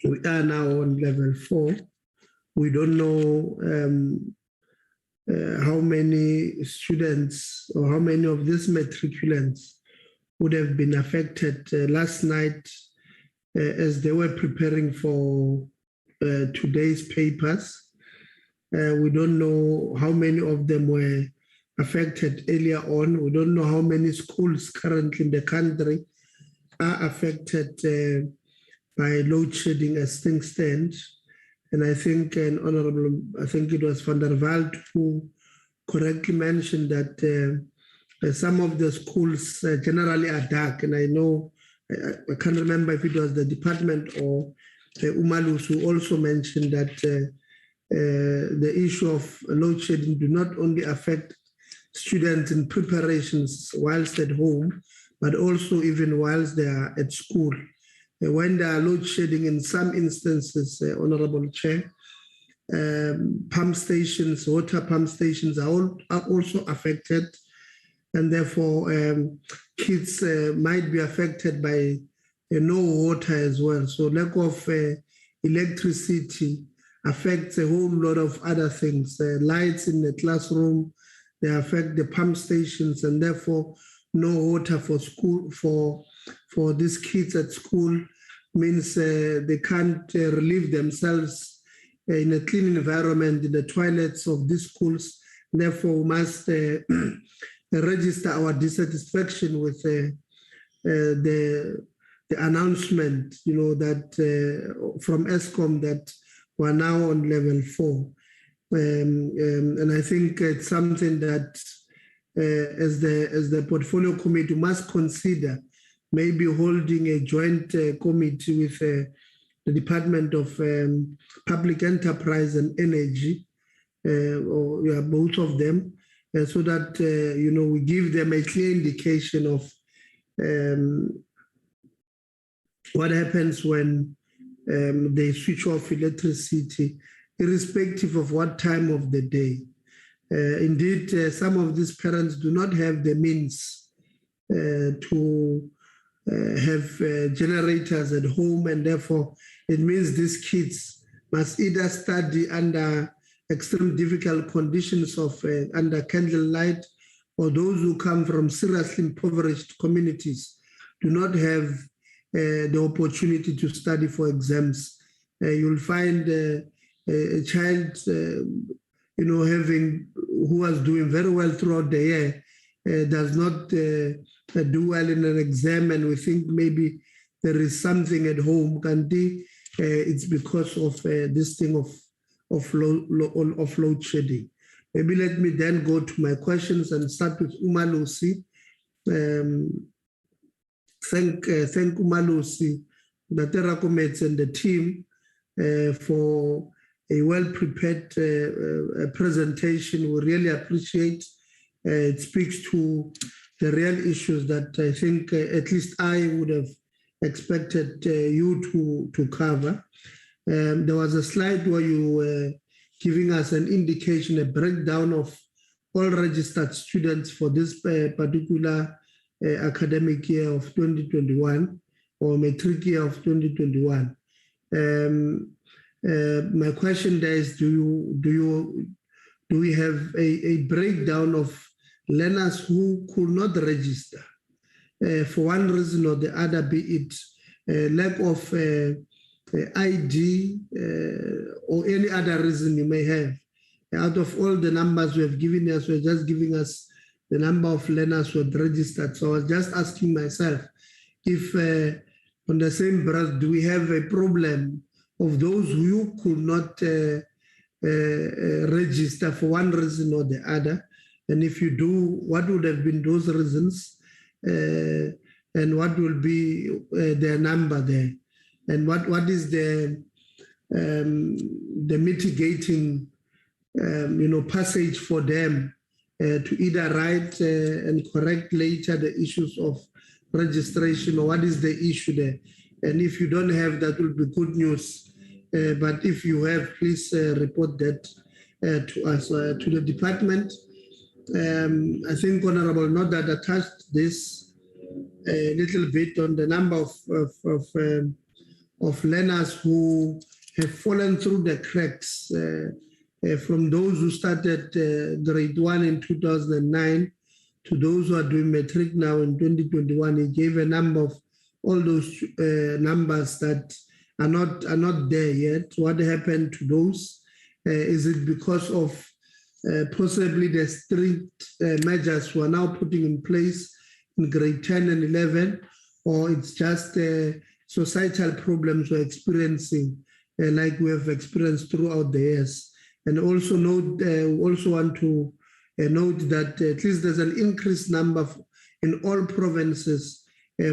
we are now on level 4. We don't know how many students or how many of these matriculants would have been affected last night as they were preparing for today's papers. We don't know how many of them were affected earlier on. We don't know how many schools currently in the country are affected by load shedding as things stand. And I think I think it was Van der Walt who correctly mentioned that some of the schools generally are dark. And I know, I can't remember if it was the department or Umalus who also mentioned that the issue of load shedding do not only affect students in preparations whilst at home, but also even whilst they are at school. When there are load shedding in some instances, Honorable Chair, pump stations, water pump stations are also affected, and therefore kids might be affected by no water as well. So lack of electricity affects a whole lot of other things. Lights in the classroom, they affect the pump stations, and therefore no water for school for these kids at school means they can't relieve themselves in a clean environment in the toilets of these schools. Therefore, we must register our dissatisfaction with the announcement, that from ESCOM that we're now on level 4. And I think it's something that as the portfolio committee must consider maybe holding a joint committee with the Department of Public Enterprise and Energy, or both of them, so that we give them a clear indication of what happens when they switch off electricity, irrespective of what time of the day. Indeed, some of these parents do not have the means to have generators at home, and therefore it means these kids must either study under extreme difficult conditions of under candlelight, or those who come from seriously impoverished communities do not have the opportunity to study for exams. You'll find a child, who was doing very well throughout the year, does not do well in an exam, and we think maybe there is something at home. It's because of this thing of load shedding. Maybe let me then go to my questions and start with Umalusi. Thank Umalusi, Datera Comets and the team for a well-prepared presentation. We really appreciate. It speaks to the real issues that I think at least I would have expected you to cover. There was a slide where you were giving us an indication, a breakdown of all registered students for this particular academic year of 2021, or matric year of 2021. My question there is, do you do we have a breakdown of learners who could not register for one reason or the other, be it lack of ID or any other reason you may have. Out of all the numbers we have given us, we're just giving us the number of learners who had registered. So I was just asking myself if on the same breath, do we have a problem of those who could not register for one reason or the other? And if you do, what would have been those reasons? And what will be their number there? And what is the mitigating passage for them to either write and correct later the issues of registration, or what is the issue there? And if you don't have, that will be good news. But if you have, please report that to us, to the department. I think Honorable Nodad attached this a little bit on the number of learners who have fallen through the cracks from those who started grade 1 in 2009 to those who are doing matric now in 2021. He gave a number of all those numbers that are not there yet. What happened to those? Is it because of possibly the strict measures we are now putting in place in grade 10 and 11, or it's just societal problems we're experiencing like we have experienced throughout the years? And also note, also want to note that at least there's an increased number in all provinces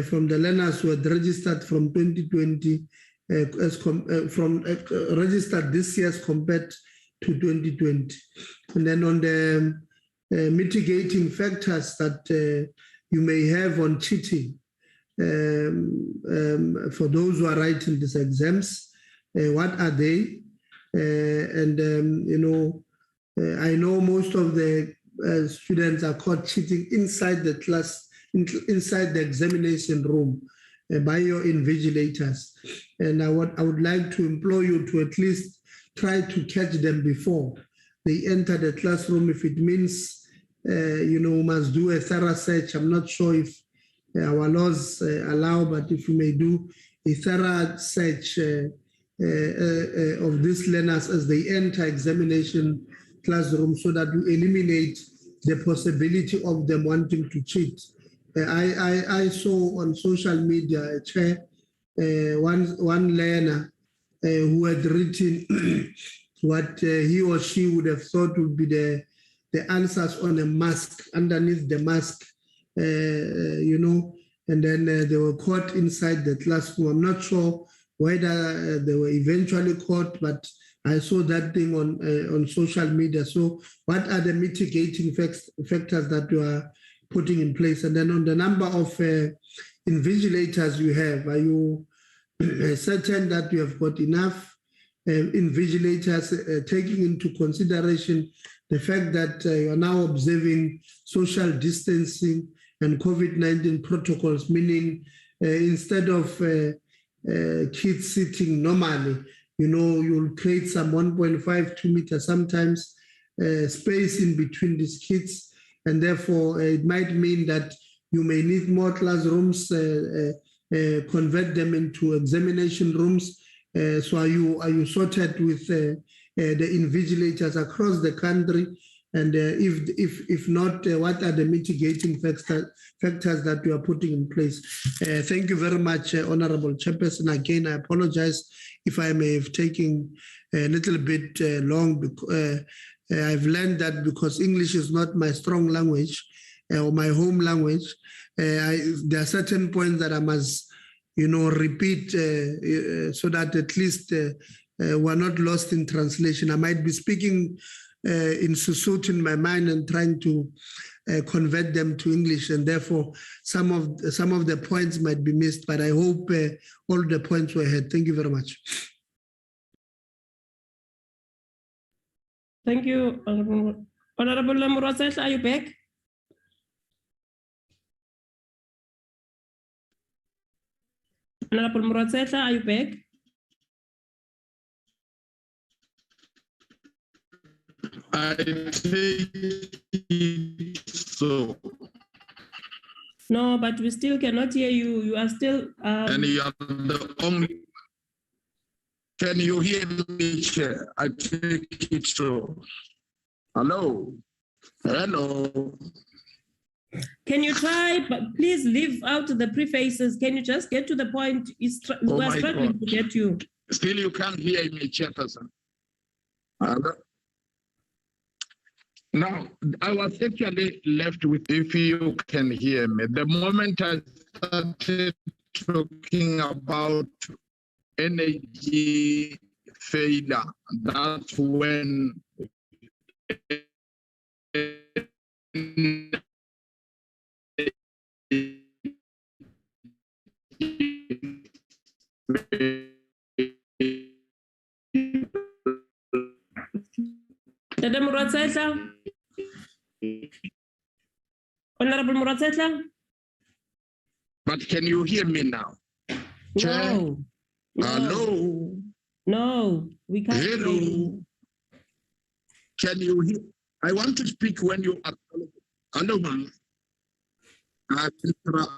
from the learners who had registered from 2020 registered this year as compared to 2020. And then on the mitigating factors that you may have on cheating for those who are writing these exams, what are they? I know most of the students are caught cheating inside the class, inside the examination room by your invigilators. And I would like to implore you to at least try to catch them before they enter the classroom. If it means, must do a thorough search. I'm not sure if our laws allow, but if you may do a thorough search of these learners as they enter examination classroom, so that we eliminate the possibility of them wanting to cheat. I saw on social media one learner who had written what he or she would have thought would be the answers on a mask, underneath the mask, and then they were caught inside the classroom. I'm not sure whether they were eventually caught, but I saw that thing on social media. So what are the mitigating factors that you are putting in place? And then on the number of invigilators you have, are you certain that you have got enough invigilators, taking into consideration the fact that you are now observing social distancing and COVID-19 protocols, meaning instead of kids sitting normally, you'll create some 1.5, 2 meters, sometimes space in between these kids. And therefore, it might mean that you may need more classrooms, convert them into examination rooms. So are you sorted with the invigilators across the country? And if not, what are the mitigating factors that you are putting in place? Thank you very much, Honorable Chairperson. Again, I apologize if I may have taken a little bit long. I've learned that because English is not my strong language or my home language, there are certain points that I must, repeat so that at least we're not lost in translation. I might be speaking in Sesotho in my mind and trying to convert them to English, and therefore some of the points might be missed, but I hope all the points were heard. Thank you very much. Thank you, Honorable Murotsetla, are you back? Honorable Murotsetla, are you back? I take it so. No, but we still cannot hear you. You are still. And you are the only. Can you hear me, Chair? I take it so. Hello. Hello. Can you try, but please leave out the prefaces. Can you just get to the point? Oh we are my struggling God. to get you. Still, you can't hear me, Chairperson. Now, I was actually left with, if you can hear me, the moment I started talking about energy failure, that's when Tata Muratsetla? Honorable Muratsetla? But can you hear me now? Chair? No. Hello? No, we can't hear Hello? you. Can you hear? I want to speak when you are. Hello, ma'am.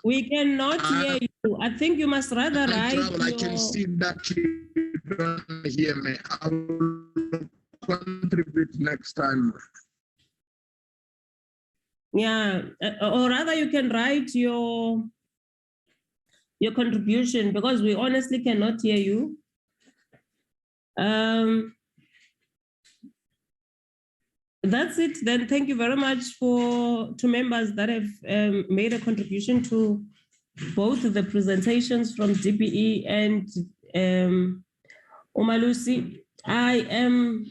We cannot hear you. I think you must rather write I can see that you don't hear me. I will contribute next time. Yeah, or rather you can write your contribution because we honestly cannot hear you. That's it then. Thank you very much to members that have made a contribution to both the presentations from DPE and Umalusi. I am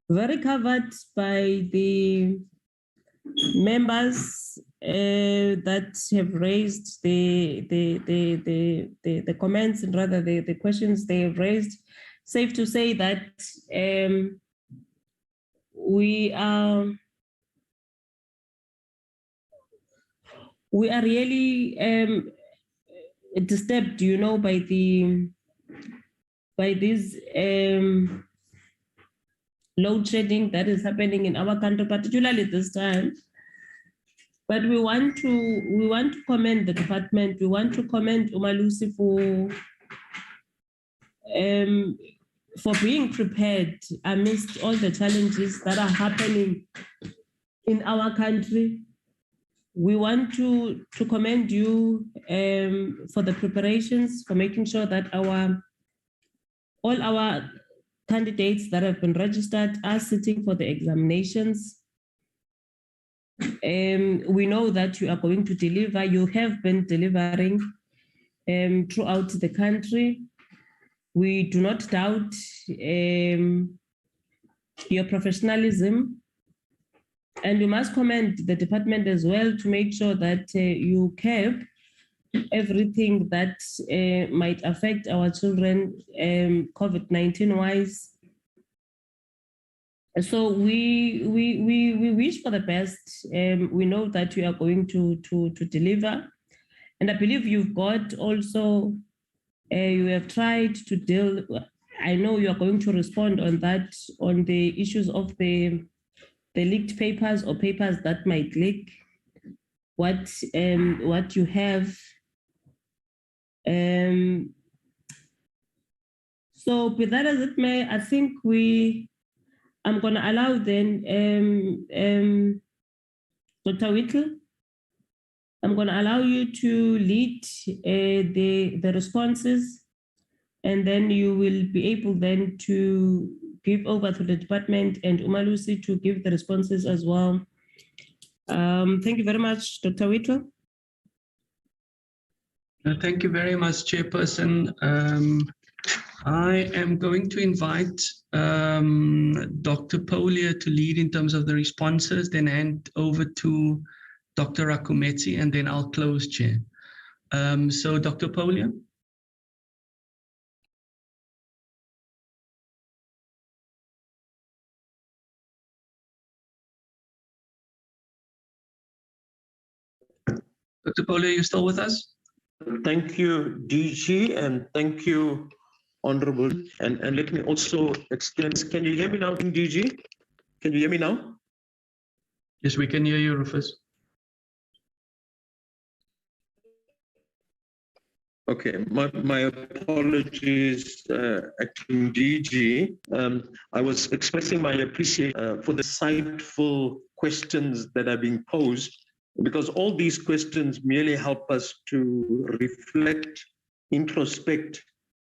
very covered by the members that have raised the comments and rather the questions they have raised. Safe to say that we are really disturbed, by this load shedding that is happening in our country, particularly this time. But we want to commend the department. We want to commend Umalusi for being prepared amidst all the challenges that are happening in our country. We want to commend you for the preparations, for making sure that all our candidates that have been registered are sitting for the examinations. We know that you are going to deliver. You have been delivering throughout the country. We do not doubt your professionalism. And we must commend the department as well to make sure that you curb everything that might affect our children COVID-19 wise. So we wish for the best. We know that you are going to deliver. And I believe you've got also, you have tried to deal, I know you are going to respond on that, on the issues of the leaked papers or papers that might leak, what you have. So with that as it may, I think I'm going to allow then Dr. Whittle, I'm going to allow you to lead the responses, and then you will be able then to give over to the department and Umalusi to give the responses as well. Thank you very much, Dr. Whittle. Thank you very much, Chairperson. I am going to invite Dr. Polia to lead in terms of the responses, then hand over to Dr. Rakumetsi, and then I'll close, Chair. So Dr. Polia. Dr. Polia, are you still with us? Thank you, DG, and thank you, Honorable. And let me also explain, can you hear me now, DG? Can you hear me now? Yes, we can hear you, Rufus. Okay, my apologies, Acting DG. I was expressing my appreciation for the insightful questions that are being posed, because all these questions merely help us to reflect, introspect,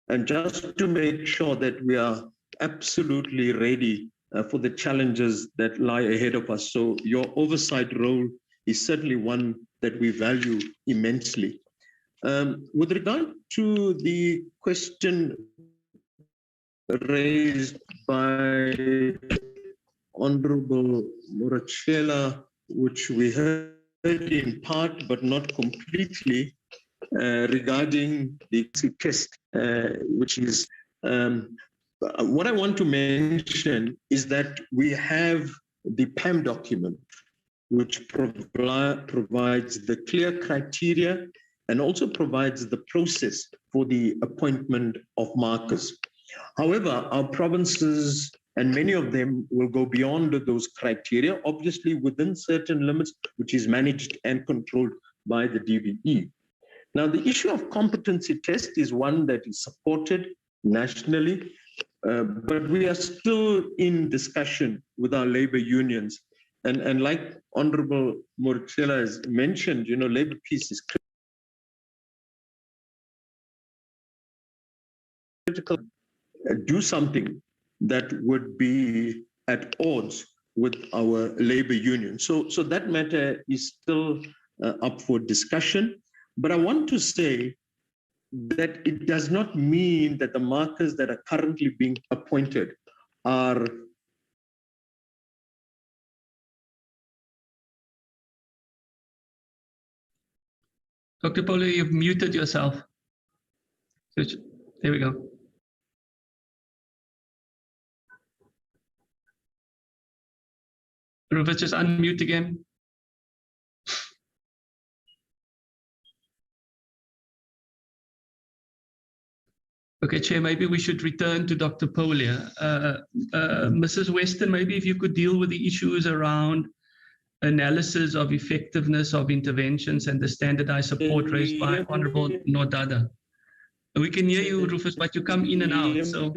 and just to make sure that we are absolutely ready for the challenges that lie ahead of us. So your oversight role is certainly one that we value immensely. With regard to the question raised by Honorable Morachela, which we heard in part but not completely, regarding the exit test, which is what I want to mention is that we have the PAM document, which provides the clear criteria and also provides the process for the appointment of markers. However, our provinces, and many of them, will go beyond those criteria, obviously within certain limits, which is managed and controlled by the DBE. Now, the issue of competency test is one that is supported nationally, but we are still in discussion with our labor unions. And like Honorable Morchela has mentioned, labor peace is critical. Do something that would be at odds with our labor union. So that matter is still up for discussion. But I want to say that it does not mean that the markers that are currently being appointed are Dr. Polo, you've muted yourself. There we go. Rufus, just unmute again. Okay, Chair, maybe we should return to Dr. Polia. Mrs. Weston, maybe if you could deal with the issues around analysis of effectiveness of interventions and the standardized support raised by Honorable Nodada. We can hear you, Rufus, but you come in and out. So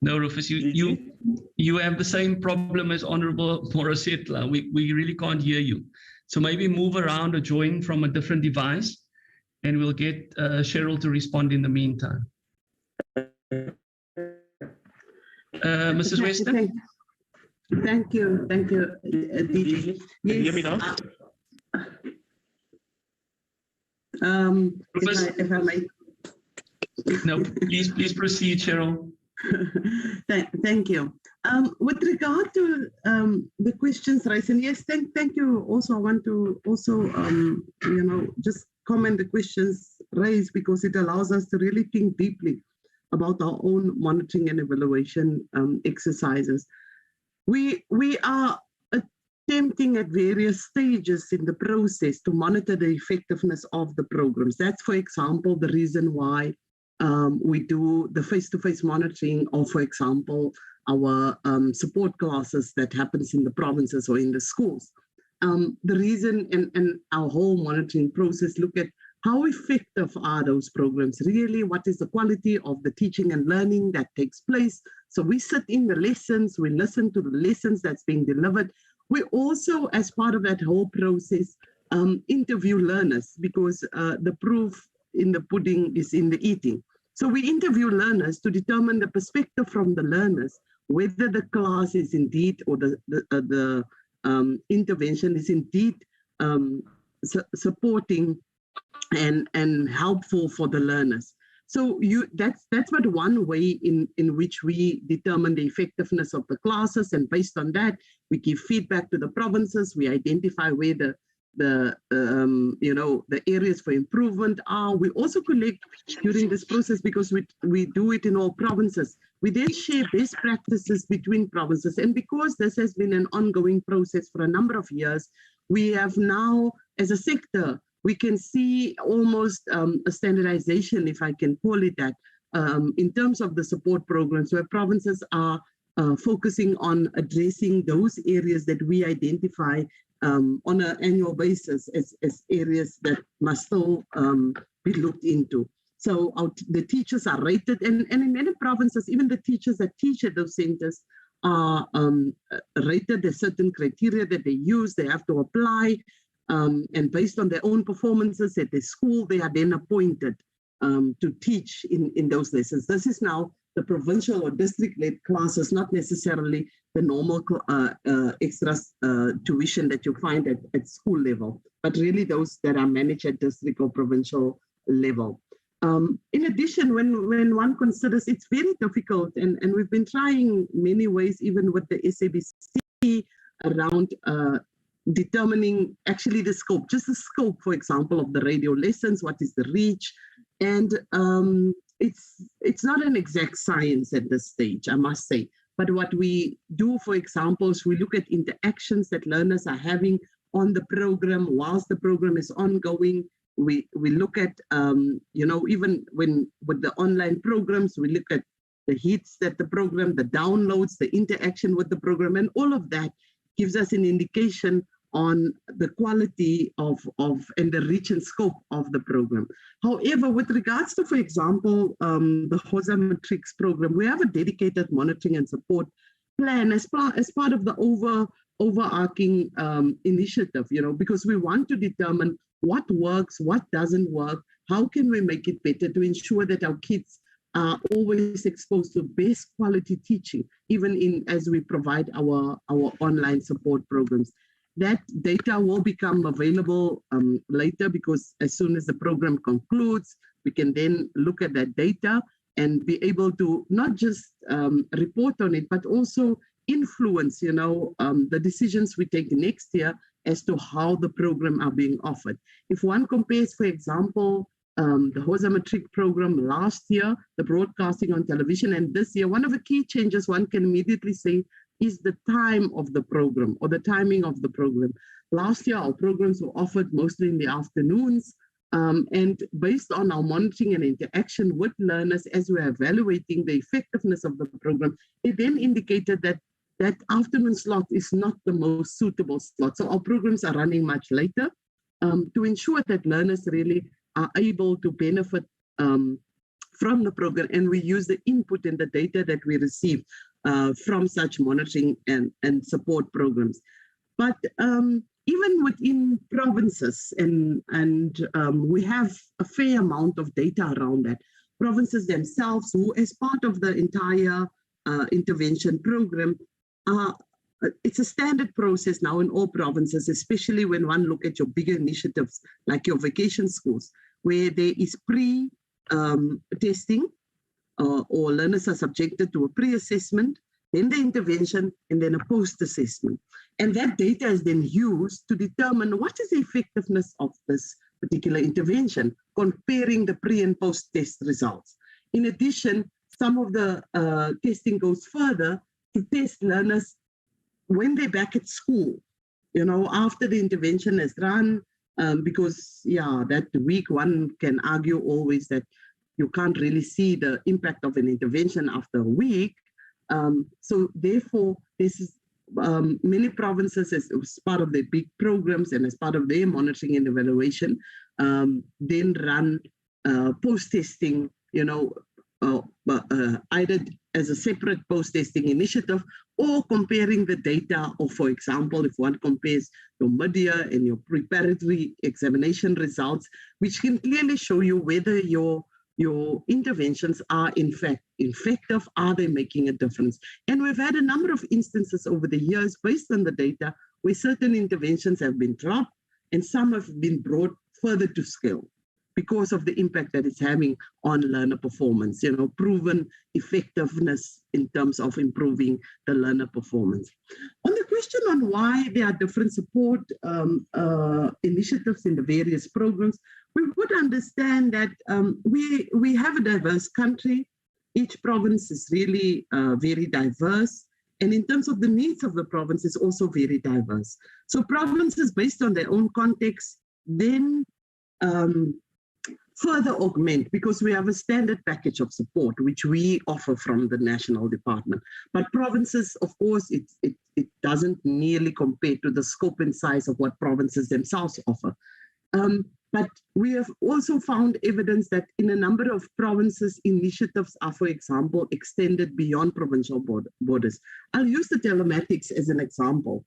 no, Rufus, you have the same problem as Honorable Morosetla. We really can't hear you. So maybe move around or join from a different device, and we'll get Cheryl to respond in the meantime. Mrs. Weston? Thank you, DG. Can you hear me now? If I may. No, please proceed, Cheryl. Thank you. With regard to the questions raised, and yes, thank you. Also, I want to also, just comment the questions raised, because it allows us to really think deeply about our own monitoring and evaluation exercises. We are attempting at various stages in the process to monitor the effectiveness of the programs. That's, for example, the reason why we do the face-to-face monitoring of, for example, our support classes that happens in the provinces or in the schools. The reason and our whole monitoring process look at how effective are those programs really, what is the quality of the teaching and learning that takes place. So we sit in the lessons, we listen to the lessons that's being delivered. We also, as part of that whole process, interview learners, because the proof in the pudding is in the eating. So we interview learners to determine the perspective from the learners, whether the class is indeed, or the intervention is indeed supporting and helpful for the learners. So that's but one way in which we determine the effectiveness of the classes, and based on that, we give feedback to the provinces. We identify where the areas for improvement are. We also collect during this process, because we do it in all provinces. We then share best practices between provinces, and because this has been an ongoing process for a number of years, we have now, as a sector, we can see almost a standardization, if I can call it that, in terms of the support programs, where provinces are focusing on addressing those areas that we identify on an annual basis as areas that must still be looked into. So the teachers are rated, and in many provinces, even the teachers that teach at those centers are rated. There's certain criteria that they use, they have to apply, and based on their own performances at the school, they are then appointed to teach in those lessons. This is now the provincial or district-led classes, not necessarily the normal extra tuition that you find at school level, but really those that are managed at district or provincial level. In addition, when one considers, it's very difficult, and we've been trying many ways, even with the SABC, around determining actually the scope, just the scope, for example, of the radio lessons, what is the reach, and it's not an exact science at this stage, I must say. But what we do, for example, is we look at interactions that learners are having on the program whilst the program is ongoing. We look at, even with the online programs, we look at the hits that the program, the downloads, the interaction with the program, and all of that gives us an indication on the quality of and the reach and scope of the program. However, with regards to, for example, the Hosa Matrix program, we have a dedicated monitoring and support plan as part of the overarching initiative, because we want to determine what works, what doesn't work, how can we make it better to ensure that our kids are always exposed to best quality teaching, even as we provide our online support programs. That data will become available later, because as soon as the program concludes, we can then look at that data and be able to not just report on it, but also influence, the decisions we take next year as to how the program are being offered. If one compares, for example, the Hosa Matric program last year, the broadcasting on television, and this year, one of the key changes one can immediately say is the time of the program or the timing of the program. Last year, our programs were offered mostly in the afternoons, and based on our monitoring and interaction with learners as we're evaluating the effectiveness of the program, it then indicated that that afternoon slot is not the most suitable slot. So our programs are running much later to ensure that learners really are able to benefit from the program, and we use the input and the data that we receive from such monitoring and support programs. But even within provinces, and we have a fair amount of data around that, provinces themselves, who as part of the entire intervention program, it's a standard process now in all provinces, especially when one look at your bigger initiatives like your vacation schools, where there is pre-testing or learners are subjected to a pre-assessment, then the intervention, and then a post-assessment. And that data is then used to determine what is the effectiveness of this particular intervention, comparing the pre and post-test results. In addition, some of the testing goes further to test learners when they're back at school, after the intervention is run, because, that week one can argue always that you can't really see the impact of an intervention after a week. So therefore, this is many provinces, as part of their big programs and as part of their monitoring and evaluation, then run post-testing, either as a separate post-testing initiative or comparing the data of, for example, if one compares your mid-year and your preparatory examination results, which can clearly show you whether your interventions are in fact effective, are they making a difference? And we've had a number of instances over the years based on the data where certain interventions have been dropped and some have been brought further to scale because of the impact that it's having on learner performance, proven effectiveness in terms of improving the learner performance. On the question on why there are different support initiatives in the various programs, we would understand that we have a diverse country. Each province is really very diverse. And in terms of the needs of the province, is also very diverse. So provinces, based on their own context, then further augment, because we have a standard package of support which we offer from the national department. But provinces, of course, it doesn't nearly compare to the scope and size of what provinces themselves offer. But we have also found evidence that in a number of provinces, initiatives are, for example, extended beyond provincial borders. I'll use the telematics as an example,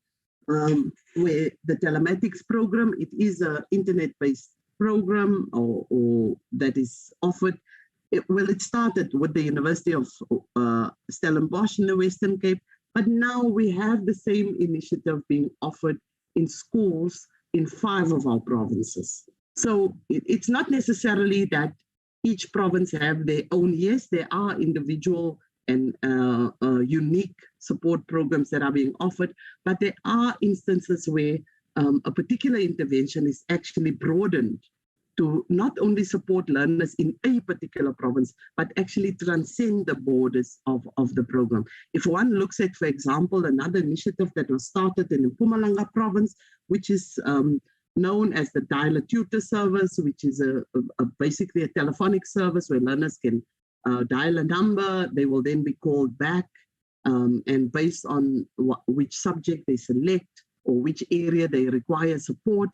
where the telematics program, it is an internet-based program or that is offered. It started with the University of Stellenbosch in the Western Cape, but now we have the same initiative being offered in schools in 5 of our provinces. So it's not necessarily that each province have their own. Yes, there are individual and unique support programs that are being offered, but there are instances where a particular intervention is actually broadened to not only support learners in a particular province, but actually transcend the borders of the program. If one looks at, for example, another initiative that was started in Mpumalanga province, which is known as the Dialer Tutor Service, which is basically a telephonic service where learners can dial a number, they will then be called back, and based on which subject they select or which area they require support,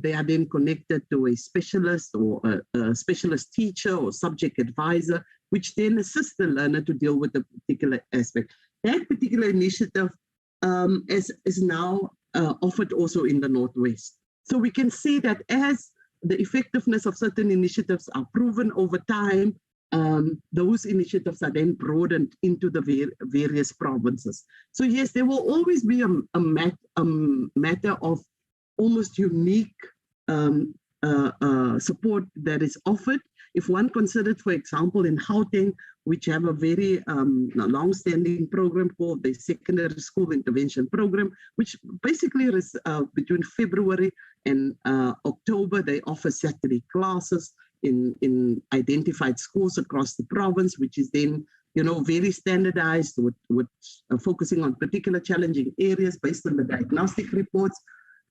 they are then connected to a specialist or a specialist teacher or subject advisor, which then assists the learner to deal with a particular aspect. That particular initiative is now offered also in the Northwest. So we can see that as the effectiveness of certain initiatives are proven over time, those initiatives are then broadened into the various provinces. So yes, there will always be a matter of almost unique support that is offered. If one considered, for example, in Gauteng, which have a very long-standing program called the Secondary School Intervention Program, which basically is between February and October, they offer Saturday classes in identified schools across the province, which is then, very standardized with focusing on particular challenging areas based on the diagnostic reports.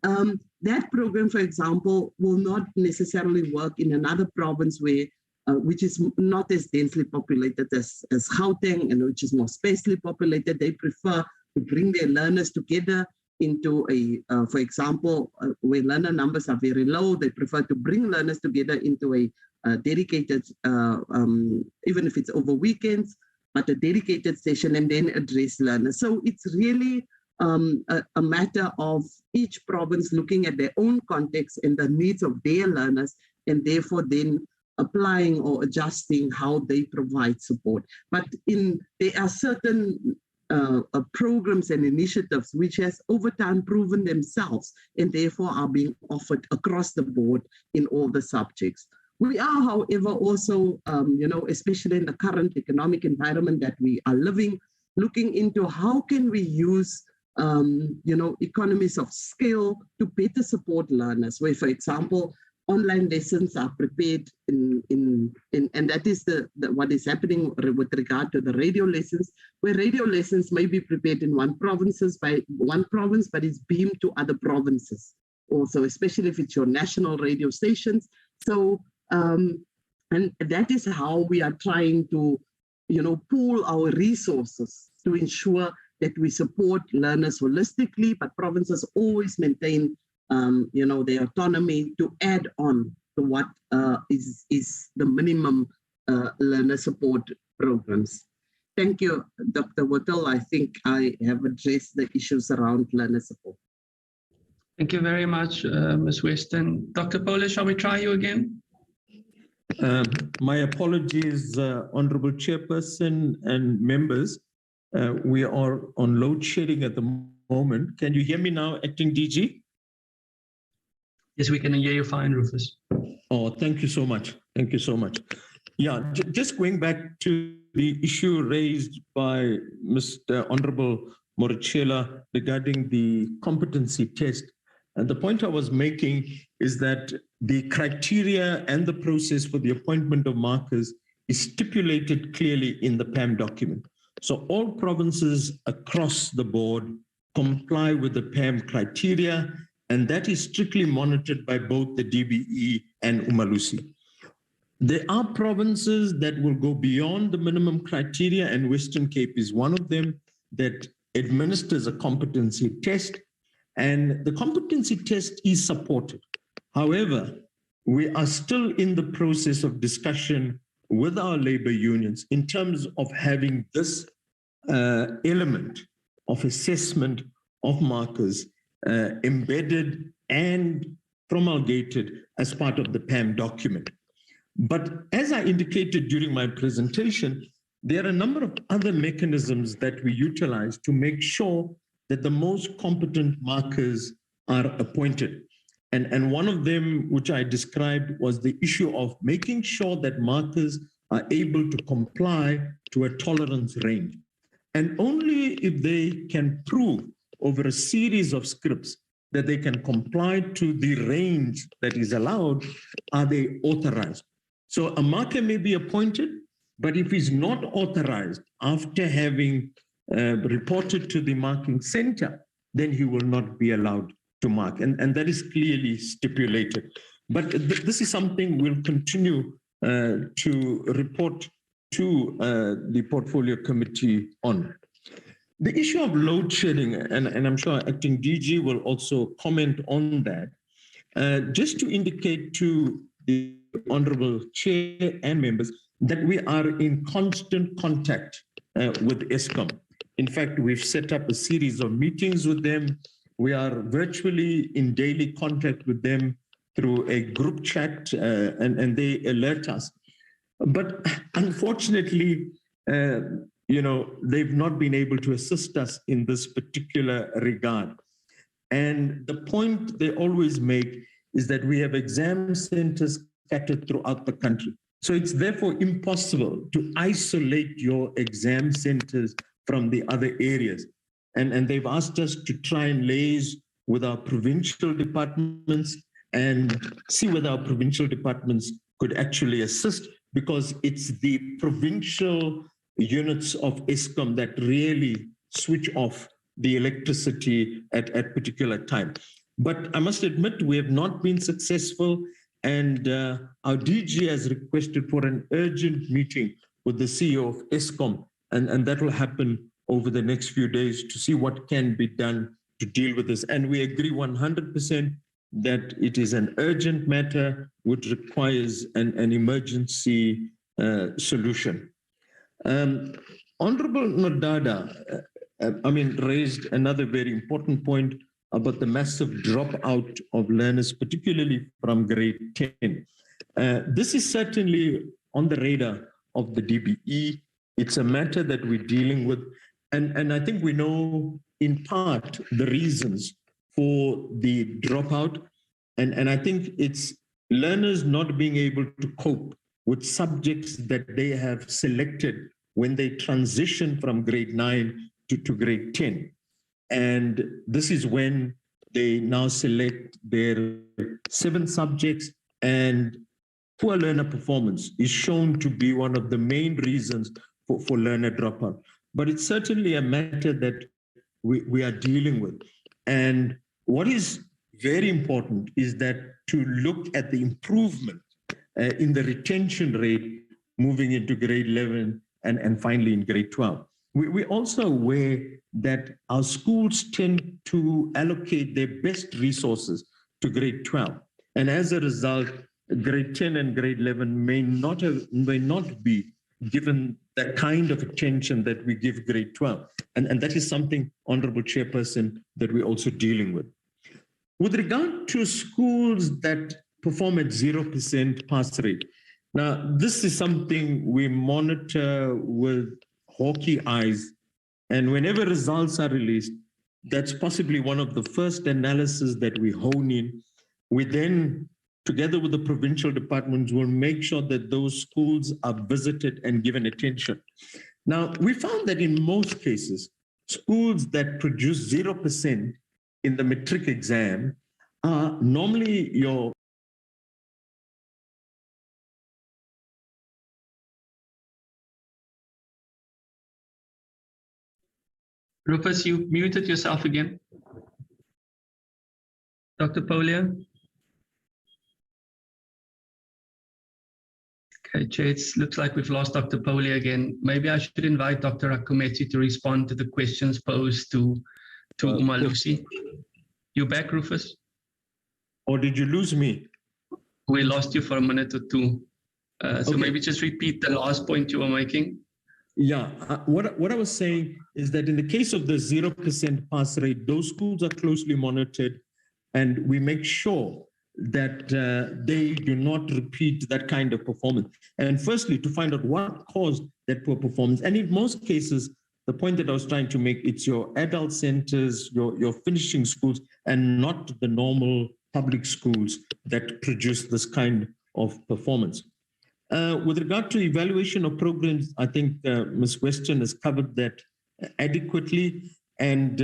That program, for example, will not necessarily work in another province where, which is not as densely populated as Gauteng, and which is more sparsely populated. They prefer to bring their learners together into for example, where learner numbers are very low, they prefer to bring learners together into a dedicated, even if it's over weekends, but a dedicated session, and then address learners. So it's really a matter of each province looking at their own context and the needs of their learners, and therefore then applying or adjusting how they provide support. But there are certain programs and initiatives which has over time proven themselves and therefore are being offered across the board in all the subjects. We are, however, also, especially in the current economic environment that we are living, looking into how can we use economies of scale to better support learners, where, for example, online lessons are prepared and that is what is happening with regard to the radio lessons, where radio lessons may be prepared in one province, but it's beamed to other provinces also, especially if it's your national radio stations. So, and that is how we are trying to, pool our resources to ensure that we support learners holistically, but provinces always maintain their autonomy to add on to what is the minimum learner support programs. Thank you, Dr. Whittle. I think I have addressed the issues around learner support. Thank you very much, Ms. Weston. Dr. Polish, shall we try you again? My apologies, Honorable Chairperson and members. We are on load shedding at the moment. Can you hear me now, Acting DG? Yes, we can hear you fine, Rufus. Oh, thank you so much. Thank you so much. Yeah, just going back to the issue raised by Mr. Honorable Morichela regarding the competency test. And the point I was making is that the criteria and the process for the appointment of markers is stipulated clearly in the PAM document. So all provinces across the board comply with the PAM criteria, and that is strictly monitored by both the DBE and Umalusi. There are provinces that will go beyond the minimum criteria, and Western Cape is one of them, that administers a competency test, and the competency test is supported. However, we are still in the process of discussion with our labor unions in terms of having this element of assessment of markers embedded and promulgated as part of the PAM document. But as I indicated during my presentation, there are a number of other mechanisms that we utilize to make sure that the most competent markers are appointed. And one of them, which I described, was the issue of making sure that markers are able to comply to a tolerance range. And only if they can prove over a series of scripts that they can comply to the range that is allowed, are they authorized. So a marker may be appointed, but if he's not authorized after having reported to the marking center, then he will not be allowed to mark. And that is clearly stipulated. But this is something we'll continue to report to the portfolio committee on. The issue of load shedding, and I'm sure Acting DG will also comment on that, just to indicate to the Honorable Chair and members that we are in constant contact with Eskom. In fact, we've set up a series of meetings with them. We are virtually in daily contact with them through a group chat, and they alert us. But unfortunately, they've not been able to assist us in this particular regard. And the point they always make is that we have exam centers scattered throughout the country. So it's therefore impossible to isolate your exam centers from the other areas. And they've asked us to try and liaise with our provincial departments and see whether our provincial departments could actually assist, because it's the provincial units of Eskom that really switch off the electricity at particular time. But I must admit, we have not been successful, and our DG has requested for an urgent meeting with the CEO of Eskom, and that will happen over the next few days to see what can be done to deal with this. And we agree 100% that it is an urgent matter which requires an emergency solution. Honorable Nodada, raised another very important point about the massive dropout of learners, particularly from grade 10. This is certainly on the radar of the DBE. It's a matter that we're dealing with. And I think we know in part the reasons for the dropout. And I think it's learners not being able to cope with subjects that they have selected when they transition from grade 9 to grade 10. And this is when they now select their 7 subjects, and poor learner performance is shown to be one of the main reasons for learner dropout. But it's certainly a matter that we are dealing with. And what is very important is that to look at the improvement in the retention rate moving into grade 11 and finally in grade 12. We're also aware that our schools tend to allocate their best resources to grade 12. And as a result, grade 10 and grade 11 may not be given the kind of attention that we give grade 12. And that is something, Honorable Chairperson, that we're also dealing with. With regard to schools that perform at 0% pass rate, now this is something we monitor with hawky eyes. And whenever results are released, that's possibly one of the first analysis that we hone in. We then, together with the provincial departments, will make sure that those schools are visited and given attention. Now, we found that in most cases, schools that produce 0% in the matric exam are normally your Rufus, you muted yourself again. Dr. Polio? Okay, Chair, it looks like we've lost Dr. Poli again. Maybe I should invite Dr. Akumeti to respond to the questions posed to Umalusi. You back, Rufus? Or did you lose me? We lost you for a minute or two. So Okay. maybe just repeat the last point you were making. Yeah, what I was saying is that in the case of the 0% pass rate, those schools are closely monitored, and we make sure that they do not repeat that kind of performance. And firstly, to find out what caused that poor performance. And in most cases, the point that I was trying to make, it's your adult centers, your finishing schools, and not the normal public schools that produce this kind of performance. With regard to evaluation of programs, I think Ms. Weston has covered that adequately. And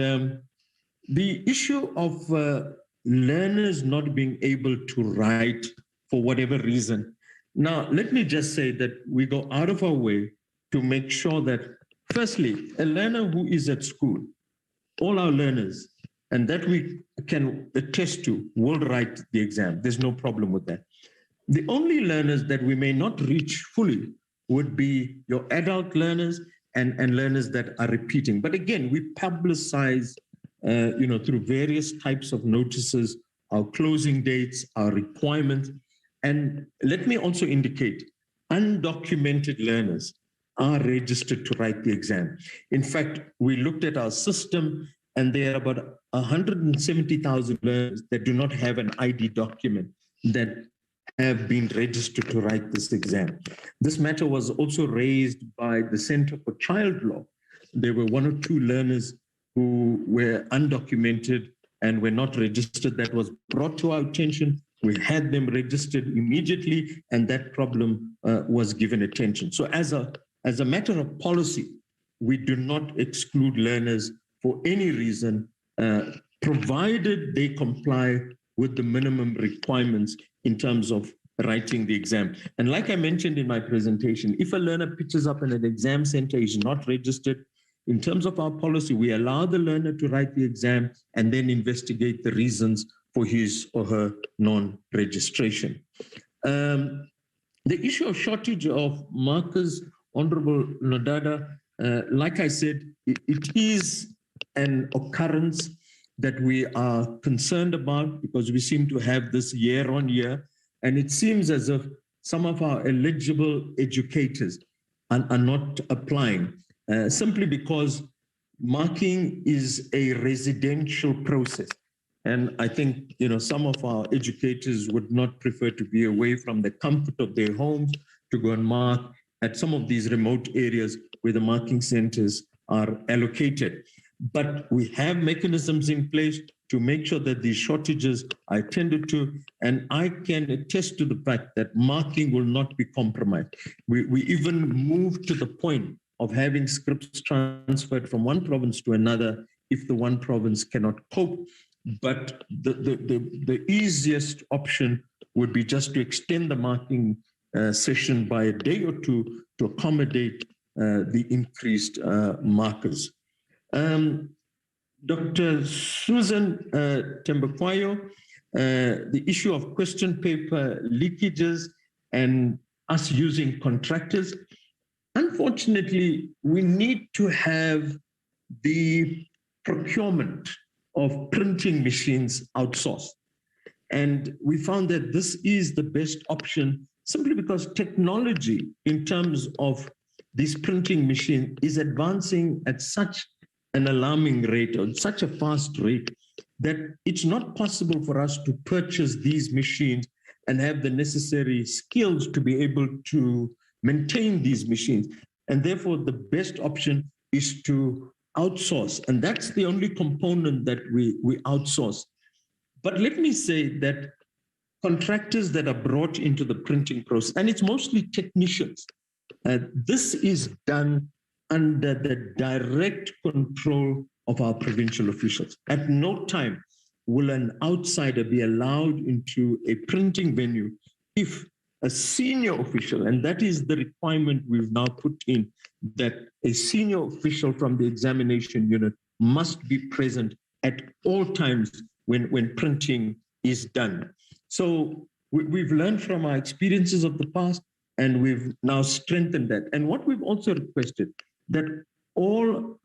the issue of learners not being able to write for whatever reason. Now, let me just say that we go out of our way to make sure that, firstly, a learner who is at school, all our learners, and that we can attest to, will write the exam. There's no problem with that. The only learners that we may not reach fully would be your adult learners and learners that are repeating. But again, we publicize, through various types of notices, our closing dates, our requirements. And let me also indicate, undocumented learners are registered to write the exam. In fact, we looked at our system, and there are about 170,000 learners that do not have an ID document that have been registered to write this exam. This matter was also raised by the Center for Child Law. There were 1 or 2 learners who were undocumented and were not registered. That was brought to our attention. We had them registered immediately, and that problem was given attention. So as a matter of policy, we do not exclude learners for any reason, provided they comply with the minimum requirements in terms of writing the exam. And like I mentioned in my presentation, if a learner pitches up in an exam center, is not registered, in terms of our policy, we allow the learner to write the exam and then investigate the reasons for his or her non-registration. The issue of shortage of markers, Honorable Nodada, like I said, it is an occurrence that we are concerned about because we seem to have this year on year. And it seems as if some of our eligible educators are not applying simply because marking is a residential process. And I think, some of our educators would not prefer to be away from the comfort of their homes to go and mark at some of these remote areas where the marking centers are allocated. But we have mechanisms in place to make sure that these shortages are attended to. And I can attest to the fact that marking will not be compromised. We even moved to the point of having scripts transferred from one province to another if the one province cannot cope. But the easiest option would be just to extend the marking session by a day or two to accommodate the increased markers. Dr. Susan Tembakwayo, the issue of question paper leakages and us using contractors. Unfortunately, we need to have the procurement of printing machines outsourced. And we found that this is the best option simply because technology in terms of this printing machine is advancing at such an alarming rate or such a fast rate that it's not possible for us to purchase these machines and have the necessary skills to be able to maintain these machines. And therefore, the best option is to outsource. And that's the only component that we outsource. But let me say that contractors that are brought into the printing process, and it's mostly technicians, this is done under the direct control of our provincial officials. At no time will an outsider be allowed into a printing venue if a senior official, and that is the requirement we've now put in, that a senior official from the examination unit must be present at all times when printing is done. So we've learned from our experiences of the past. and we've now strengthened that. And what we've also requested, that all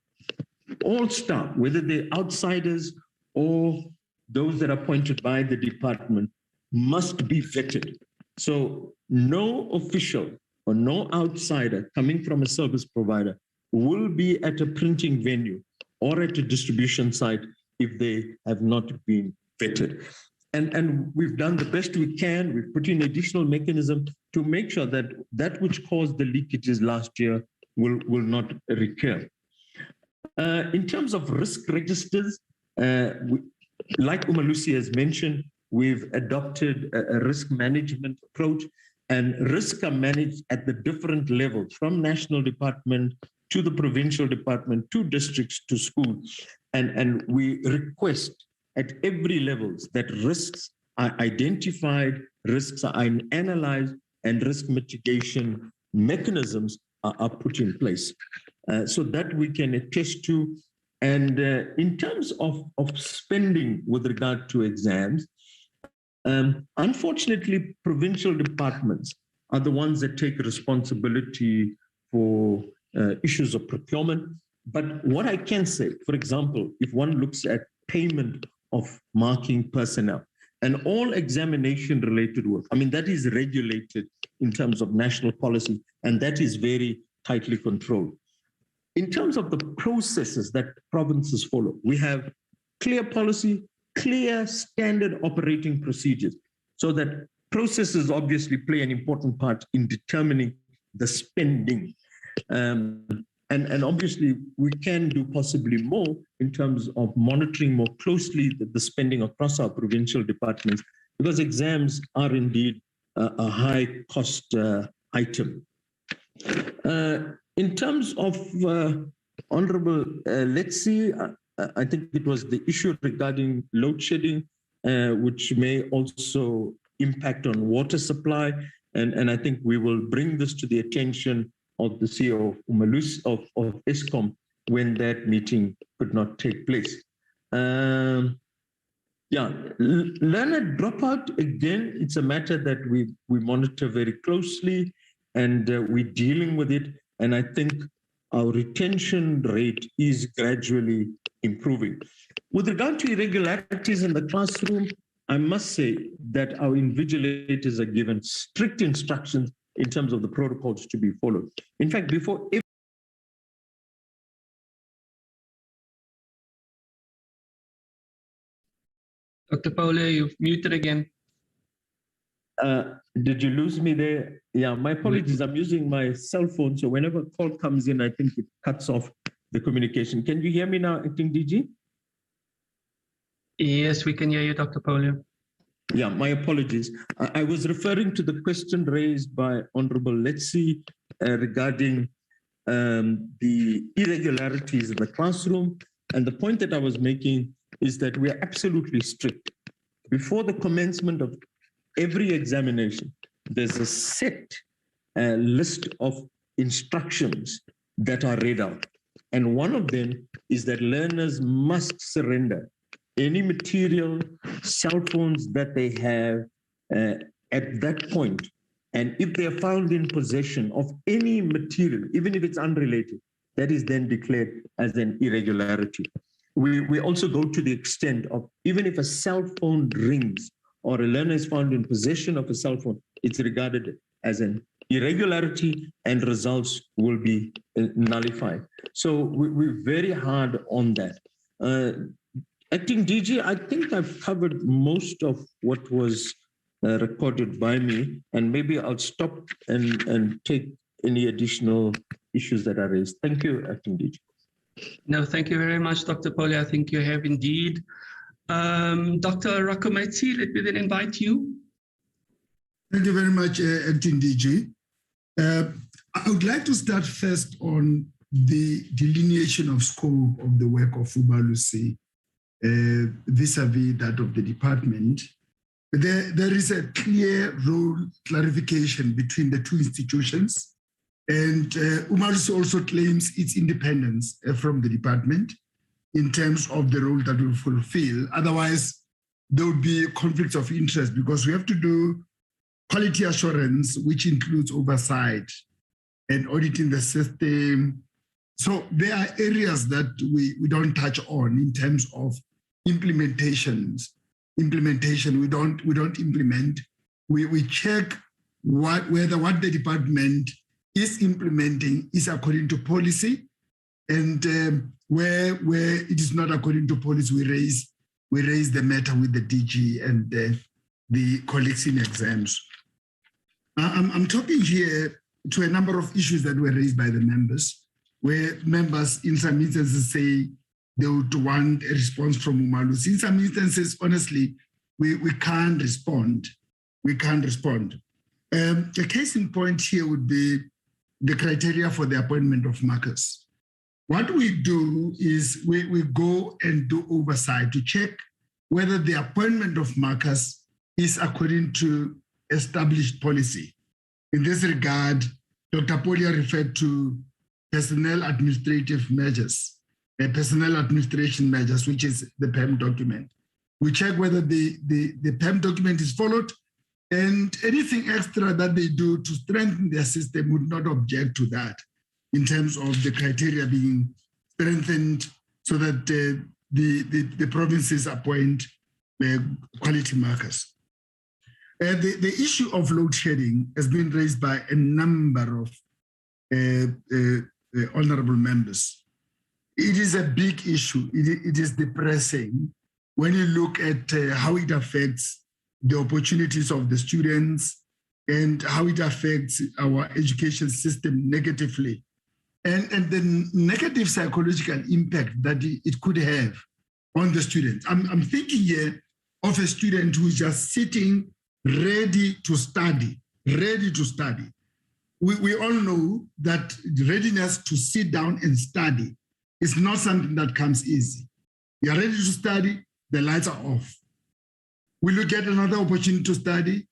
staff, whether they're outsiders or those that are appointed by the department, must be vetted. So no official or no outsider coming from a service provider will be at a printing venue or at a distribution site if they have not been vetted. And we've done the best we can. We've put in additional mechanism to make sure that that which caused the leakages last year will not recur. In terms of risk registers, like Umalusi has mentioned, we've adopted a risk management approach, and risks are managed at the different levels, from national department to the provincial department, to districts, to schools. And we request at every levels that risks are identified, risks are analyzed, and risk mitigation mechanisms are put in place so that we can attest to. And in terms of spending with regard to exams, unfortunately, provincial departments are the ones that take responsibility for issues of procurement. But what I can say, for example, if one looks at payment of marking personnel and all examination-related work, I mean, that is regulated in terms of national policy, and that is very tightly controlled. In terms of the processes that provinces follow, we have clear policy, clear standard operating procedures, so that processes obviously play an important part in determining the spending. And obviously, we can do possibly more in terms of monitoring more closely the spending across our provincial departments, because exams are indeed a high cost item. In terms of Honorable, let's see, I think it was the issue regarding load shedding, which may also impact on water supply. And I think we will bring this to the attention of the CEO of ESCOM when that meeting could not take place. Learner dropout, again, it's a matter that we monitor very closely, and we're dealing with it. And I think our retention rate is gradually improving. With regard to irregularities in the classroom, I must say that our invigilators are given strict instructions in terms of the protocols to be followed. In fact, before Dr. Paula, you've muted again. Did you lose me there? Yeah, my apologies. I'm using my cell phone, so whenever a call comes in, I think it cuts off the communication. Can you hear me now, Acting DG? Yes, we can hear you, Dr. Paula. Yeah, my apologies. I was referring to the question raised by Honorable Letsi regarding the irregularities in the classroom. And the point that I was making is that we are absolutely strict. Before the commencement of every examination, there's a set list of instructions that are read out. And one of them is that learners must surrender any material, cell phones that they have at that point. And if they are found in possession of any material, even if it's unrelated, that is then declared as an irregularity. We also go to the extent of, even if a cell phone rings or a learner is found in possession of a cell phone, it's regarded as an irregularity and results will be nullified. So we're very hard on that. Acting DG, I think I've covered most of what was recorded by me, and maybe I'll stop and take any additional issues that are raised. Thank you, Acting DG. No, thank you very much, Dr. Pauli. I think you have indeed. Dr. Rakometsi, let me then invite you. Thank you very much, Acting DG. I would like to start first on the delineation of scope of the work of Umalusi vis-a-vis that of the department. There is a clear role clarification between the two institutions, and Umalusi also claims its independence from the department in terms of the role that we fulfill. Otherwise, there would be conflicts of interest, because we have to do quality assurance, which includes oversight and auditing the system. So there are areas that we don't touch on in terms of implementation. We don't implement. We check whether what the department is implementing is according to policy, and where it is not according to policy, we raise the matter with the DG and the colleagues in exams. I'm talking here to a number of issues that were raised by the members, where members in some instances say they would want a response from Umalusi. In some instances, honestly, we can't respond. We can't respond. A case in point here would be the criteria for the appointment of markers. What we do is we go and do oversight to check whether the appointment of markers is according to established policy. In this regard, Dr. Polia referred to personnel administrative measures, personnel administration measures, which is the PEM document. We check whether the PEM document is followed, and anything extra that they do to strengthen their system would not object to that in terms of the criteria being strengthened so that the provinces appoint quality markers. The issue of load shedding has been raised by a number of honorable members. It is a big issue. It is depressing when you look at how it affects the opportunities of the students and how it affects our education system negatively, and the negative psychological impact that it could have on the students. I'm thinking here of a student who is just sitting ready to study. We all know that readiness to sit down and study is not something that comes easy. You are ready to study, the lights are off. Will you get another opportunity to study?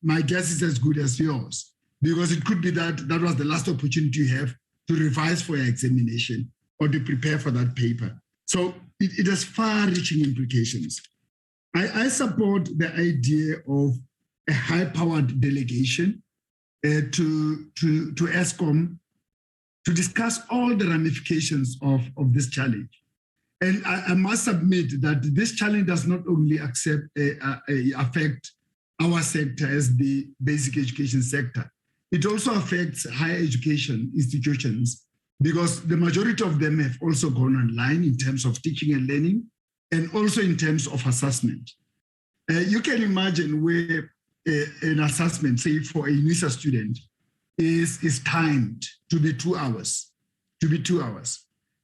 My guess is as good as yours, because it could be that was the last opportunity you have to revise for your examination or to prepare for that paper. So it has far-reaching implications. I support the idea of a high-powered delegation to ESCOM to discuss all the ramifications of this challenge. And I must admit that this challenge does not only affect our sector as the basic education sector, it also affects higher education institutions, because the majority of them have also gone online in terms of teaching and learning, and also in terms of assessment. You can imagine where an assessment, say for a UNISA student, is timed to be 2 hours,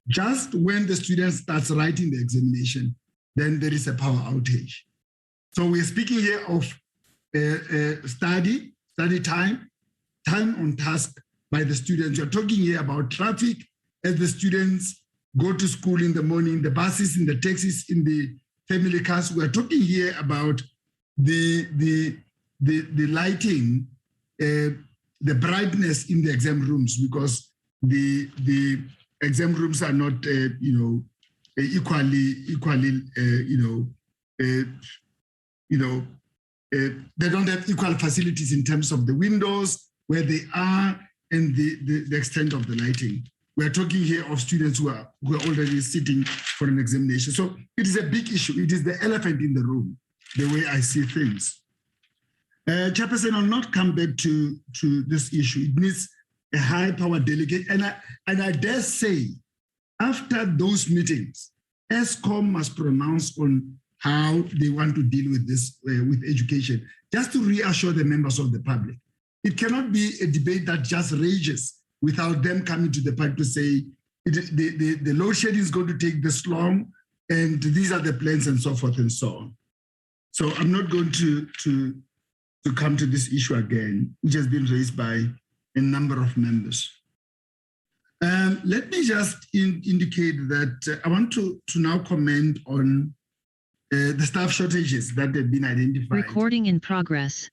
Just when the student starts writing the examination, then there is a power outage. So we're speaking here of study time on task by the students. You're talking here about traffic as the students go to school in the morning, the buses, in the taxis, in the family cars. We're talking here about the lighting, the brightness in the exam rooms, because the exam rooms are not, equally, they don't have equal facilities in terms of the windows, where they are, and the extent of the lighting. We're talking here of students who are already sitting for an examination. So it is a big issue. It is the elephant in the room, the way I see things. Chairperson, I'll not come back to this issue. It needs a high-powered delegate. And I dare say, after those meetings, ESCOM must pronounce on how they want to deal with this, with education, just to reassure the members of the public. It cannot be a debate that just rages without them coming to the party to say, the load shedding is going to take this long, and these are the plans, and so forth and so on. So I'm not going to come to this issue again, which has been raised by a number of members. Let me just indicate that I want to now comment on the staff shortages that have been identified. Recording in progress.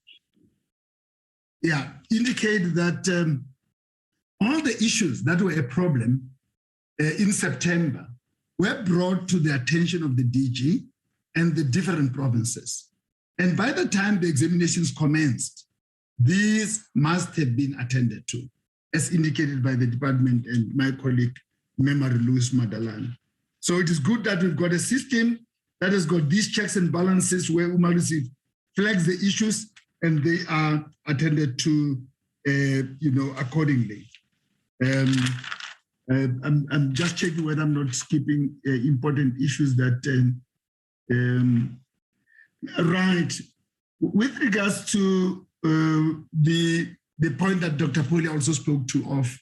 Yeah, indicate that all the issues that were a problem in September were brought to the attention of the DG and the different provinces. And by the time the examinations commenced, these must have been attended to, as indicated by the department and my colleague, Memory Louis Madalan. So it is good that we've got a system that has got these checks and balances where Umalusi flags the issues and they are attended to, accordingly. I'm just checking whether I'm not skipping important issues that, right. With regards to the point that Dr. Poli also spoke to of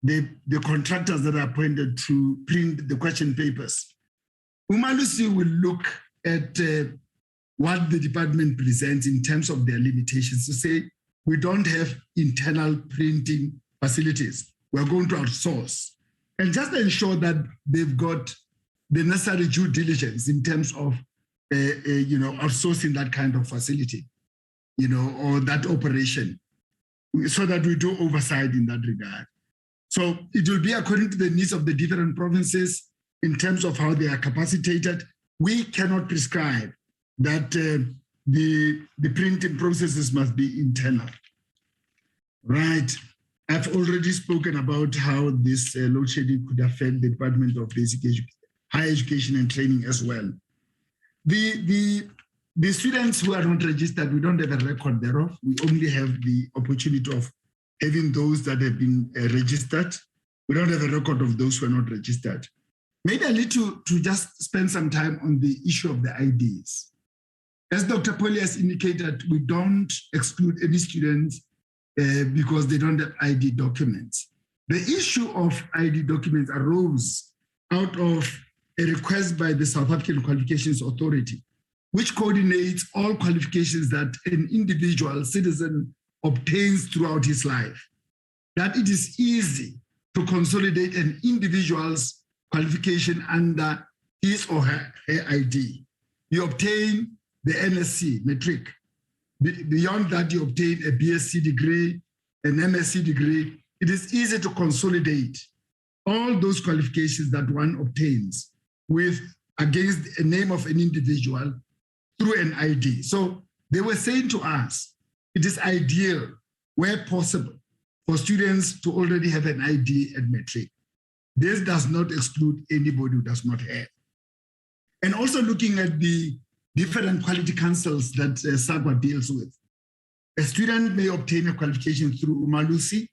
the contractors that are appointed to print the question papers, Umalusi will look at what the department presents in terms of their limitations to say, we don't have internal printing facilities. We're going to outsource. And just ensure that they've got the necessary due diligence in terms of, outsourcing that kind of facility, or that operation, so that we do oversight in that regard. So it will be according to the needs of the different provinces in terms of how they are capacitated. We cannot prescribe that the printing processes must be internal. Right. I've already spoken about how this load shedding could affect the Department of Higher Education and Training as well. The students who are not registered, we don't have a record thereof. We only have the opportunity of having those that have been registered. We don't have a record of those who are not registered. Maybe I need to just spend some time on the issue of the IDs. As Dr. Poli has indicated, we don't exclude any students because they don't have ID documents. The issue of ID documents arose out of a request by the South African Qualifications Authority, which coordinates all qualifications that an individual citizen obtains throughout his life, that it is easy to consolidate an individual's qualification under his or her ID. You obtain the NSC, matric. Beyond that, you obtain a BSc degree, an MSc degree. It is easy to consolidate all those qualifications that one obtains with against a name of an individual through an ID. So they were saying to us, it is ideal, where possible, for students to already have an ID at matric. This does not exclude anybody who does not have. And also looking at the different quality councils that SAGWA deals with. A student may obtain a qualification through Umalusi,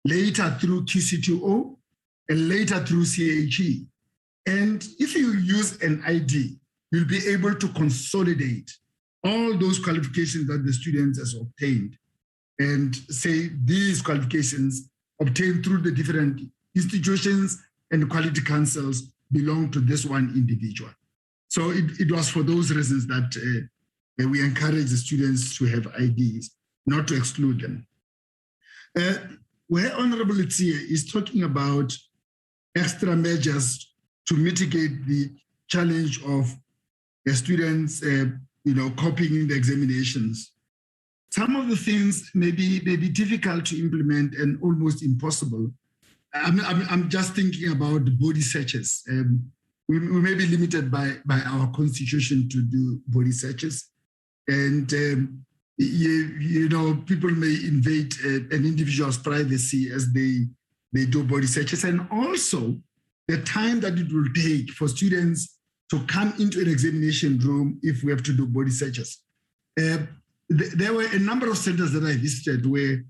later through QC2O, and later through CHE. And if you use an ID, you'll be able to consolidate all those qualifications that the student has obtained and say these qualifications obtained through the different institutions and quality councils belong to this one individual. So it was for those reasons that we encourage the students to have IDs, not to exclude them. Where Honorable Itzia is talking about extra measures to mitigate the challenge of students, copying in the examinations, some of the things may be difficult to implement and almost impossible. I'm just thinking about body searches. We may be limited by our constitution to do body searches. And, people may invade an individual's privacy as they do body searches. And also the time that it will take for students to come into an examination room if we have to do body searches. There were a number of centers that I visited where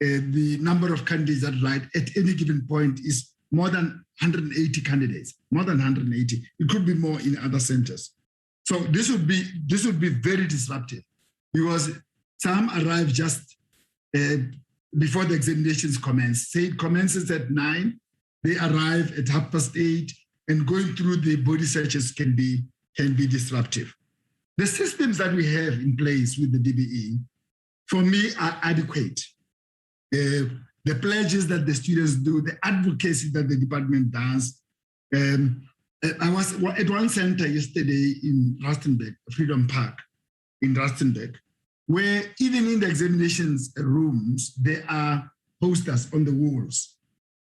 the number of candidates that write at any given point is more than 180 candidates, more than 180. It could be more in other centers. So this would be very disruptive because some arrive just before the examinations commence. Say it commences at 9, they arrive at 8:30, and going through the body searches can be disruptive. The systems that we have in place with the DBE, for me, are adequate. The pledges that the students do, the advocacy that the department does. I was at one center yesterday in Rustenburg, Freedom Park in Rustenburg, where even in the examinations rooms, there are posters on the walls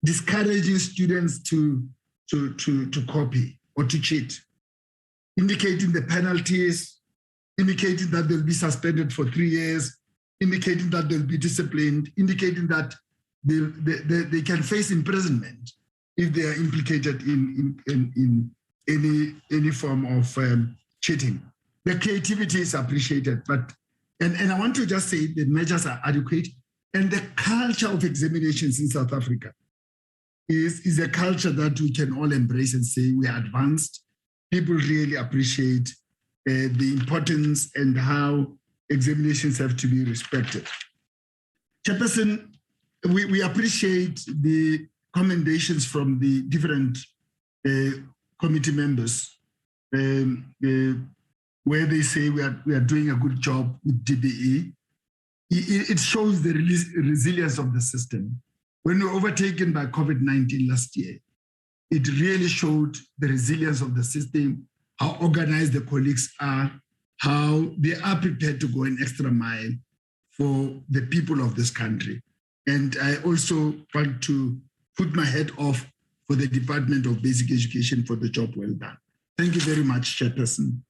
discouraging students to copy or to cheat, indicating the penalties, indicating that they'll be suspended for 3 years, indicating that they'll be disciplined, indicating that they can face imprisonment if they are implicated in any form of cheating. The creativity is appreciated, and I want to just say the measures are adequate, and the culture of examinations in South Africa is a culture that we can all embrace and say we are advanced. People really appreciate the importance and how examinations have to be respected. Chairperson, we appreciate the commendations from the different committee members where they say we are doing a good job with DBE. It shows the resilience of the system. When we were overtaken by COVID-19 last year, it really showed the resilience of the system, how organized the colleagues are, how they are prepared to go an extra mile for the people of this country. And I also want to put my hat off for the Department of Basic Education for the job well done. Thank you very much, Chairperson.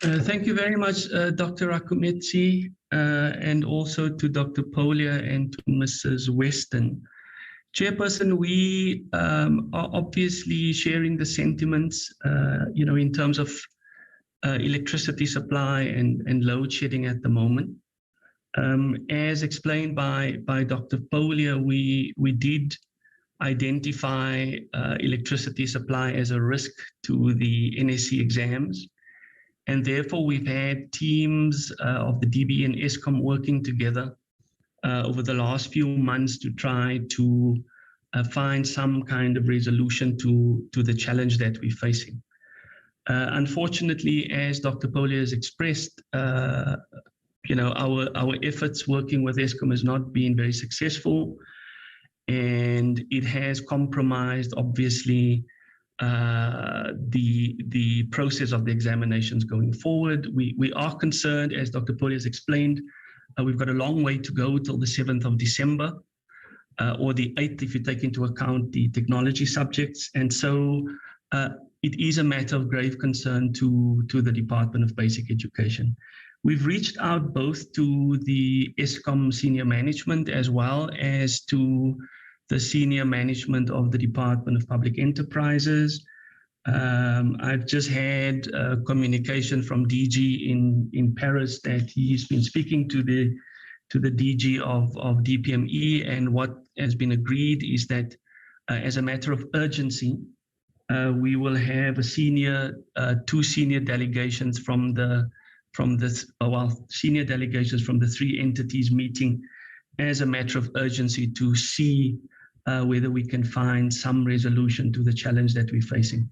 Thank you very much, Dr. Akumetsi, and also to Dr. Polia and to Mrs. Weston. Chairperson, we are obviously sharing the sentiments, in terms of electricity supply and load shedding at the moment. As explained by Dr. Polia, we did identify electricity supply as a risk to the NSC exams. And therefore, we've had teams of the DBE and ESCOM working together over the last few months to try to find some kind of resolution to the challenge that we're facing. Unfortunately, as Dr. Polia has expressed, our efforts working with ESCOM has not been very successful, and it has compromised, obviously, the process of the examinations going forward. We are concerned, as Dr. Polia has explained, we've got a long way to go till the 7th of December, or the 8th if you take into account the technology subjects. And so it is a matter of grave concern to the Department of Basic Education. We've reached out both to the ESCOM senior management as well as to the senior management of the Department of Public Enterprises. I've just had communication from DG in Paris that he's been speaking to the DG of DPME, and what has been agreed is that as a matter of urgency, we will have a two senior delegations from the senior delegations from the three entities meeting as a matter of urgency to see whether we can find some resolution to the challenge that we're facing.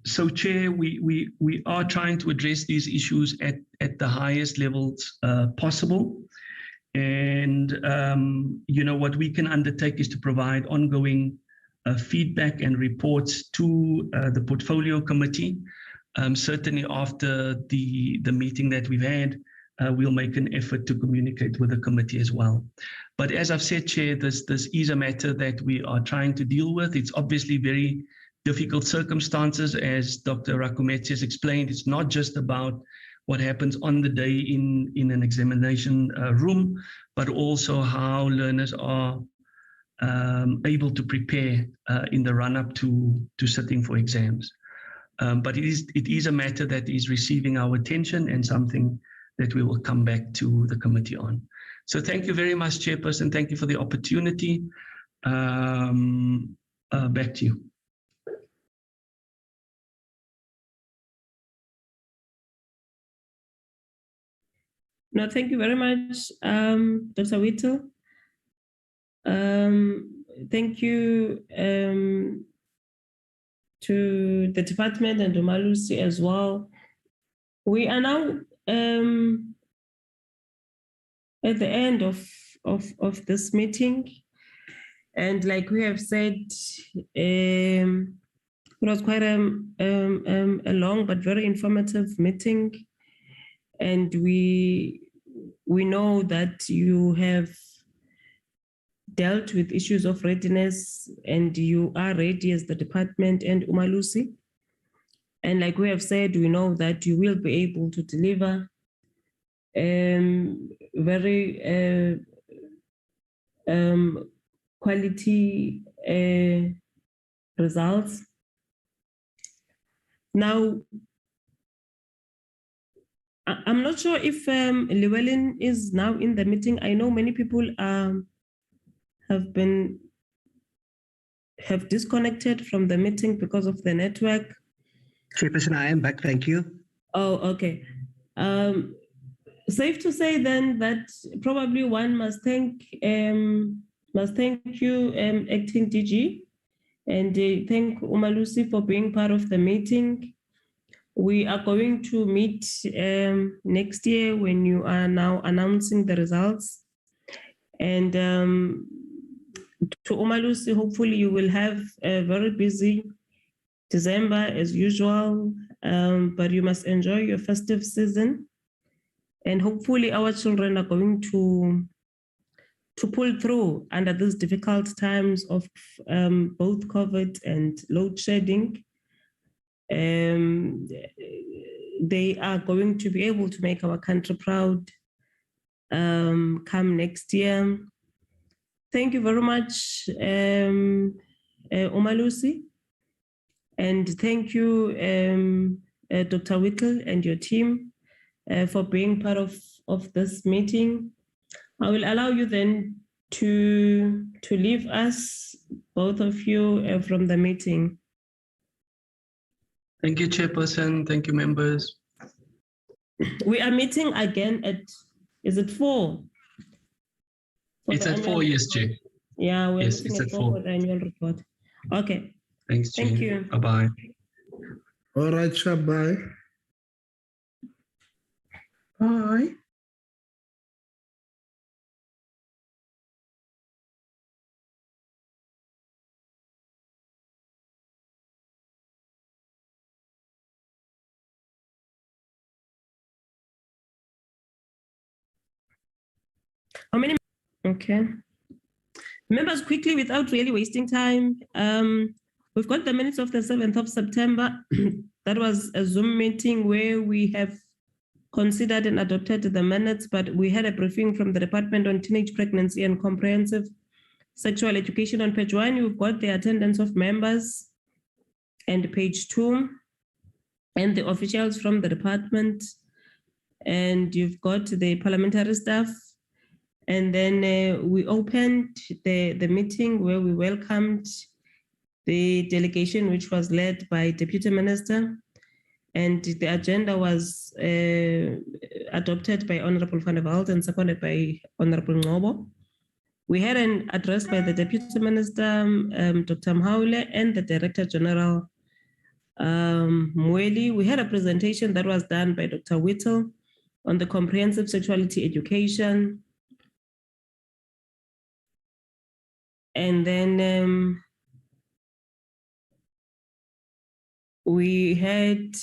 So, Chair, we are trying to address these issues at the highest levels possible. And, what we can undertake is to provide ongoing feedback and reports to the Portfolio Committee. Certainly after the meeting that we've had, we'll make an effort to communicate with the committee as well. But as I've said, Chair, this is a matter that we are trying to deal with. It's obviously very difficult circumstances. As Dr. Akumetsi has explained, it's not just about what happens on the day in an examination room, but also how learners are able to prepare in the run-up to sitting for exams. But it is a matter that is receiving our attention and something that we will come back to the committee on. So thank you very much, Chairperson. Thank you for the opportunity. Back to you. No, thank you very much, Dr. Whittle. Thank you to the department and to Malusi as well. We are now at the end of this meeting, and like we have said, it was quite a long but very informative meeting, and we know that you have dealt with issues of readiness and you are ready as the department and Umalusi. And like we have said, we know that you will be able to deliver very quality results. Now, I'm not sure if Llewellyn is now in the meeting. I know many people have disconnected from the meeting because of the network. Chairperson, I am back. Thank you. Oh, okay. Safe to say then that probably one must thank you, acting DG, and thank Umalusi for being part of the meeting. We are going to meet next year when you are now announcing the results. And to Umalusi, hopefully you will have a very busy December as usual, but you must enjoy your festive season. And hopefully our children are going to pull through under these difficult times of both COVID and load shedding. They are going to be able to make our country proud come next year. Thank you very much, Umalusi. And thank you, Dr. Whittle and your team for being part of this meeting. I will allow you then to leave us, both of you, from the meeting. Thank you, Chairperson. Thank you, members. We are meeting again at, is it 4? It's at 4, yes, Chair. Yeah, we're yes, meeting at 4 for the annual report. Okay. Thanks, Chair. Thank you. Bye-bye. All right, Chair, bye. Bye. How many? Okay. Members, quickly, without really wasting time, we've got the minutes of the 7th of September. That was a Zoom meeting where we have considered and adopted the minutes, but we had a briefing from the Department on Teenage Pregnancy and Comprehensive Sexual Education. On page 1, you've got the attendance of members, and page 2, and the officials from the department, and you've got the parliamentary staff. And then we opened the meeting where we welcomed the delegation, which was led by Deputy Minister. And the agenda was adopted by Honorable Van der Walt and seconded by Honorable Ngobo. We had an address by the Deputy Minister, Dr. Mhaule, and the Director General, Mweli. We had a presentation that was done by Dr. Whittle on the comprehensive sexuality education. And then we had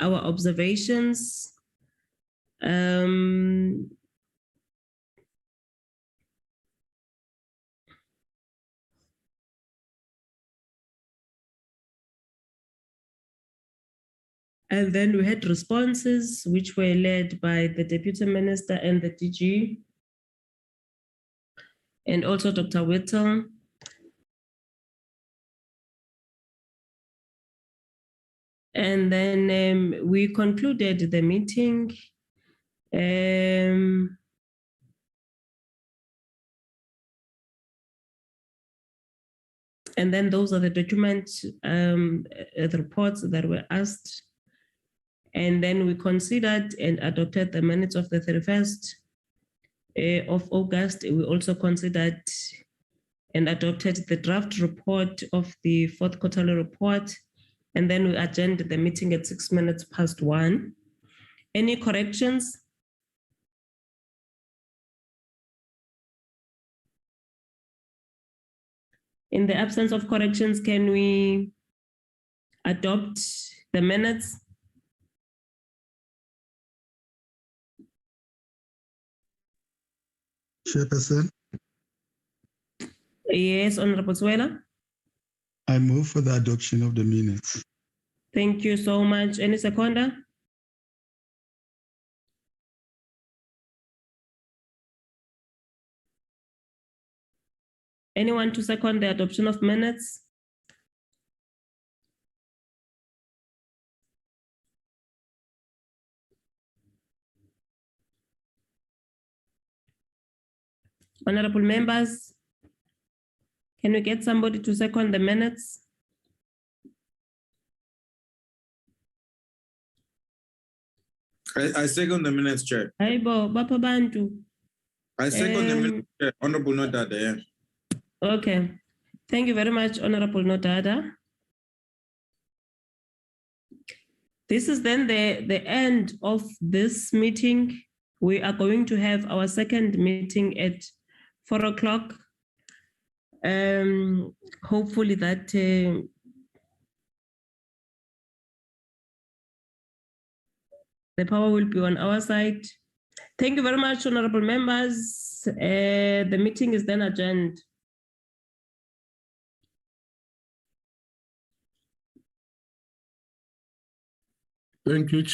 our observations. And then we had responses, which were led by the Deputy Minister and the DG, and also Dr. Whittle. And then we concluded the meeting. And then those are the documents, the reports that were asked. And then we considered and adopted the minutes of the 31st of August. We also considered and adopted the draft report of the 4th quarterly report. And then we adjourned the meeting at 1:06. Any corrections? In the absence of corrections, can we adopt the minutes? Chairperson. Yes, Honorable Swela. I move for the adoption of the minutes. Thank you so much. Any seconder? Anyone to second the adoption of minutes? Honorable members, can we get somebody to second the minutes? I second the minutes, Chair. Aibo, Bapa Bantu. I second the minutes, Chair. Honorable Nodada. Yeah. Okay. Thank you very much, Honorable Nodada. This is then the end of this meeting. We are going to have our second meeting at 4 o'clock. Hopefully that the power will be on our side. Thank you very much, honorable members. The meeting is then adjourned. Thank you.